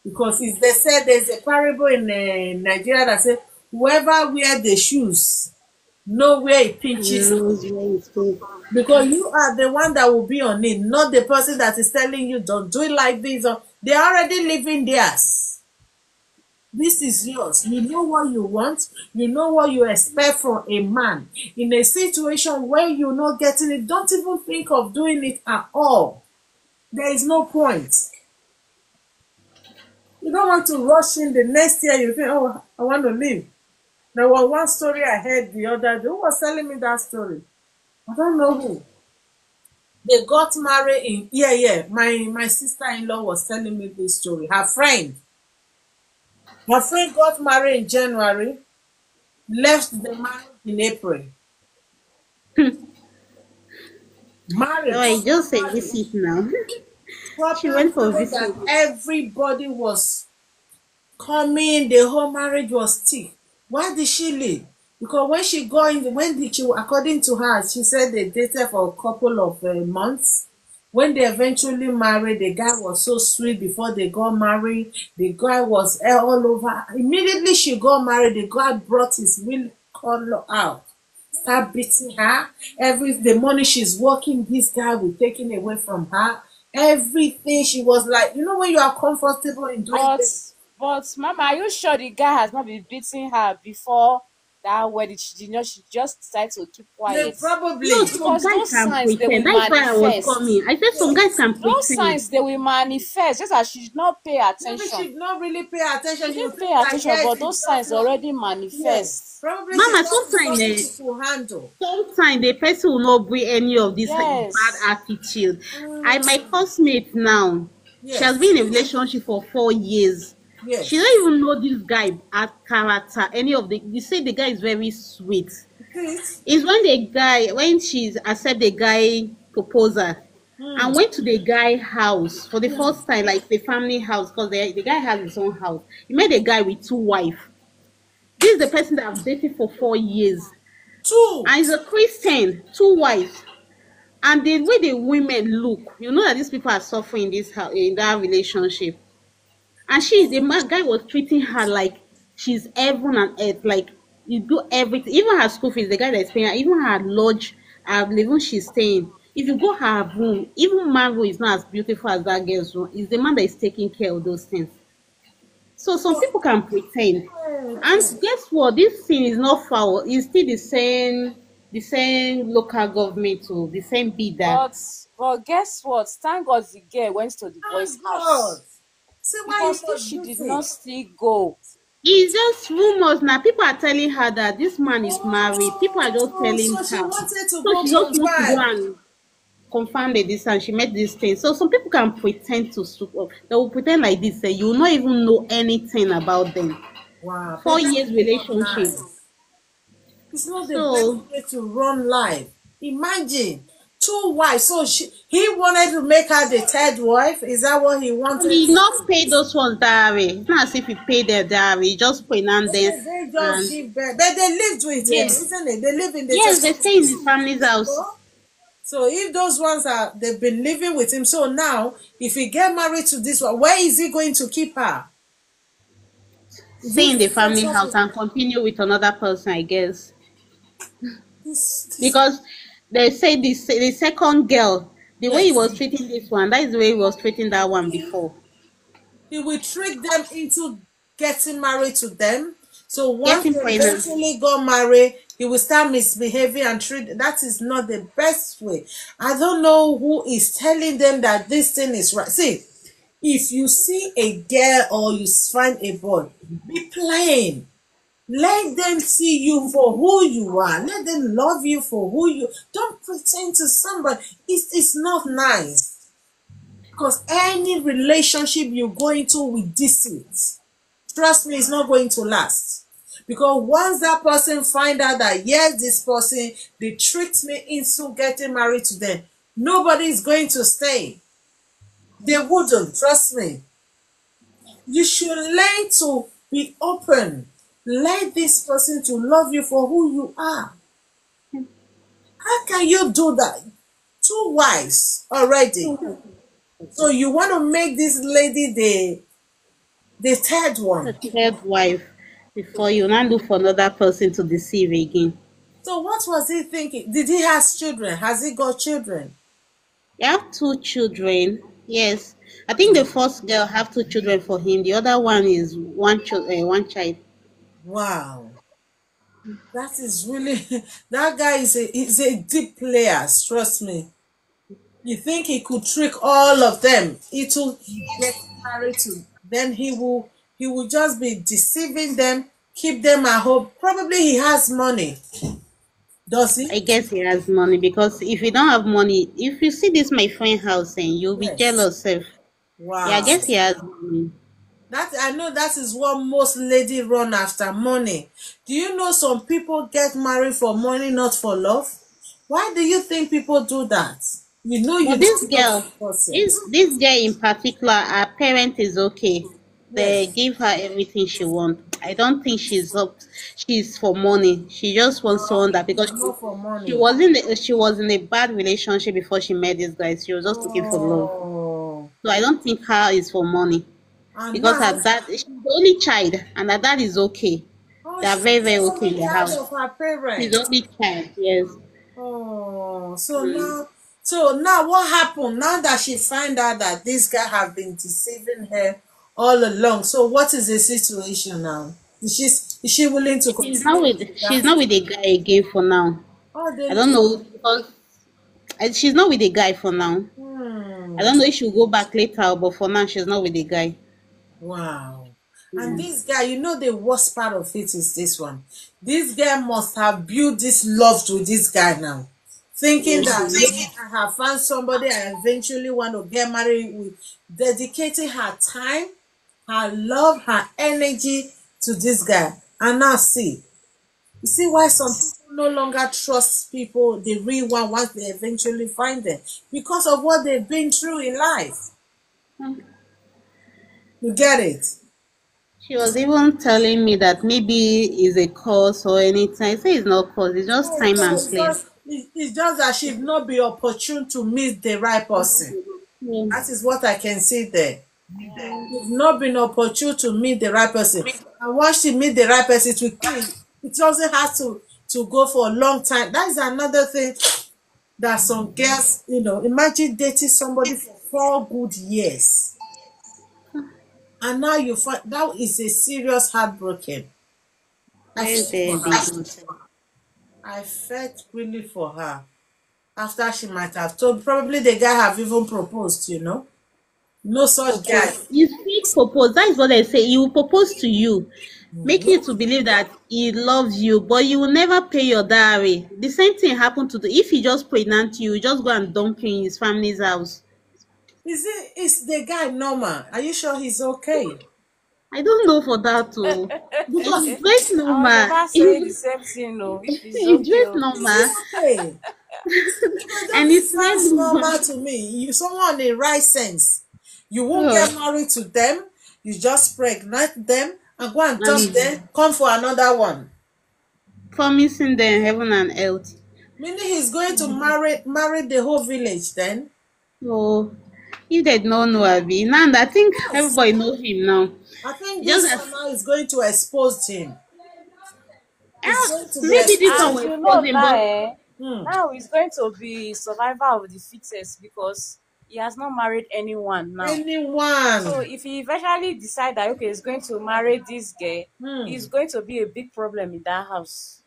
Because if they said there's a parable in Nigeria that says, whoever wear the shoes, know where it pinches. Knows where it's going. Because you are the one that will be on it, not the person that is telling you don't do it like this. Or they're already living theirs. This is yours. You know what you want. You know what you expect from a man. In a situation where you're not getting it, don't even think of doing it at all. There is no point. You don't want to rush in the next year. You think, oh, I want to leave. There was one story I heard the other day. Who was telling me that story? I don't know who. They got married in, yeah. My sister-in-law was telling me this story. Her friend. Her friend got married in January, left the marriage in April. So Married, I just a properly, visit now. She proper went for a marriage that visit. everybody was coming, the whole marriage was thick. Why did she leave? Because when she got in, when did she, according to her, she said they dated for a couple of months. When they eventually married, the guy was so sweet before they got married. The guy was all over. Immediately she got married, the guy brought his real color out. Start beating her. The money she's working, this guy will taking away from her. Everything she was like, when you are comfortable in doing But things. Mama, are you sure the guy has not been beating her before that wedding? She did not. She just decided to keep Yeah, quiet No, probably. some because guys those can signs they pretend. will That's why I was manifest. coming. I said some guys can Those pretend. signs they will manifest. Just as she did not pay Maybe attention. she did not really pay She attention. She would didn't think pay that attention, yes, but it's those just signs not. already Yeah, manifest. probably she Mama, thought it's sometimes something she could handle. sometimes the person will not bring any of this bad Yes. attitude. My Mm, classmate now, she has yes, been in a relationship for 4 years. She yes. don't even know this guy at character. Any of the, you say the guy is very sweet. Please. It's when she's accept the guy proposal Hmm. and went to the guy house for the first time, like the family house, because the guy has his own house. He met a guy with two wives. This is the person that I've dated for 4 years. Two. And he's a Christian, two wives. And the way the women look, you know that these people are suffering in in that relationship. And guy was treating her like she's heaven and earth, like you do everything, even her school fees, the guy that's paying her, even her lodge, even she's staying. If you go her room, even man room is not as beautiful as that girl's room. It's the man that is taking care of those things. So some people can pretend. And guess what? This thing is not foul. It's still the same local government to the same bidder. But guess what? Thank God the girl went to the Thank boy's God. house. See why you Because if not she do did not this? still go, It's just rumors now. People are telling her that this man is married. People are just Oh, telling so she her. wanted to So go she just wants to go confide. and confirm the distance. She met this thing. So some people can pretend to they will pretend like this. You will not even know anything about them. Wow, but four that years is not relationship. nice. It's not the best So way to run life. Imagine two wives. So he wanted to make her the third wife. Is that what he and wanted he to not do? pay those ones dowry. It's not as if he paid their dowry. He just pay and then They just and give birth. But they lived with him, yeah. isn't it? They live in the Yes, same they stay in his family's house. house. So if those ones they've been living with him, so now if he get married to this one, where is he going to keep her? Is he Stay in the going to family trust house with and continue with another person, I guess. this? Because they say the second girl, the way he Yes. was treating this one, that is the way he was treating that one before. He will trick them into getting married to them. So once Getting they pregnant. eventually got married, he will start misbehaving and treat. That is not the best way. I don't know who is telling them that this thing is right. See, if you see a girl or you find a boy, be plain. Let them see you for who you are. Let them love you for who you. Don't pretend to somebody. It's not nice. Because any relationship you go into with deceit, trust me, it's not going to last. Because once that person find out that yes, this person they tricked me into getting married to them, nobody is going to stay. They wouldn't, trust me. You should learn to be open. Let this person to love you for who you are. How can you do that? Two wives already. So you want to make this lady the third The one. third wife before you now look for another person to deceive again. So what was he thinking? Did he has children? Has he got children? You have two children. Yes. I think the first girl have two children for him. The other one is one child. Wow. That is really that guy is a deep player, trust me. You think he could trick all of them into getting married to then he will just be deceiving them, keep them at home. Probably he has money. Does he? I guess he has money because if you don't have money, if you see this my friend house and you'll be Yes. jealous of. Yeah, I Wow. guess he has money. That I know that is what most lady run after, money. Do you know some people get married for money, not for love? Why do you think people do that? You know you But this don't love girl, the person. this girl in particular, her parent is okay. They Yes. give her everything she wants. I don't think she's for money. She just wants someone that, because It's not for she money. was in she was in a bad relationship before she met this guy. She was just looking for love. Oh, So I don't think her is for money, and because now, her dad, she's the only child, and her dad is okay. oh, They are she's very, the very okay only in the child house. of her She's the parents. only child, yes. Oh, so Mm. now, so now what happened? Now that she find out that this guy have been deceiving her all along, so what is the situation now? Is she willing to continue with the She's guy? not with the guy again for now. Oh, I they don't leave. know, because she's not with the guy for now. I Hmm. don't know if she'll go back later, but for now she's not with the guy. Wow. And this guy, you know, the worst part of it is this one. This guy must have built this love to this guy now, thinking Yes, that yes. I have found somebody I eventually want to get married with, dedicating her time, her love, her energy to this guy. And now see, you see why some people no longer trust people, the real one, once they eventually find them, because of what they've been through in life. You get it? She was even telling me that maybe it's a cause or anything. I say it's not cause, it's just No, time no, and it's place. just it's just that she've not been opportune to meet the right person. Yeah. That is what I can see there. She's not been opportune to meet the right person. And once she meet the right person, it will kill. It doesn't have to go for a long time. That is another thing that some girls, imagine dating somebody for 4 good years. And now you find that is a serious heartbroken. I Very, felt very for big. her. I felt really for her. After she might have told, probably the guy have even proposed. No such guy. Propose. You fake propose. That is what I say. He will propose to you, make you to believe that he loves you, but you will never pay your dowry. The same thing happened to if he just pregnant you, just go and dump you in his family's house. Is the guy normal? Are you sure he's okay? I don't know for that too. Because He dress I was normal. about saying the same thing, no, if it's He okay. dress is normal, he okay? Because and that he slept sounds normal. normal to me. You someone in right sense. You won't Oh, get married to them. You just pregnant them and go and dump and them. Come for another one. promising them heaven and earth. Meaning he's going to marry the whole village then. So if they don't know Abi, now I think Yes. everybody knows him now. I think Just this one as now is going to expose him. It's going to be maybe this one And will exposed. you know expose him, now, but Hmm. now it's going to be survival of the fittest because he has not married anyone now. So Anyone. if he eventually decide that okay, he's going to marry this girl, Hmm. he's going to be a big problem in that house.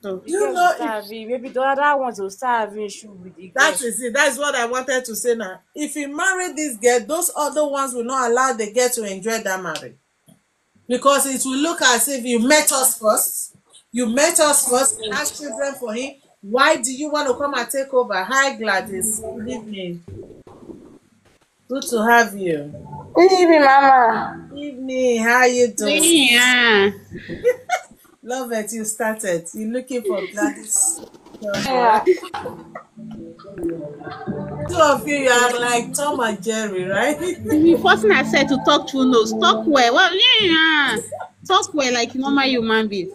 so The Do you girls will know if start having, maybe the other ones will start having issue with the girl. that is it? That's what I wanted to say now. If he marry this girl, those other ones will not allow the girl to enjoy that marriage. Because it will look as if you met us first. You met us first, had children for him. Why do you want to come and take over? Hi, Gladys. Good evening. Good to have you. Good evening, Mama. Evening. How you doing? yeah. Love it. You started. You looking for Gladys? Yeah. Two of you are like Tom and Jerry, right? The first thing I said to talk through nose, talk well. Well, yeah. Talk well like normal human being.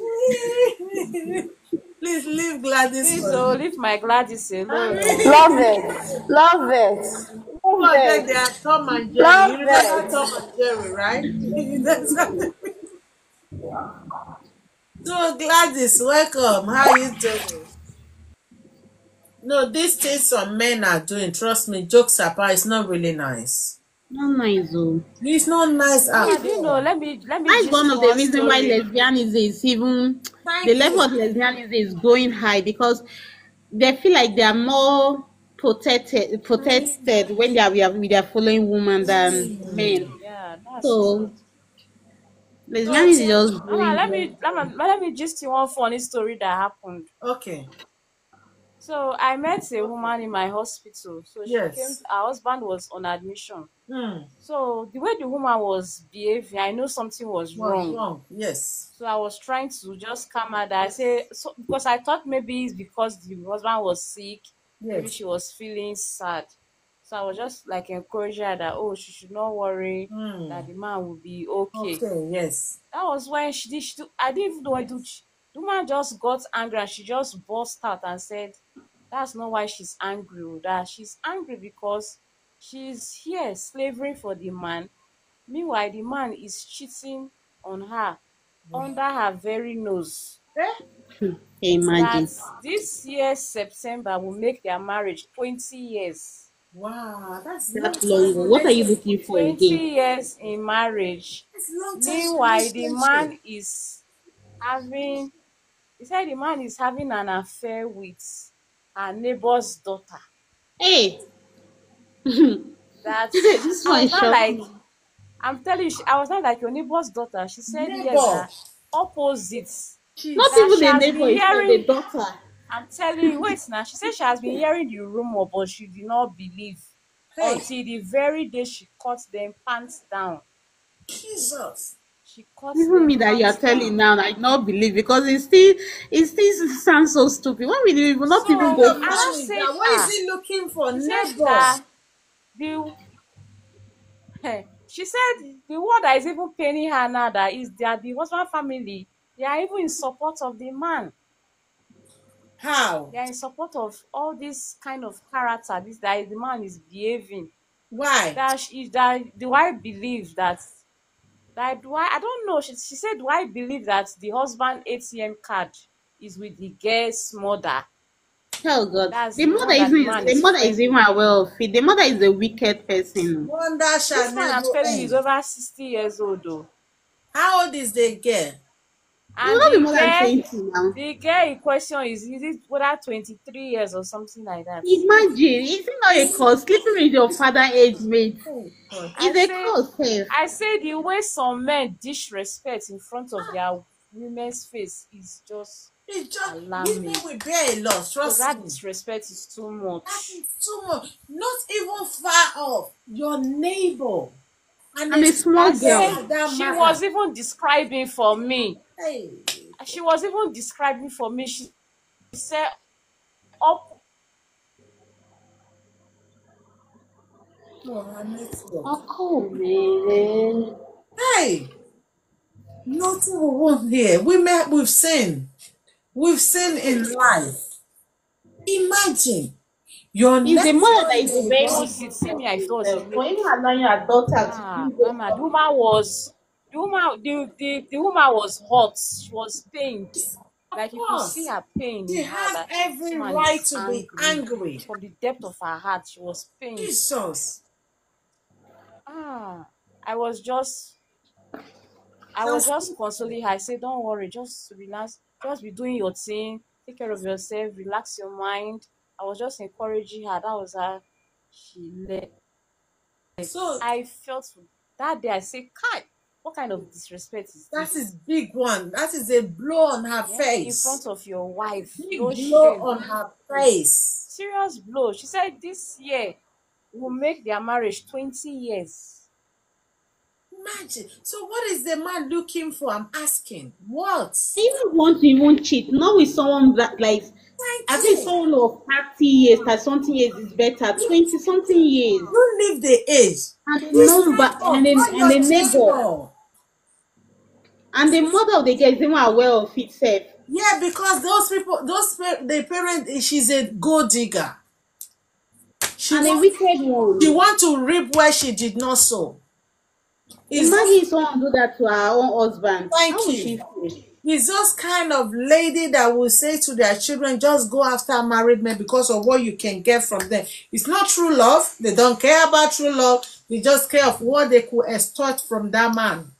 Please leave Gladys Please, for so me. leave my Gladys alone. Love it. Love it. Some Love of them, they it. are Tom and Jerry. Love You remember it. Tom and Jerry, right? That's what- So Gladys, welcome. How you doing? No, these things some men are doing, trust me, jokes apart, it's not really nice. No nice oh. It's not nice Mama, at do you know? all. Let me That's just one of you the one reasons why story. lesbianism is even the Thank level you. of lesbianism is going high, because they feel like they are more protected when they are with their following woman than men. Yeah, that's So true. So, lesbianism is just Mama, going. let me just you one funny story that happened. Okay. So I met a woman in my hospital. So she came, Yes. her husband was on admission. Hmm. So the way the woman was behaving, I know something was What's wrong. wrong? Yes. So I was trying to just calm her down. I say so because I thought maybe it's because the husband was sick, maybe Yes. she was feeling sad. So I was just like encouraging her that oh she should not worry, Hmm. that the man will be okay. Okay. Yes. That was when I didn't even know what to do. The woman just got angry and she just burst out and said that's not why she's angry, oh, that she's angry because she's here slavering for the man. Meanwhile, the man is cheating on her under her very nose. That Imagine. this year September will make their marriage 20 years. Wow, that's long That time long. What are you relationship. looking for 20 again? years in marriage. It's long time Meanwhile, the relationship. man is having, he said the man is having an affair with her neighbor's daughter. Hey, That this I one was not shocked like, me. I'm telling you, I was not like your neighbor's daughter. She said yes, Neighbor. that opposites. Not That Jesus. even she a has neighbor, been it's not the hearing, daughter. I'm telling you, wait now. She said she has been hearing the rumor, but she did not believe Hey, until the very day she cut them pants down. Jesus. She cut Even them me that you are pants telling down. now, I not believe because it still sounds so stupid. Why will you not even What So go kind of I far? now man is said, that? What is ah, he looking for? she said Neighbor. that the she said the word that is even paining her now that is that the husband family, they are even in support of the man. How? They are in support of all this kind of character, this that the man is behaving. Why? That that do I believe that do I don't know. She said, do I believe that the husband ATM card is with the girl's mother? Oh God, That's the one that the man the is mother is friendly even with. aware of it. The mother is a wicked person. Wonder This shall man, I'm never telling you, is end. over 60 years old though. How old is the girl? It will And not be more than 20 now. the girl in question is it whether 23 years or something like that? Imagine, is it not a cause? Sleeping with your father age mate Oh God. I is a say, cause, safe. I say the way some men disrespect in front of their women's face is just It's just women alarming. will bear a loss, So trust that me. disrespect is too That much. is too much. Not even far off. Your neighbor. And I'm a a I small girl girl. say for that she matter. was even describing for me. Hey. She was even describing for me. She said up Oh, her network. Oh, cool, man. Hey. Nothing we won't hear. We've seen. We've seen in life. Imagine your It's the next mother door that is a very neighbor. wicked opposite. See me, I person. thought For even allowing your daughter to ah, do those Mama, stuff. the woman was hot. She was pained. Of Like you could see course. her pain She in her had that this every man right is to be angry. angry. From the depth of her heart, she was pained. Jesus. Ah, I was just I And was just consoling her. I said, don't worry, just relax, just be doing your thing, take care of yourself, relax your mind. I was just encouraging her. That was how she left. so I felt that day I said, Kai, what kind of disrespect is that is this? big one. That is a blow on her Yeah, in face. front of your wife, Big no blow shame. on her face. Serious blow. She said this year will make their marriage 20 years. Imagine. So what is the man looking for? I'm asking. What? I even want to even cheat, not with someone that like Thank at least you. someone of 30 years, 30 something years is better, 20 something years. Don't leave the age. And the This number neighbor, call and your the neighbor neighbor. and the mother of the girl is even aware of it safe. Yeah, because those people, the parent, she's a gold digger. She And a want, wicked she one. want to reap where she did not sow. Is Imagine just, if someone do that to her own husband. How thank will she you. feel? He's just kind of lady that will say to their children, just go after married men because of what you can get from them. It's not true love. They don't care about true love. They just care of what they could extort from that man.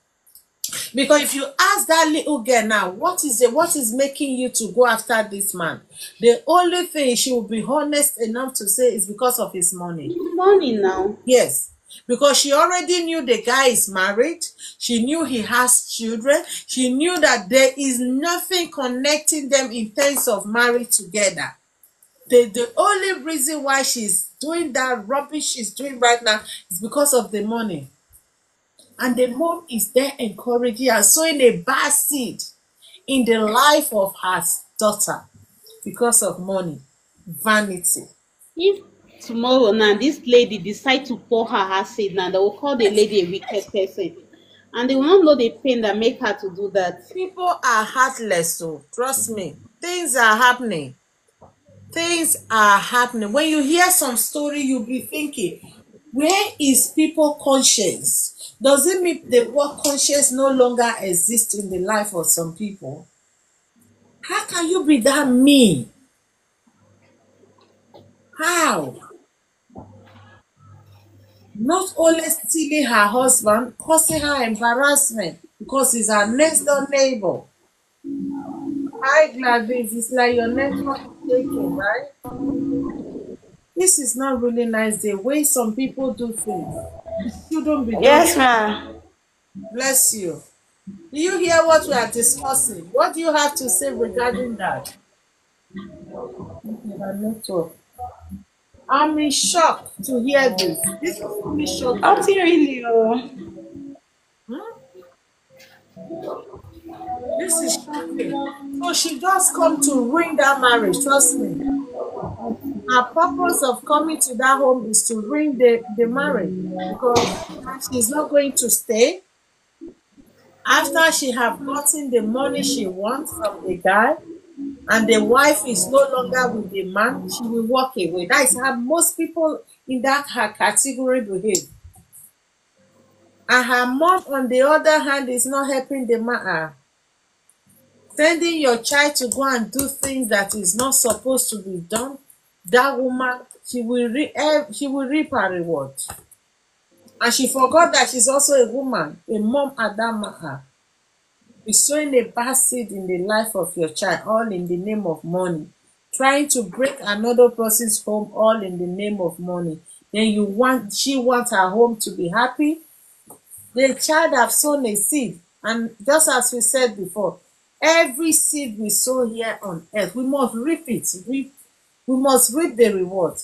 Because if you ask that little girl now, what is making you to go after this man? The only thing she will be honest enough to say is because of his money. It's money now. Yes, because she already knew the guy is married. She knew he has children. She knew that there is nothing connecting them in terms of marriage together. The only reason why she's doing that rubbish she's doing right now is because of the money. And the mom is there encouraging her, sowing a bad seed in the life of her daughter because of money, vanity. If tomorrow now this lady decide to pour her acid now, they will call the lady a wicked person. And they will not know the pain that make her to do that. People are heartless, so trust me. Things are happening. Things are happening. When you hear some story, you'll be thinking, where is people conscience? Does it mean the word conscience no longer exists in the life of some people? How can you be that mean? How? Not only stealing her husband, causing her embarrassment because he's her next door neighbor. Hi Gladys, it's like your network is taking, right? This is not really nice the way some people do things. It shouldn't be done. Yes, ma. Bless you. Do you hear what we are discussing? What do you have to say regarding that? Okay, her network. I'm in shock to hear this. This is really shocking. Auntie really, oh. Hmm? This is shocking. So she just come to ruin that marriage, trust me. Her purpose of coming to that home is to ruin the marriage because she's not going to stay. After she have gotten the money she wants from the guy and the wife is no longer with the man, she will walk away. That is how most people in that her category behave. And her mom, on the other hand, is not helping the man. Sending your child to go and do things that is not supposed to be done, that woman, she will reap her reward. And she forgot that she's also a woman, a mom at that matter. You're sowing a bad seed in the life of your child, all in the name of money. Trying to break another person's home, all in the name of money. Then she wants her home to be happy. The child have sown a seed. And just as we said before, every seed we sow here on earth, we must reap it. We must reap the reward.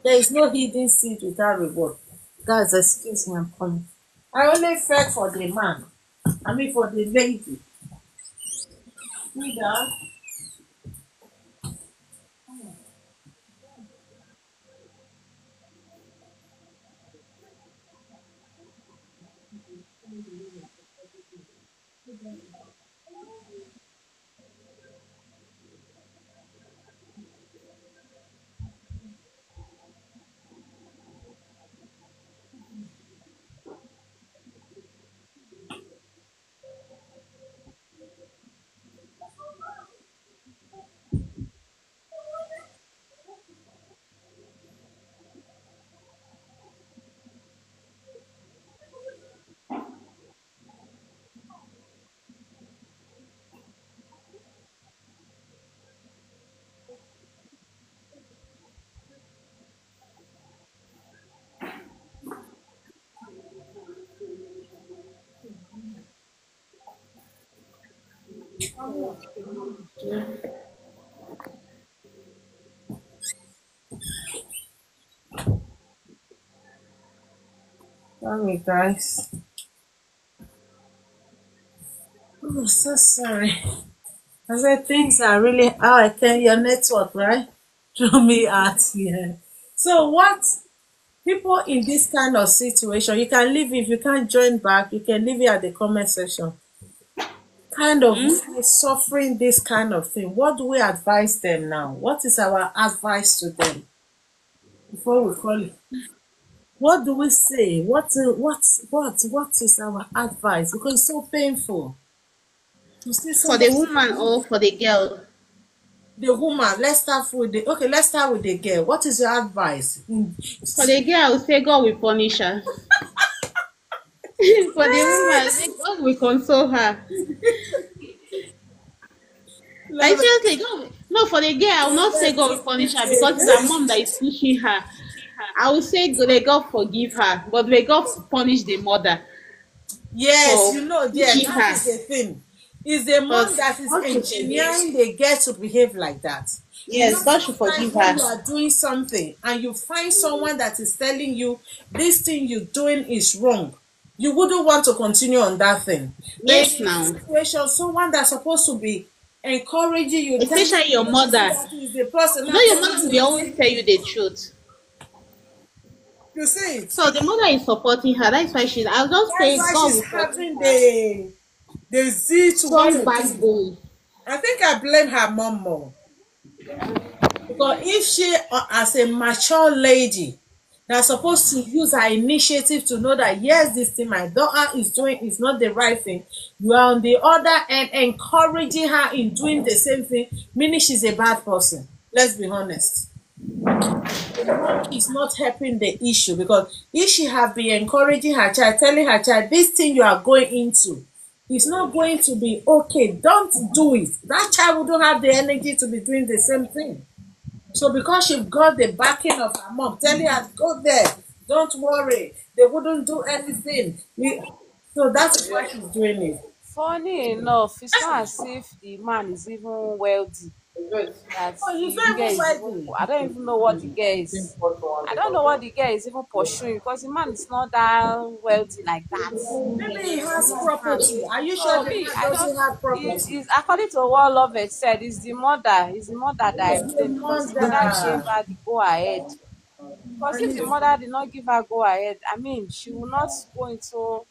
There is no hidden seed without reward. Guys, excuse me, I'm coming. I only fed for the man. I mean for the lady. See that? Sorry, guys. I'm so sorry. I said things are really how I tell your network, right? Throw me out here. So what people in this kind of situation, you can leave if you can't join back, you can leave it at the comment section. Kind of suffering this kind of thing. What do we advise them now? What is our advice to them before we call it? What do we say? What is our advice? Because it's so painful to see For the somebody. woman or for the girl? The woman. Let's start with the girl. What is your advice? For the girl, I would say God will punish her. For the woman, I say God will console her. Like seriously, God, no, for the girl, I will not say God will punish her because it's her mom that is pushing her. I will say may God forgive her, but may God punish the mother Yes, for you know, yeah, pushing that her. is the thing. It's the mom But that is God should forgive. engineering the girl to behave like that. You know, Yes, God should sometimes forgive when her. you are doing something and you find someone that is telling you this thing you're doing is wrong, you wouldn't want to continue on that thing. But in Yes, this now. situation, someone that's supposed to be encouraging you, telling Especially you your this, mother. that is the person You now know your telling mother you will again. always tell you the truth. You see it. So the mother is supporting her. That's why I'll just That's pray why God she's will forgive having her. the zeal to want Strong to do. backbone. I think I blame her mom more. Because if she, as a mature lady, that's supposed to use her initiative to know that yes, this thing my daughter is doing is not the right thing, you are on the other end encouraging her in doing the same thing, meaning she's a bad person. Let's be honest. The mom is not helping the issue, because if she have been encouraging her child, telling her child this thing you are going into is not going to be okay, don't do it, that child wouldn't have the energy to be doing the same thing. So because she got the backing of her mom telling her go there, don't worry, they wouldn't do anything. So that is why she's doing it. Funny enough, it's not as if the man is even wealthy. That Oh, he's the not girl even is even. ready. I don't even know what the girl is. I don't know what the girl is even pursuing because the man is not that wealthy like that. Maybe he You has understand? property. Are you sure So the me, man I don't. doesn't have property? Is according to what Lovett said, is the mother. Is the mother that I It's the blame because the mother gave mother. her the go ahead. Because And if the it's, mother did not give her go ahead, I mean, she will not go into.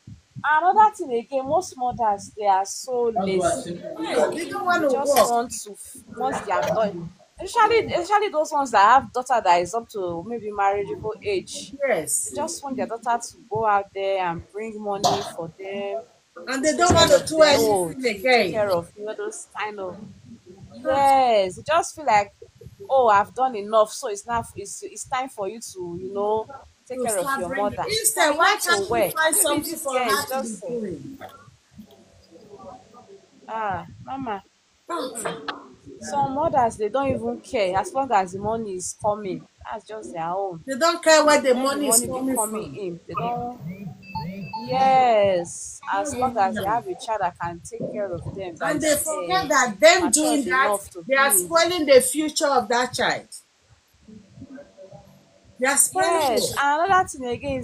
Another thing again, most mothers they are so lazy. hey, they don't want They to just work. want to once they are done. Especially those ones that have daughter that is up to maybe marriageable age. They Yes. just want their daughter to go out there and bring money for them, And to they take don't care want to of do them. Oh, anything to take again. care of you know those kind of yes. They just feel like, oh, I've done enough, so it's not it's time for you to take To care of start your bringing. mother. Instead, For why her to can't you where? find Maybe something this for girl is her to be just doing? mama. Ah, Some mothers they don't even care as long as the money is coming. That's just their own. they don't care where the Let the money is money be coming coming from. in. They don't. Yes, No as long as they wonder. have a child that can take care of them, that And they is forget that them doing matured that, enough to they are be. spoiling the future of that child. They are spoiling Yes, it. and another thing again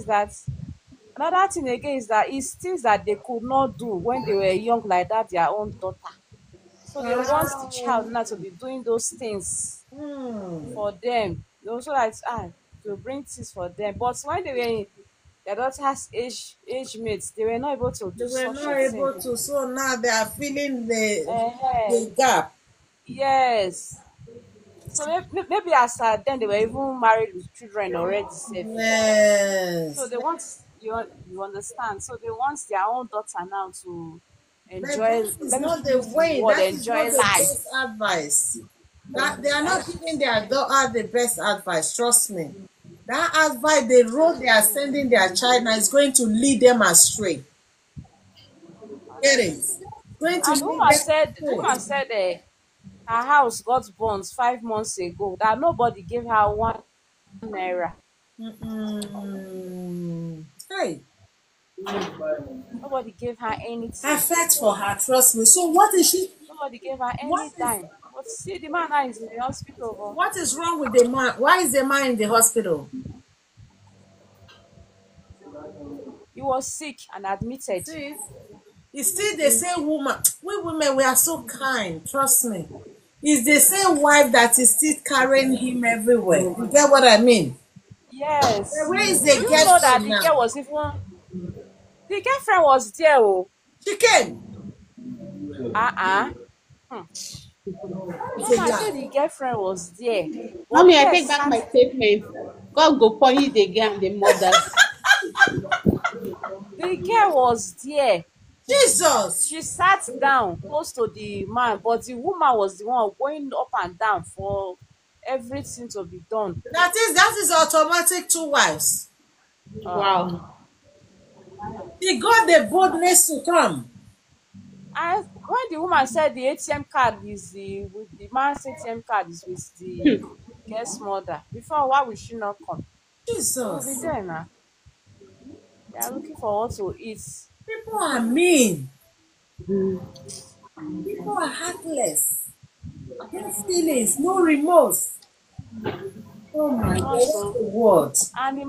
is that it's things that they could not do when they were young, like that their own daughter. So they want the child Oh. now to be doing those things Hmm. for them. So that to bring things for them. But when they were in their daughter's age mates, they were not able to They do were such not a thing. able to, so now they are feeling Uh-huh. the gap. Yes. So maybe as then they were even married with children already safe. So Yes. they want you understand. So they want their own daughter now to But that enjoy. is Let me not the use the way. word That is not enjoy the life. best advice. That they are not giving their daughter the best advice. Trust me. That advice, the road they are sending their child now is going to lead them astray. Get it? Honestly. It's going to And lead them the astray. woman said her house got burnt 5 months ago. That nobody gave her 1 naira. Mm-mm. Hey, Nobody gave her I anything. felt for her. Trust me. So what is she? Nobody gave her What any is? dime. But see, the man now is in the hospital. Oh. What is wrong with the man? Why is the man in the hospital? He was sick and admitted. See, it's still the same woman. We women, we are so kind. Trust me. It's the same wife that is still carrying him everywhere. You get what I mean? But Yes. where is Do the you know that girlfriend the now? girl was even the girlfriend was there? Oh, She came. uh-uh. Hmm. It's a Mama, I said lie. the girlfriend was there. But the Mommy, I girl take back sat my statement. God go punish the girl and the mothers. the girl was there. Jesus. She sat down close to the man, but the woman was the one going up and down for everything to be done. That is automatic two wives. Uh, Wow. She got the boldness to come. and when the woman said the ATM card is with the man's ATM card is with the guest mother, before why would she not come? She will be Jesus. there now. They are looking for what to eat. People are mean. People are heartless. No feelings, no remorse. Oh my God, Not what so. a word. And the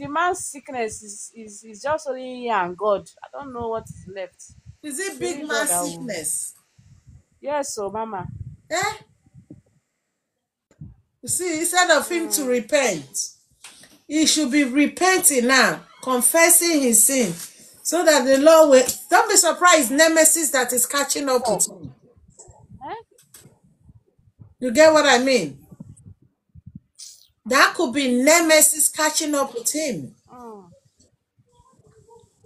man's sickness is just only he and God. I don't know what is left. Is It's it big only man God that will. sickness? Yes, so mama. Eh? You see, instead of him to Mm, repent, he should be repenting now, confessing his sin, so that the Lord will. Don't be surprised, nemesis that is catching up with him. eh? You get what I mean? That could be nemesis catching up with him Mm,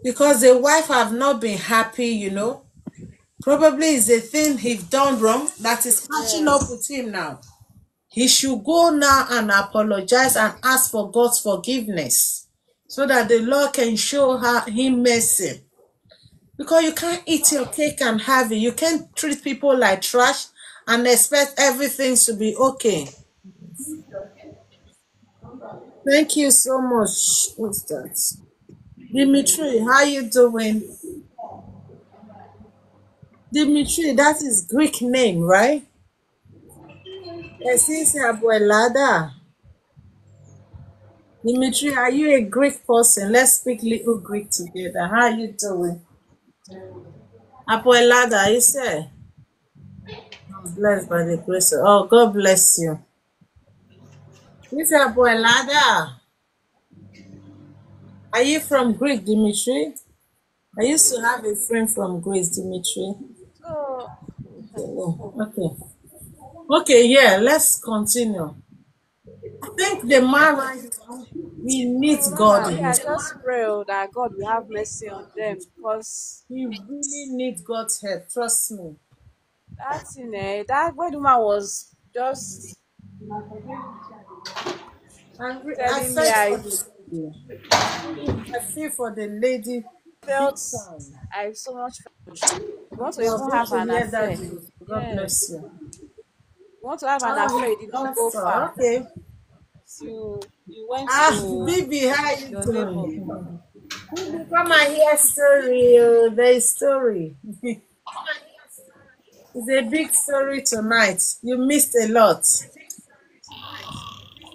because the wife have not been happy, you know. Probably is a thing he's done wrong that is catching up yes. with him now. He should go now and apologize and ask for God's forgiveness so that the Lord can show him mercy. Because you can't eat your cake and have it. You can't treat people like trash and expect everything to be okay. Thank you so much. What's that? Dimitri, how you doing? Dimitri, that is Greek name, right? Esisi Abuelada. Dimitri, are you a Greek person? Let's speak little Greek together. How you doing? Abuelada, you say? I'm blessed by the grace of. Oh, God bless you. You say Abuelada. Are you from Greek, Dimitri? I used to have a friend from Greece, Dimitri. So Okay. Okay, yeah, let's continue. I think the man right now, he needs so God mama, in me I his life. just pray that God will have mercy on them because He really needs God's help. Trust me. that thing that when the woman was just I telling me felt for I the lady. I feel for the lady big felt time. I so much felt you want to You're even going have to an hear affair. that news. God bless Yes. you. You want to have an Oh, affair, you did not that's go far. okay. You went Ah, to Bibi, how you your neighbor. doing? Bibi, come and hear story. Oh, there is story. It's a big story tonight. You missed a lot.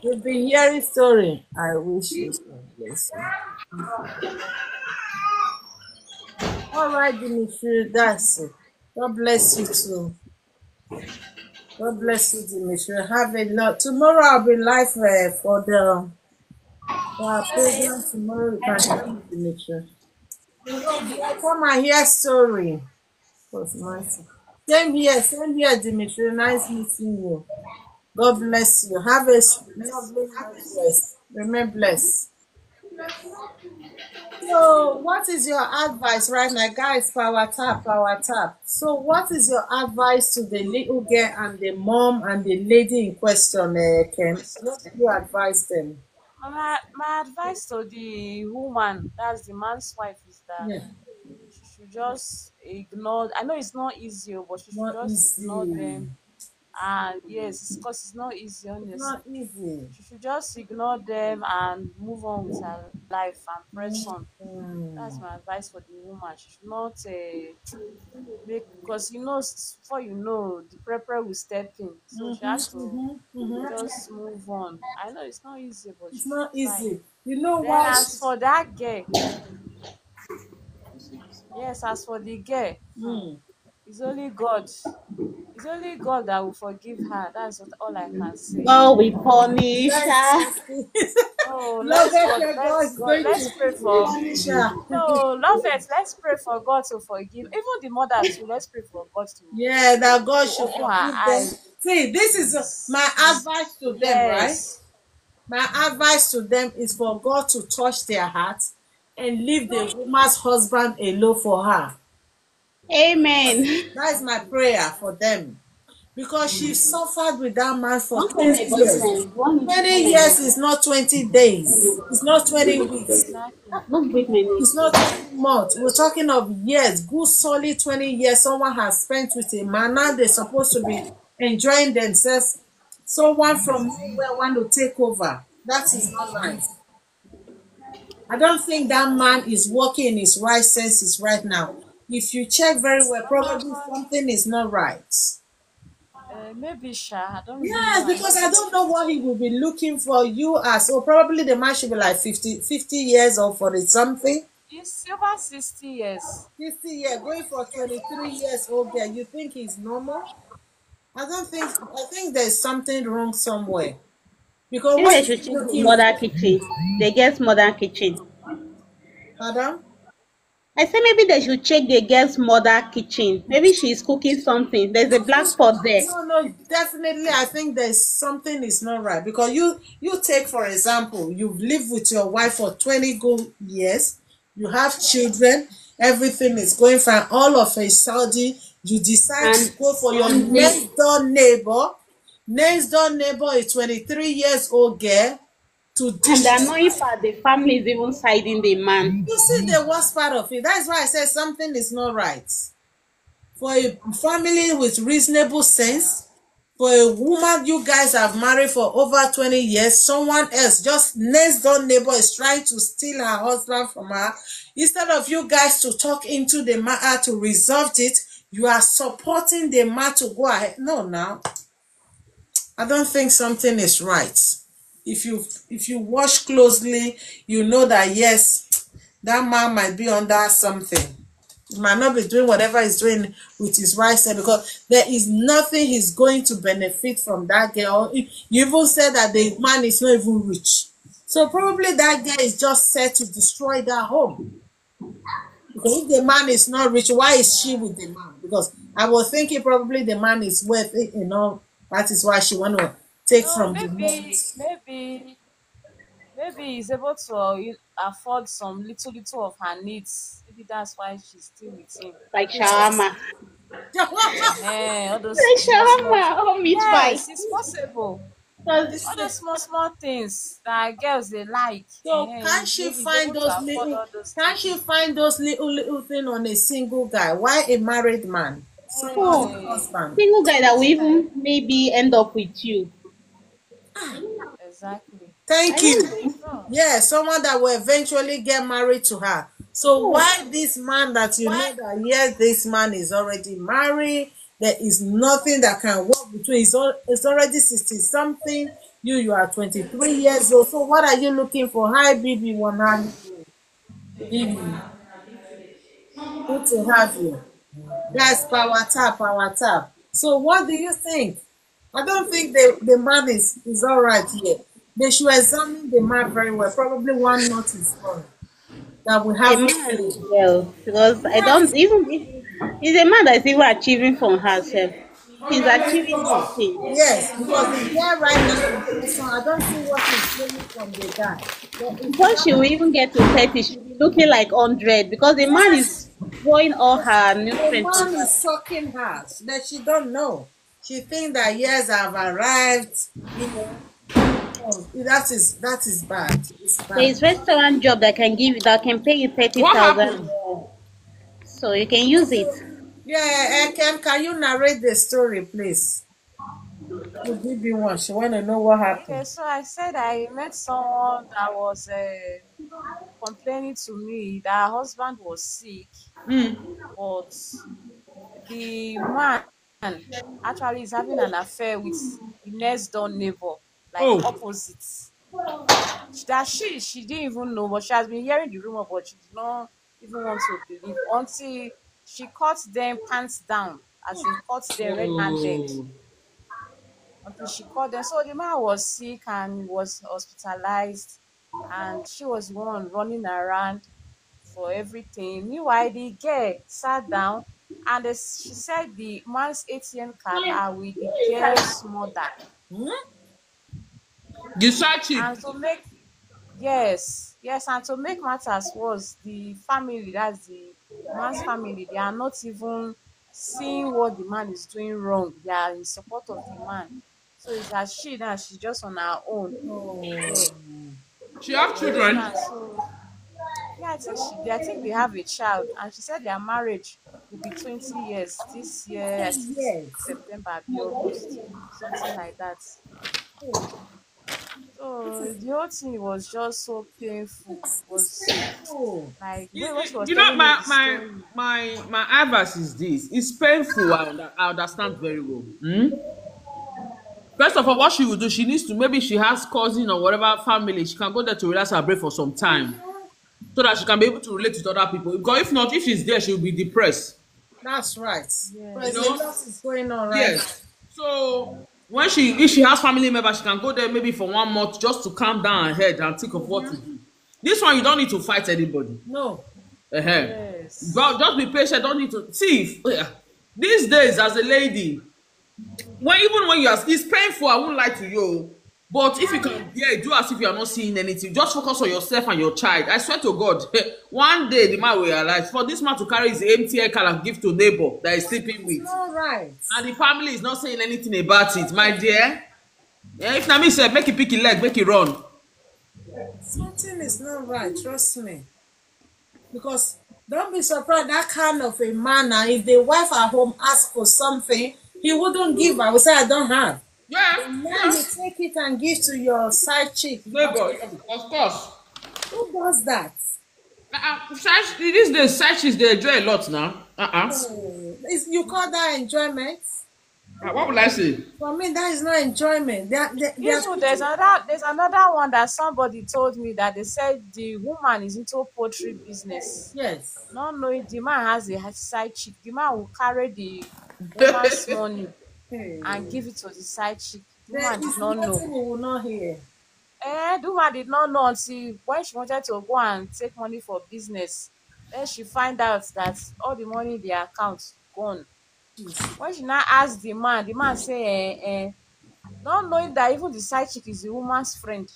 You've been hearing story. I wish you could listen. All right, Dimitri, that's it. God bless you too. God bless you, Dimitri. Have a lot. Tomorrow I'll be live for our program. Tomorrow you can come, Dimitri. Come and hear story. It was nice. Same here, Dimitri. Nice meeting you. God bless you. Have a lovely night rest. Remain blessed. So, what is your advice right now, guys? Power tap, power tap. So, what is your advice to the little girl and the mom and the lady in question, Ken? What do you advise them? My advice to the woman, that's the man's wife, is that Yeah, she should just ignore. I know it's not easy, but she should not just ignore easy. them. And yes, because it's not easy, It's not honestly. easy. She should just ignore them and move on with her life and press on. That's Mm. my advice for the woman. She should not make, because before you know the prepper will step in, so she has to just move on. I know it's not easy, but she It's should not try. easy. You know Then why? as for that girl, yes, as for the girl, Mm. it's only God. It's only God that will forgive her. That's all I can say. God will punish her. Exactly. No, Love it, your God let's is God, going let's to pray for. punish her. No, love it. Let's pray for God to forgive. Even the mother too. Let's pray for God Yeah, that God to should open her forgive them. eyes. See, this is my advice to them, right? Yes. My advice to them is for God to touch their hearts and leave the woman's husband alone for her. Amen. That is my prayer for them. Because she suffered with that man for Don't find 20 my years. boyfriend. One need to 20 find my years boyfriend. is not 20 days. It's not 20 weeks. Exactly. Don't break my neck. It's not 20 months. We're talking of years. Good solid 20 years someone has spent with a man. Now they're supposed to be enjoying themselves. Someone from nowhere want to take over. That is not nice. I don't think that man is working in his right senses right now. If you check very well, probably But something is not right. maybe Sha, I don't really know. Yes, I because know I that don't know what he will be looking for you as. So probably the man should be like 50 years or 40 something. he's over 60 years. 50 years, going for 23 years old girl. You think he's normal? I think there's something wrong somewhere. Because Maybe what they is should he check the looking mother for? kitchen. They get mother kitchen. Madam? I say maybe they should check the girl's mother kitchen. Maybe she's cooking something. There's a black pot there. No, no, definitely. I think there's something is not right because you take for example, you've lived with your wife for 20 good years, you have children, everything is going fine. All of a sudden, you decide to And go for your they next door neighbor. Next door neighbor is 23 years old girl to and the dish. annoying part, the family is even siding the man. You see the worst part of it. That's why I said something is not right. For a family with reasonable sense, for a woman you guys have married for over 20 years, someone else, just next door neighbor, is trying to steal her husband from her. Instead of you guys to talk into the matter to resolve it, you are supporting the man to go ahead. No, now, I don't think something is right. If you watch closely, you know that yes, that man might be under something. He might not be doing whatever he's doing with his right side because there is nothing he's going to benefit from that girl. You even said that the man is not even rich. So probably that girl is just set to destroy that home. Because if the man is not rich, why is she with the man? Because I was thinking probably the man is worth it, that is why she want to take No, from the man. maybe he's able to afford some little of her needs. Maybe that's why she's still with him. Like shawarma. All those Like small. shawarma or meat pie. Yes, it's possible. This All those is- small things that girls they like. So Maybe he's able to afford all those can't she things. find those little thing on a single guy? Why a married man? Someone's Oh, Hey, husband. single guy that will this time, even maybe end up with you. exactly. I Thank don't you. think So, Yeah, someone that will eventually get married to her. So so. why this man that you know that yes, this man is already married, there is nothing that can work between. It's already 60 something. You are 23 years old. So what are you looking for? Hi, Bibi, one Bibi, good to have you. Guys, power tap, power tap. So what do you think? I don't think the man is all right here. They should examine the man very well. Probably one note is wrong that we A have to man say. as well, because I Yes, don't even if it's a man that's even achieving for herself. She's achieving nothing. yes, because the guy right now in question, I don't see what he's getting from the guy. There is Before she will nothing. even get to 30, she'll be looking like 100 because the man Yes, is drawing all her the nutrients from man her. is sucking her that she don't know. She think that yes, I've arrived. You know, oh, that is bad. It's There bad. is restaurant job that can pay you What 30,000, happened? so you can use it. Yeah, Ken, can you narrate the story, please? You give me one. She want to know what okay, happened. so I said I met someone that was complaining to me that her husband was sick, but the man actually is having an affair with the next door neighbor, like Oh, opposites. That she didn't even know, but she has been hearing the rumor, but she did not even want to believe until she caught them pants down, as in caught them red-handed. oh, Until she caught them. So the man was sick and was hospitalized, and she was the one running around for everything. Meanwhile, the girl sat down and she said the man's ATM card are with the girl's mother. hmm? The side chick. And to make yes, and to make matters worse, the family, that's the man's family, they are not even seeing what the man is doing wrong. They are in support of the man. So it's as she now, she's just on her own there. Oh, She have You children. understand? So yeah, I think they have a child, and she said their marriage will be 20 years this year. I think yes. September, be August, something like that. So the whole thing was just so painful. It was Oh, like Like You, when she was you know, telling me the story. my advice is this. It's painful. I understand very well. Hmm? First of all, what she will do, she needs to, maybe she has cousin or whatever family, she can go there to relax her brain for some time so that she can be able to relate with other people. Because if not, if she's there, she'll be depressed. That's right. You Because a know? lot is going on right now. Yes. So when if she has family members, she can go there maybe for 1 month just to calm down her head and think of what to do. This one, you don't need to fight anybody. No. Uh-huh. Yes. But just be patient. Don't need to see. These days, as a lady, even when you are, it's painful. I won't lie to you. But if you can do as if you are not seeing anything. Just focus on yourself and your child. I swear to God, one day the man will realize for this man to carry his empty hair can and give to neighbor that he's sleeping with, All right. and the family is not saying anything about it, my dear. Yeah, if Nami said make it pick your leg, make it run. Something is not right, trust me. Because don't be surprised that kind of a man now, if the wife at home asks for something, he wouldn't give. I would say I don't have. Yeah, Now you take it and give to your side chick. neighbor, of course. Who does that? These days, searches they enjoy a lot now. You call that enjoyment? What will I say? For me, that is not enjoyment. Even there's another one that somebody told me that they said the woman is into poultry business. Yes. Not knowing the man has a side chick. The man will carry the woman's money and give it to the side chick. The woman did not know. We will not hear. The woman did not know until when she wanted to go and take money for business. Then she find out that all the money in the account gone. When she now asked the man say, not knowing that even the side chick is the woman's friend.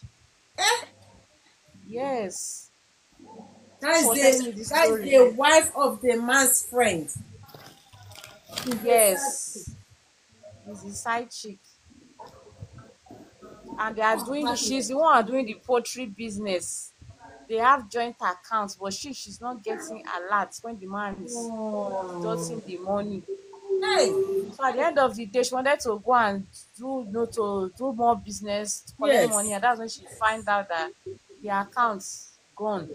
Yes. That is the wife of the man's friend. Yes. It's the side chick. And they are she's the one doing the poultry business. They have joint accounts, but she's not getting alert when the man is deducting the money. Hey. So at the end of the day, she wanted to go and do more business, to collect money, and that's when she find out that the account's gone.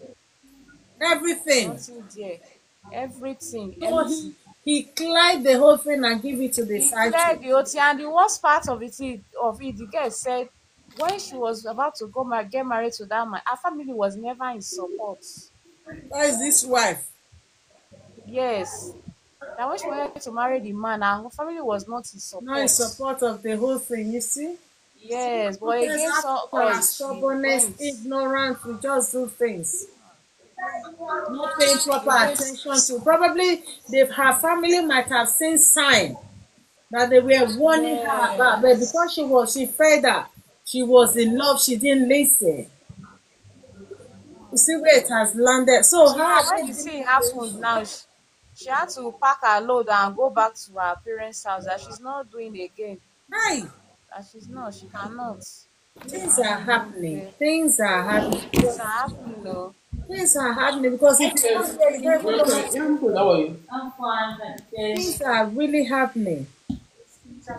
Everything. Nothing there. Everything. So he cleared the whole thing and give it to the side chick. The whole thing, and the worst part of it, the girl said when she was about to get married to that man, her family was never in support. That is this wife. Yes. That when she wanted to marry the man, her family was not in support. Not in support of the whole thing, you see? Yes, but against all stubbornness, ignorance, we just do things. Not paying proper attention to. Probably her family might have seen sign that they were warning her about, but because she felt that she was in love, she didn't listen. You see where it has landed. So when you see it happen now, she had to pack her load and go back to her parents' house that she's not doing again. Hey. That she cannot. Things are happening. Things are happening. Things are happening, though. Things are happening because things are really happening.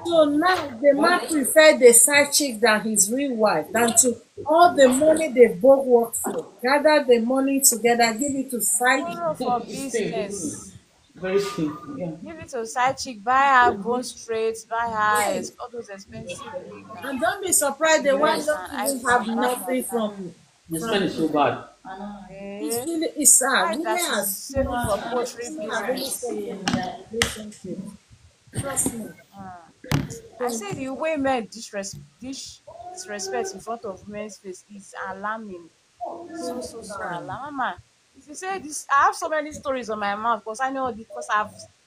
So now the man preferred the side chick than his real wife, than to all the money they both work for. Gather the money together, give it to side chick. For business. Very simple, yeah. Give it to side chick, buy her bone straight, buy her all those expensive things. And don't be surprised the wife don't even have nothing from. The spend is so bad. It's sad. Women are saving for poultry business. Trust me. I say the way men disrespect in front of men's face is alarming. So alarming. Mama, if you say this, I have so many stories on my mouth because I know because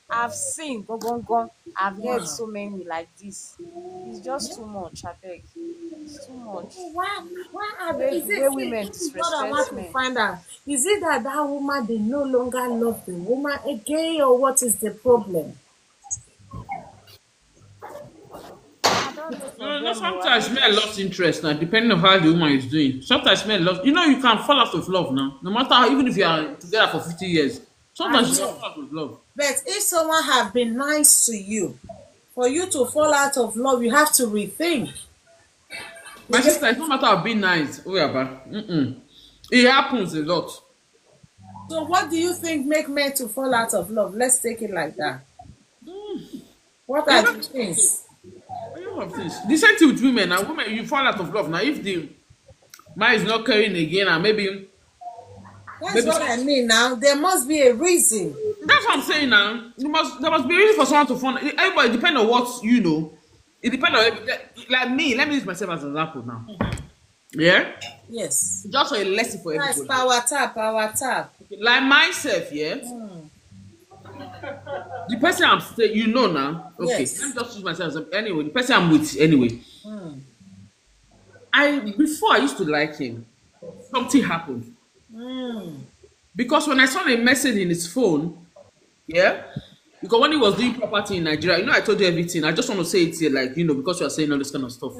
I've seen gone. I've heard so many like this. It's just too much, I beg. It's too much. Why are they women disrespect men? Find out. Is it that woman they no longer love the woman again, or what is the problem? No, sometimes men lost interest now, depending on how the woman is doing. Sometimes men lost. You can fall out of love now, no matter how, even if you are together for 50 years. Sometimes you fall out of love. But if someone have been nice to you, for you to fall out of love, you have to rethink. My sister, it's no matter how being nice. It happens a lot. So what do you think make men to fall out of love? Let's take it like that. What You are know, the things? a lot of things. The same thing with women. Now, women, you fall out of love. Now, if the man is not caring again, and That's maybe what I mean now. There must be a reason. that's what I'm saying now. There must be a reason for someone to fall. Everybody depend on what you know. It depends on like me. Let me use myself as an example now. Yeah, Yes. just a lesson for That's everybody. power tap, power tap. Like myself, yeah. The person I'm staying, you know now. Okay, Yes. let me just use myself as anyway. The person I'm with, anyway. Before I used to like him, something happened because when I saw a message in his phone, yeah, because when he was doing property in Nigeria, you know, I told you everything. I just want to say it here, like because you are saying all this kind of stuff.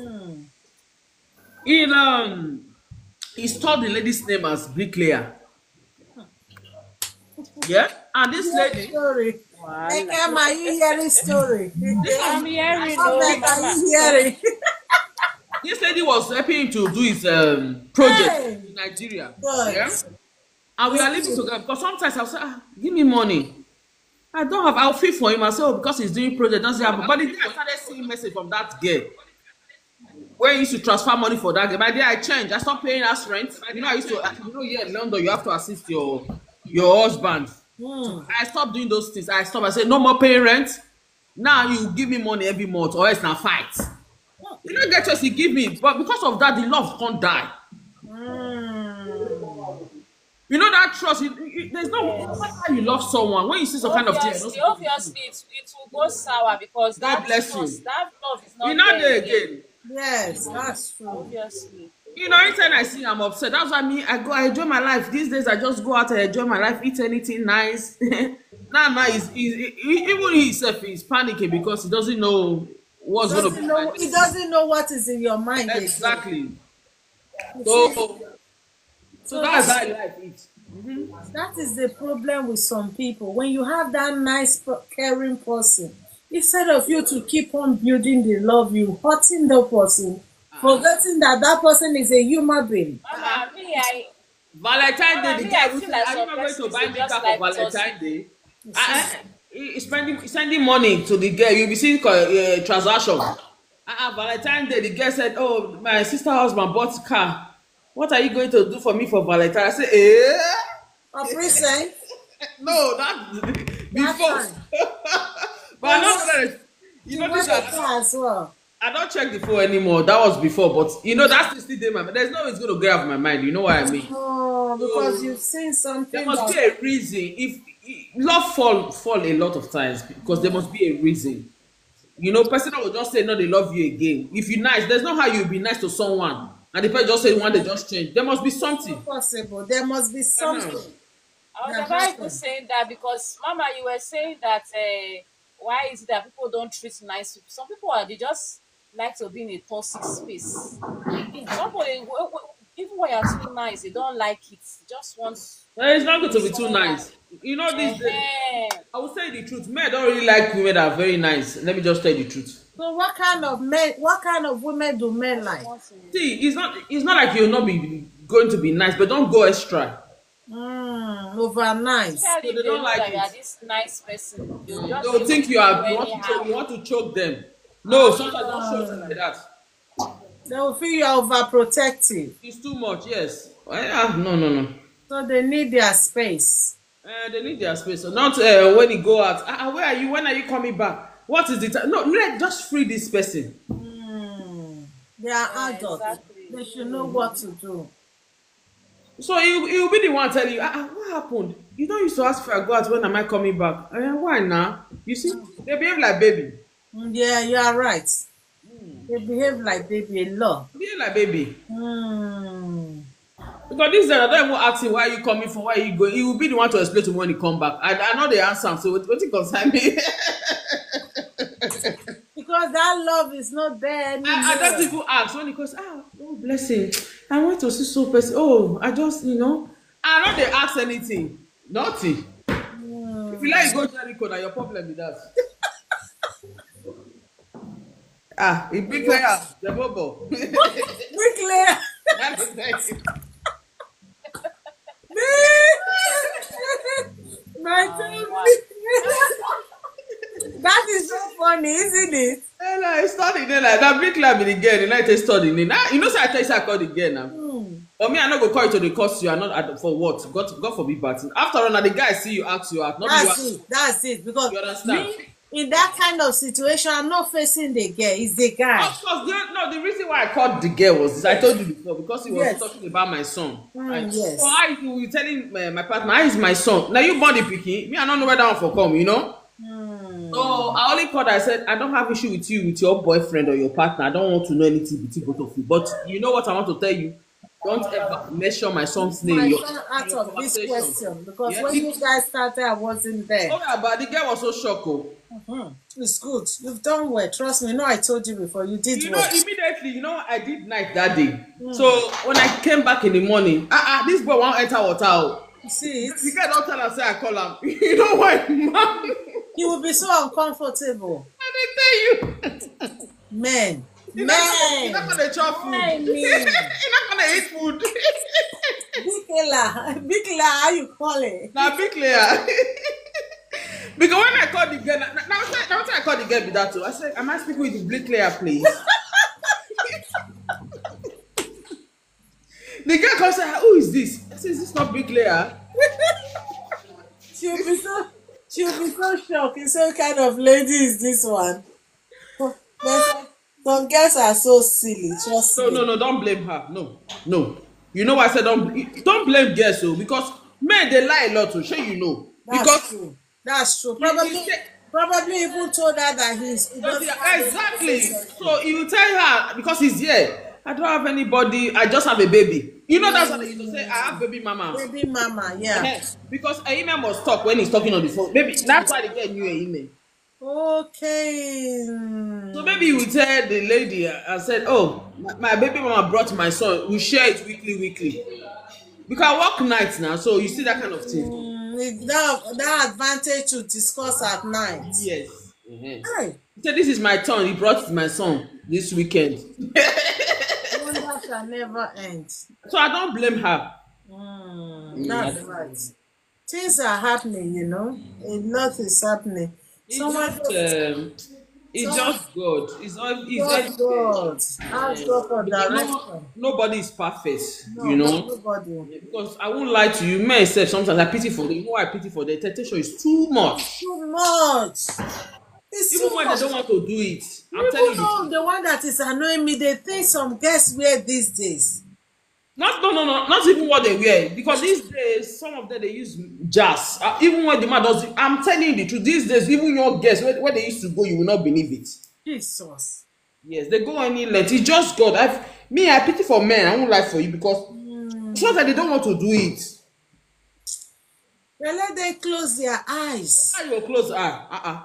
He stored the lady's name as bricklayer. Yeah, and this lady, Story. Hey, Emma, you hearing story? I'm hearing Comment, are Mama. you hearing? this lady was helping him to do his project Hey. in Nigeria. Good. Yeah, and we are living together because sometimes I'll say, give me money. I don't have. I'll feel for him. I say, because he's doing project, doesn't have. But the day I started seeing message from that girl, where he used to transfer money for that girl, by the day I changed. I stopped paying us rent. You know, I used to. Here in London, you have to assist your husband. I stopped doing those things. I stopped. I said, no more paying rent. Now you give me money every month, or else now fight. You don't get choice. He give me, but because of that, the love can't die. You know that trust. There's no matter how you love someone when you see some kind of thing. Obviously, it will go sour because God bless you. that love is not You're not there again. again. Yes, that's true. Obviously. You know, anytime I see I'm upset. That's why I enjoy my life. These days I just go out and enjoy my life, eat anything nice. now even he himself is panicking because he doesn't know what's going to be. He doesn't know what is in your mind. Exactly. So So that's how life is. that is the problem with some people. When you have that nice, caring person, instead of you to keep on building the love, you hurting the person, forgetting that that person is a human being. Mama, Valentine's Day, the guy I who feel said, like "Are you some not going to persons buy they me just car for like Valentine's Day?" He's sending money to the girl. You'll be seeing transaction. Valentine's Day, the girl said, "Oh, my sister husband bought car. What are you going to do for me for Valentine's?" I said, A present. No, that before. But I know you know this. As well. I don't check the phone anymore. That was before, but that's still there. There's no way it's going to get out of my mind. You know what I mean? Oh, because you've seen something. There must be a reason. If love fall a lot of times because there must be a reason. You know, person will just say no, they love you again. If you're nice, there's no how you be nice to someone and the person just say one they just change. There must be something. Possible. There must be something. I was about even saying that because Mama, you were saying that why is it that people don't treat nice people? Some people they just like to be in a toxic space. Somebody, even when you're too nice, they don't like it. They just want. It's not good to be too nice. You know these days. I will say the truth. Men don't really like women that are very nice. Let me just tell you the truth. So what kind of men? What kind of women do men like? See, it's not like you'll not be going to be nice, but don't go extra. Over nice. So they don't like it. You are this nice person. They'll think you want to choke them. No, sometimes don't show them like that. They will feel you are overprotective. It's too much, yes. No. So they need their space. They need their space. So not when you go out. Where are you? When are you coming back? What is the time? No, just free this person. They are adults. Exactly. They should know what to do. So he will be the one telling you, what happened? You don't used to ask for a go out. When am I coming back? Why now? You see, they behave like baby. Yeah, you are right. They behave like baby a lot. Behave like baby. Because this I don't even ask him why are you coming from, where are you going. He will be the one to explain to me when he come back. I know the answer, so what it concern me? Because that love is not there anymore. I don't even ask when he goes, oh bless him. I went to see so person. I just I know they ask anything. Nothing. If you like go Jericho, now your problem with that. It big player, the bobo. Bricklayer. funny, isn't it? And I studied then like that big lab again, and I just studying it. Now you know, say I tell you, say I call again now. Or me, I not go call you to the cost you are not for what? God forbid, but after all, now the guy see you ask you out, not you. That's it. Because You understand? me, in that kind of situation, I'm not facing the girl. It's the guy. Of course, the reason why I called the girl was this. I told you before because he was Yes. talking about my son. Right? Yes. So I you telling my partner, how is my son? Now you body picking me. I don't know where that one for come. You know. So I only called. I said I don't have issue with you with your boyfriend or your partner. I don't want to know anything between both of you. But you know what I want to tell you. Don't ever mention my son's name. My son out of this question because when you guys started, I wasn't there. Oh yeah, but the girl was so shocked. It's good. You've done well. Trust me. No, I told you before. You did You well. know, immediately, I did night that day. So when I came back in the morning, this boy won't enter hotel. You see it? The guy don't tell her, say I call him. You know why, man? He will be so uncomfortable. I didn't tell you. Men. You're not gonna chop food. Men. You're not gonna eat food. Big Killer, how you call it? Now be clear. Because when I called the girl, now I called the girl with that too. I said, am I speaking with the bricklayer, please? The girl comes and said, who is this? I said, is this not bricklayer? She'll be so shocked. What kind of lady is this one? Some girls are so silly. Trust me. No, don't blame her. No. You know why I said don't blame girls, so because men they lie a lot, so sure you know. That's true. Probably even told her that exactly. So you tell her because he's here. I don't have anybody. I just have a baby. You know that's what they used to say. I have baby mama. Baby mama, yeah. Yes. Because a email must talk when he's talking on the phone. Maybe that's why they get new email. Okay. So maybe you will tell the lady and said, "Oh, my baby mama brought my son. We share it weekly. Because I work nights now, so you see that kind of thing." That advantage to discuss at night. Yes. Hey. He said, "This is my turn. He brought my son this weekend." Wonder shall never end. So I don't blame her. That's right. Things are happening, A lot is happening. It's just God. It's God. Ask God for direction. Nobody is perfect, Nobody. Because I won't lie to you, men say sometimes I pity for them. You know why I pity for them? The temptation is too much. Too much. It's Even too when much. they don't want to do it. I'm telling you. The one that is annoying me, they think some girls wear these days. Not even what they wear. Because these days, some of them they use jazz. Even when the man does it, I'm telling you the truth. These days, even your guests, where they used to go, you will not believe it. Jesus. Yes, they go any length. It's just God. I pity for men. I won't lie for you because it's not that they don't want to do it. Well, let them close their eyes. How you close eye?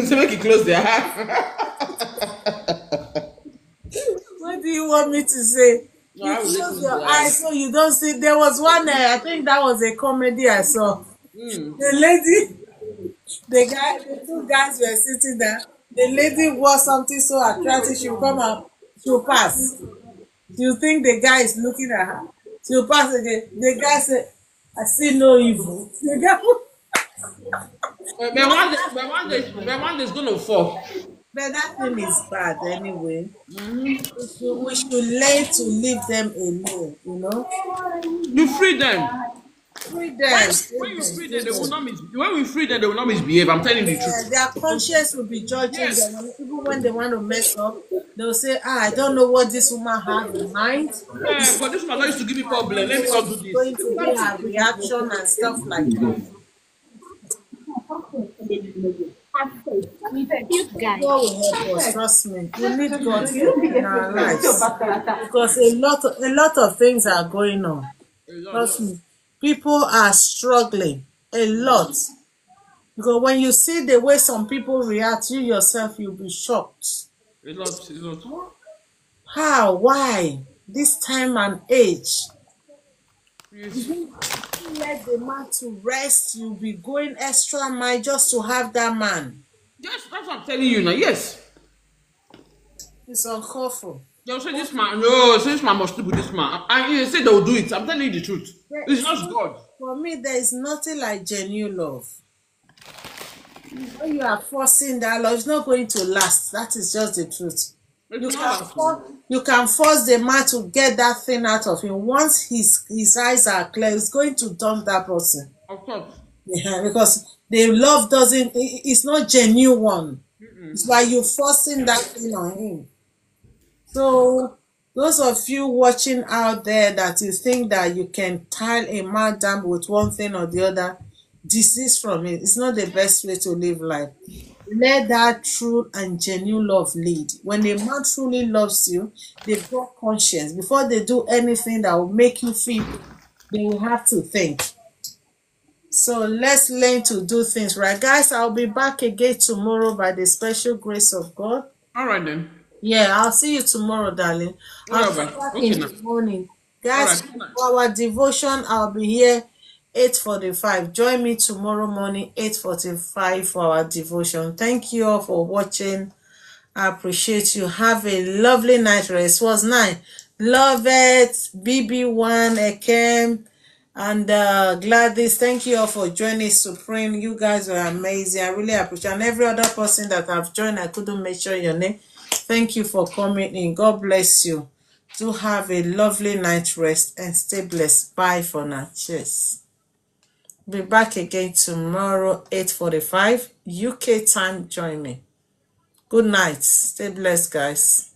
So make you close their eye. What do you want me to say? You close your eyes so you don't see. There was one, I think that was a comedy I saw. The lady, the two guys were sitting there. The lady wore something so attractive, she'll come up, she'll pass. You think the guy is looking at her. She'll pass again. The guy said, I see no evil. The guy one is gonna fall. But that thing is bad anyway. We should learn to leave them alone, You free them. Free them. When you free them, they will not when we free them, they will not misbehave. I'm telling you the truth. Their conscience will be judging them. Even when they want to mess up, they'll say, I don't know what this woman has in mind. Yeah, but this woman used to give me problem. Let me not do this. Going to be her reaction and stuff like that. God will help us, trust me. We need God in our lives because a lot of things are going on. Trust me, people are struggling a lot because when you see the way some people react, you yourself you'll be shocked. It's not. How? Why? This time and age. Let the man to rest. You'll be going extra mile just to have that man. Yes, that's what I'm telling you now. Yes. It's uncalled for. They'll say this man, no, say this man must sleep with this man. And you say they'll do it. I'm telling you the truth. It's just God. For me, there is nothing like genuine love. When you are forcing that love, it's not going to last. That is just the truth. It You will can not last long. you can force the man to get that thing out of him. Once his eyes are clear, he's going to dump that person. Of course. Yeah, because the love doesn't. It's not genuine. It's like you forcing that thing on him. So those of you watching out there that you think that you can tie a man down with one thing or the other, desist from it. It's not the best way to live life. Let that true and genuine love lead. When a man truly loves you, they've got conscience. Before they do anything that will make you feel, they will have to think. So let's learn to do things right. Guys, I'll be back again tomorrow by the special grace of God. All right then. Yeah, I'll see you tomorrow, darling. I'll be Whatever. back Okay in now. the morning. All Guys, right. Good night. for our devotion, I'll be here 8:45. Join me tomorrow morning, 8:45 for our devotion. Thank you all for watching. I appreciate you. Have a lovely night rest. It was nice. Love it. BB1, Ekem, and Gladys. Thank you all for joining Supreme. You guys were amazing. I really appreciate it. And every other person that have joined, I couldn't mention your name. Thank you for coming in. God bless you. Do have a lovely night rest and stay blessed. Bye for now. Cheers. Be back again tomorrow, 8:45 UK time. Join me. Good night. Stay blessed, guys.